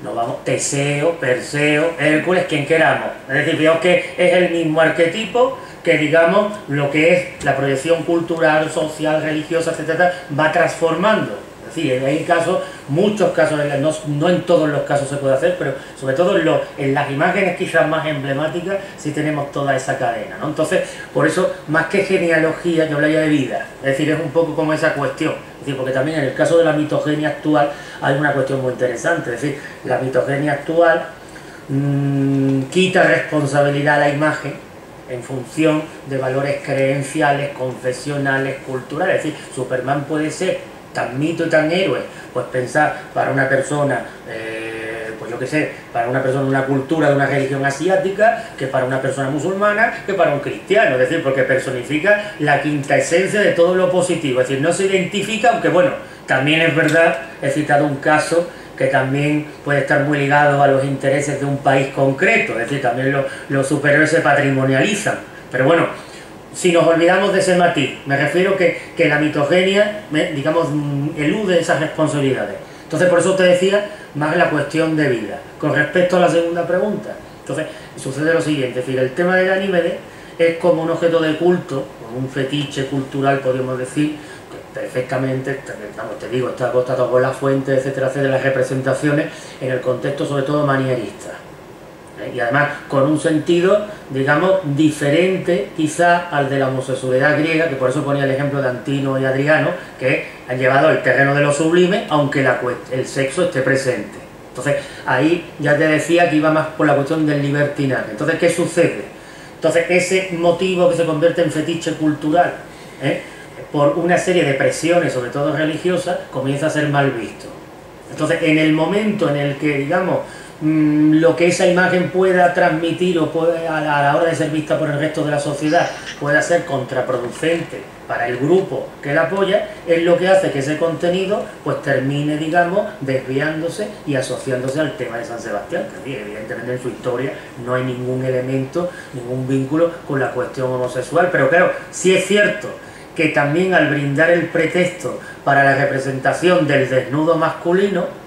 nos vamos, Teseo, Perseo, Hércules, quien queramos. Es decir, fijaos que es el mismo arquetipo que, digamos, lo que es la proyección cultural, social, religiosa, etcétera, va transformando. Sí, hay casos, muchos casos, no en todos los casos se puede hacer, pero sobre todo en las imágenes quizás más emblemáticas sí tenemos toda esa cadena, ¿no? Entonces, por eso, más que genealogía, yo hablaría de vida, es decir, es un poco como esa cuestión, es decir, porque también en el caso de la mitogenia actual hay una cuestión muy interesante, es decir, la mitogenia actual quita responsabilidad a la imagen en función de valores creenciales, confesionales, culturales, es decir, Superman puede ser tan mito y tan héroe, pues pensar para una persona, pues yo qué sé, para una persona de una cultura, de una religión asiática, que para una persona musulmana, que para un cristiano, es decir, porque personifica la quinta esencia de todo lo positivo, es decir, no se identifica, aunque bueno, también es verdad, he citado un caso que también puede estar muy ligado a los intereses de un país concreto, es decir, también los superhéroes se patrimonializan, pero bueno, si nos olvidamos de ese matiz, me refiero que la mitogenia, digamos, elude esas responsabilidades. Entonces, por eso te decía, más la cuestión de vida. Con respecto a la segunda pregunta, entonces, sucede lo siguiente, es decir, el tema del anime es como un objeto de culto, como un fetiche cultural, podríamos decir, que perfectamente, vamos, te digo, está acostado con las fuentes, etcétera, etcétera, las representaciones, en el contexto sobre todo manierista. Y además con un sentido, digamos, diferente quizá al de la homosexualidad griega, que por eso ponía el ejemplo de Antino y Adriano, que han llevado al terreno de lo sublime, aunque el sexo esté presente. Entonces, ahí ya te decía que iba más por la cuestión del libertinaje. Entonces, ¿qué sucede? Entonces, ese motivo que se convierte en fetiche cultural, por una serie de presiones, sobre todo religiosas, comienza a ser mal visto. Entonces, en el momento en el que, digamos, lo que esa imagen pueda transmitir o puede, a la hora de ser vista por el resto de la sociedad, pueda ser contraproducente para el grupo que la apoya, es lo que hace que ese contenido pues termine, digamos, desviándose y asociándose al tema de San Sebastián, que evidentemente en su historia no hay ningún elemento, ningún vínculo con la cuestión homosexual, pero claro, sí es cierto que también al brindar el pretexto para la representación del desnudo masculino,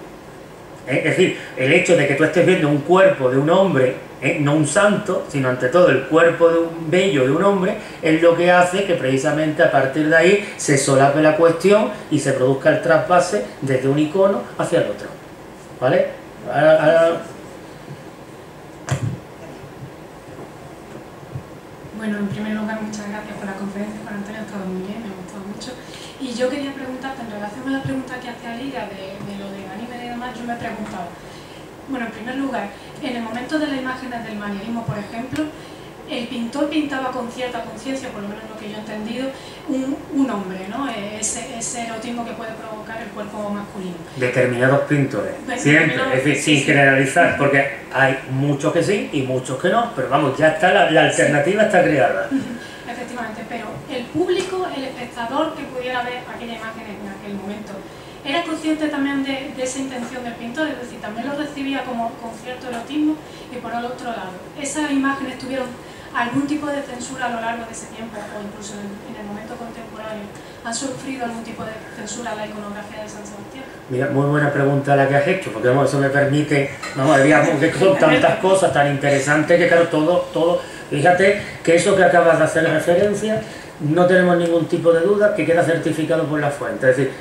es decir, el hecho de que tú estés viendo un cuerpo de un hombre, no un santo, sino ante todo el cuerpo de un bello de un hombre, es lo que hace que precisamente a partir de ahí se solape la cuestión y se produzca el trasvase desde un icono hacia el otro. ¿Vale? Bueno, en primer lugar, muchas gracias por la conferencia, Juan Antonio, ha estado muy bien, me ha gustado mucho. Y yo quería preguntarte, en relación a la pregunta que hacía Lidia de lo del anime y demás, yo me he preguntado, bueno, en primer lugar, en el momento de las imágenes del manierismo, por ejemplo, el pintor pintaba con cierta conciencia, por lo menos lo que yo he entendido, un hombre, ¿no? Ese erotismo que puede provocar el cuerpo masculino. Determinados pintores, siempre, es decir, sin generalizar, porque hay muchos que sí y muchos que no, pero vamos, ya está, la alternativa está creada. Efectivamente, pero el público, el espectador que pudiera ver aquella imagen en aquel momento, ¿era consciente también de esa intención del pintor? Es decir, también lo recibía como con cierto erotismo. Y por el otro lado, ¿esas imágenes tuvieron algún tipo de censura a lo largo de ese tiempo o incluso en el momento contemporáneo? ¿Han sufrido algún tipo de censura a la iconografía de San Sebastián? Mira, muy buena pregunta la que has hecho, porque vamos, eso me permite, vamos, digamos que son tantas cosas tan interesantes que claro, todo, fíjate que eso que acabas de hacer referencia, no tenemos ningún tipo de duda que queda certificado por la fuente. Es decir,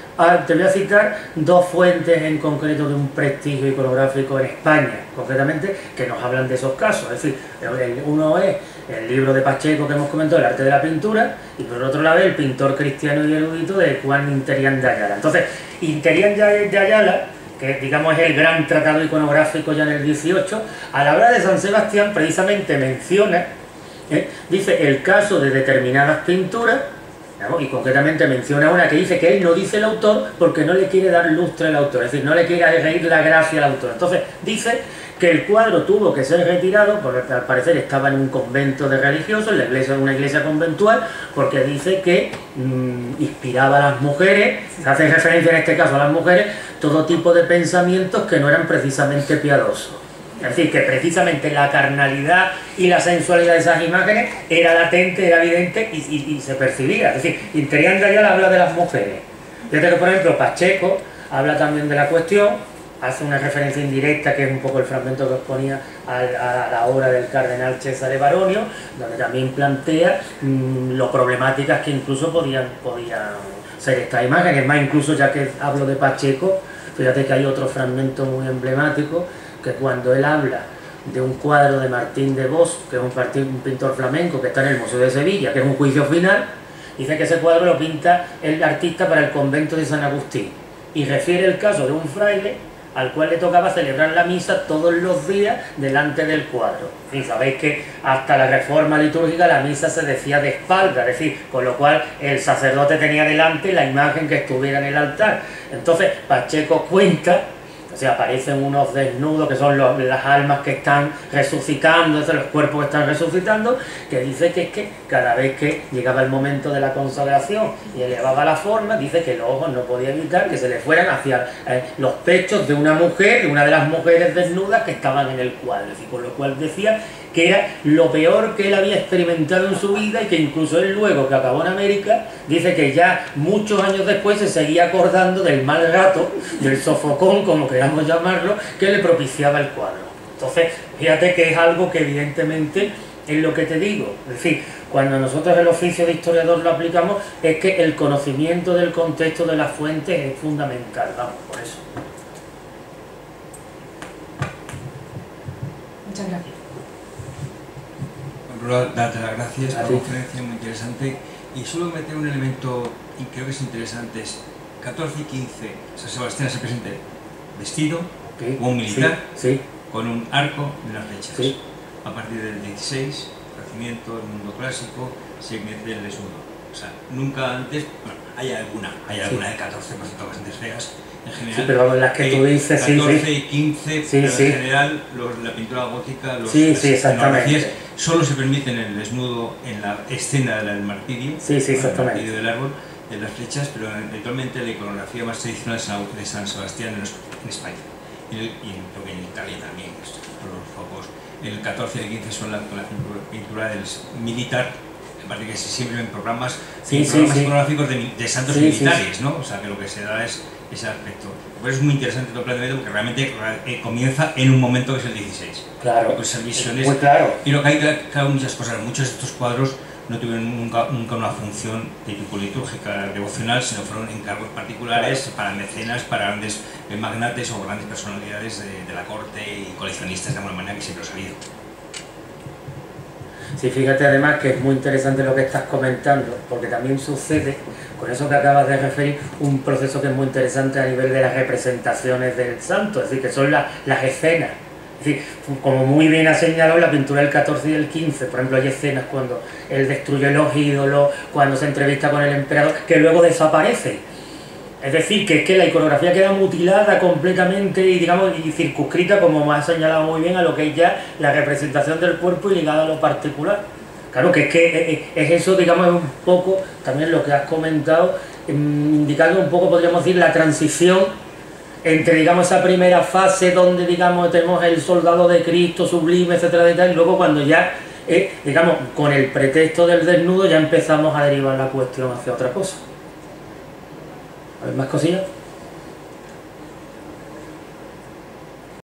te voy a citar dos fuentes en concreto de un prestigio iconográfico en España, concretamente, que nos hablan de esos casos. Es decir, uno es el libro de Pacheco que hemos comentado, El arte de la pintura, y por otro lado el pintor cristiano y erudito de Juan Interián de Ayala. Entonces, Interián de Ayala que digamos es el gran tratado iconográfico ya en el 18, a la hora de San Sebastián precisamente menciona, dice el caso de determinadas pinturas, ¿no? Y concretamente menciona una que dice que él no dice el autor porque no le quiere dar lustre al autor, es decir, no le quiere reír la gracia al autor. Entonces dice que el cuadro tuvo que ser retirado porque al parecer estaba en un convento de religiosos, en la iglesia, una iglesia conventual, porque dice que inspiraba a las mujeres, se hace referencia en este caso a las mujeres, todo tipo de pensamientos que no eran precisamente piadosos. Es decir, que precisamente la carnalidad y la sensualidad de esas imágenes era latente, era evidente y se percibía. Es decir, Interior Real habla de las mujeres. Fíjate que, por ejemplo, Pacheco habla también de la cuestión, hace una referencia indirecta, que es un poco el fragmento que os ponía a la obra del cardenal Cesare Baronio, donde también plantea lo problemáticas que incluso podían ser estas imágenes. Más, incluso ya que hablo de Pacheco, fíjate que hay otro fragmento muy emblemático, que cuando él habla de un cuadro de Martín de Bos, que es un pintor flamenco que está en el Museo de Sevilla, que es un juicio final, dice que ese cuadro lo pinta el artista para el convento de San Agustín, y refiere el caso de un fraile al cual le tocaba celebrar la misa todos los días delante del cuadro. Y sabéis que hasta la reforma litúrgica la misa se decía de espalda, es decir, con lo cual el sacerdote tenía delante la imagen que estuviera en el altar. Entonces Pacheco cuenta, o sea, aparecen unos desnudos que son las almas que están resucitando, los cuerpos que están resucitando, que dice que es que cada vez que llegaba el momento de la consagración y elevaba la forma, dice que los ojos no podían evitar que se le fueran hacia los pechos de una mujer, de una de las mujeres desnudas que estaban en el cuadro. Y con lo cual decía que era lo peor que él había experimentado en su vida y que incluso él luego, que acabó en América, dice que ya muchos años después se seguía acordando del mal rato, del sofocón, como queramos llamarlo, que le propiciaba el cuadro. Entonces, fíjate que es algo que evidentemente es lo que te digo. Es decir, cuando nosotros el oficio de historiador lo aplicamos, es que el conocimiento del contexto de las fuentes es fundamental, vamos, por eso. Muchas gracias. Darte las gracias por la conferencia, muy interesante, y solo meter un elemento que creo que es interesante, es 14 y 15, San Sebastián se presenta vestido como un militar, con un arco y unas flechas. A partir del 16, Renacimiento, el mundo clásico, se mete el desnudo. O sea, nunca antes, bueno, hay alguna de 14, bastante feas, en general. Sí, pero vamos, las que tú dices, 14 y 15, pero en general la pintura gótica, las exactamente. Solo se permiten el desnudo en la escena del martirio, el martirio del árbol, de las flechas, pero eventualmente la iconografía más tradicional es de San Sebastián en España. Y creo que en Italia también, por los focos. El 14 y el 15 son la pintura del militar, aparte que siempre en programas iconográficos de santos militares, ¿no? O sea, que lo que se da es ese aspecto. Pues es muy interesante todo el planteamiento porque realmente comienza en un momento que es el 16. Claro, pues visiones, muy claro. Y lo que hay, claro, muchas cosas. Muchos de estos cuadros no tuvieron nunca una función de tipo litúrgica, devocional, sino fueron encargos particulares para mecenas, para grandes magnates o grandes personalidades de la corte y coleccionistas de alguna manera que siempre los ha habido. Sí, fíjate además que es muy interesante lo que estás comentando, porque también sucede, con eso que acabas de referir, un proceso que es muy interesante a nivel de las representaciones del santo, es decir, que son las escenas. Es decir, como muy bien ha señalado la pintura del 14 y del 15, por ejemplo, hay escenas cuando él destruye los ídolos, cuando se entrevista con el emperador, que luego desaparecen. Es decir, que es que la iconografía queda mutilada completamente y, digamos, y circunscrita, como me ha señalado muy bien, a lo que es ya la representación del cuerpo y ligada a lo particular. Claro, que es eso, digamos, un poco también lo que has comentado, indicando un poco, podríamos decir, la transición entre, digamos, esa primera fase donde, digamos, tenemos el soldado de Cristo sublime, etcétera, etcétera, y luego cuando ya, digamos, con el pretexto del desnudo ya empezamos a derivar la cuestión hacia otra cosa. ¿Más cosillas?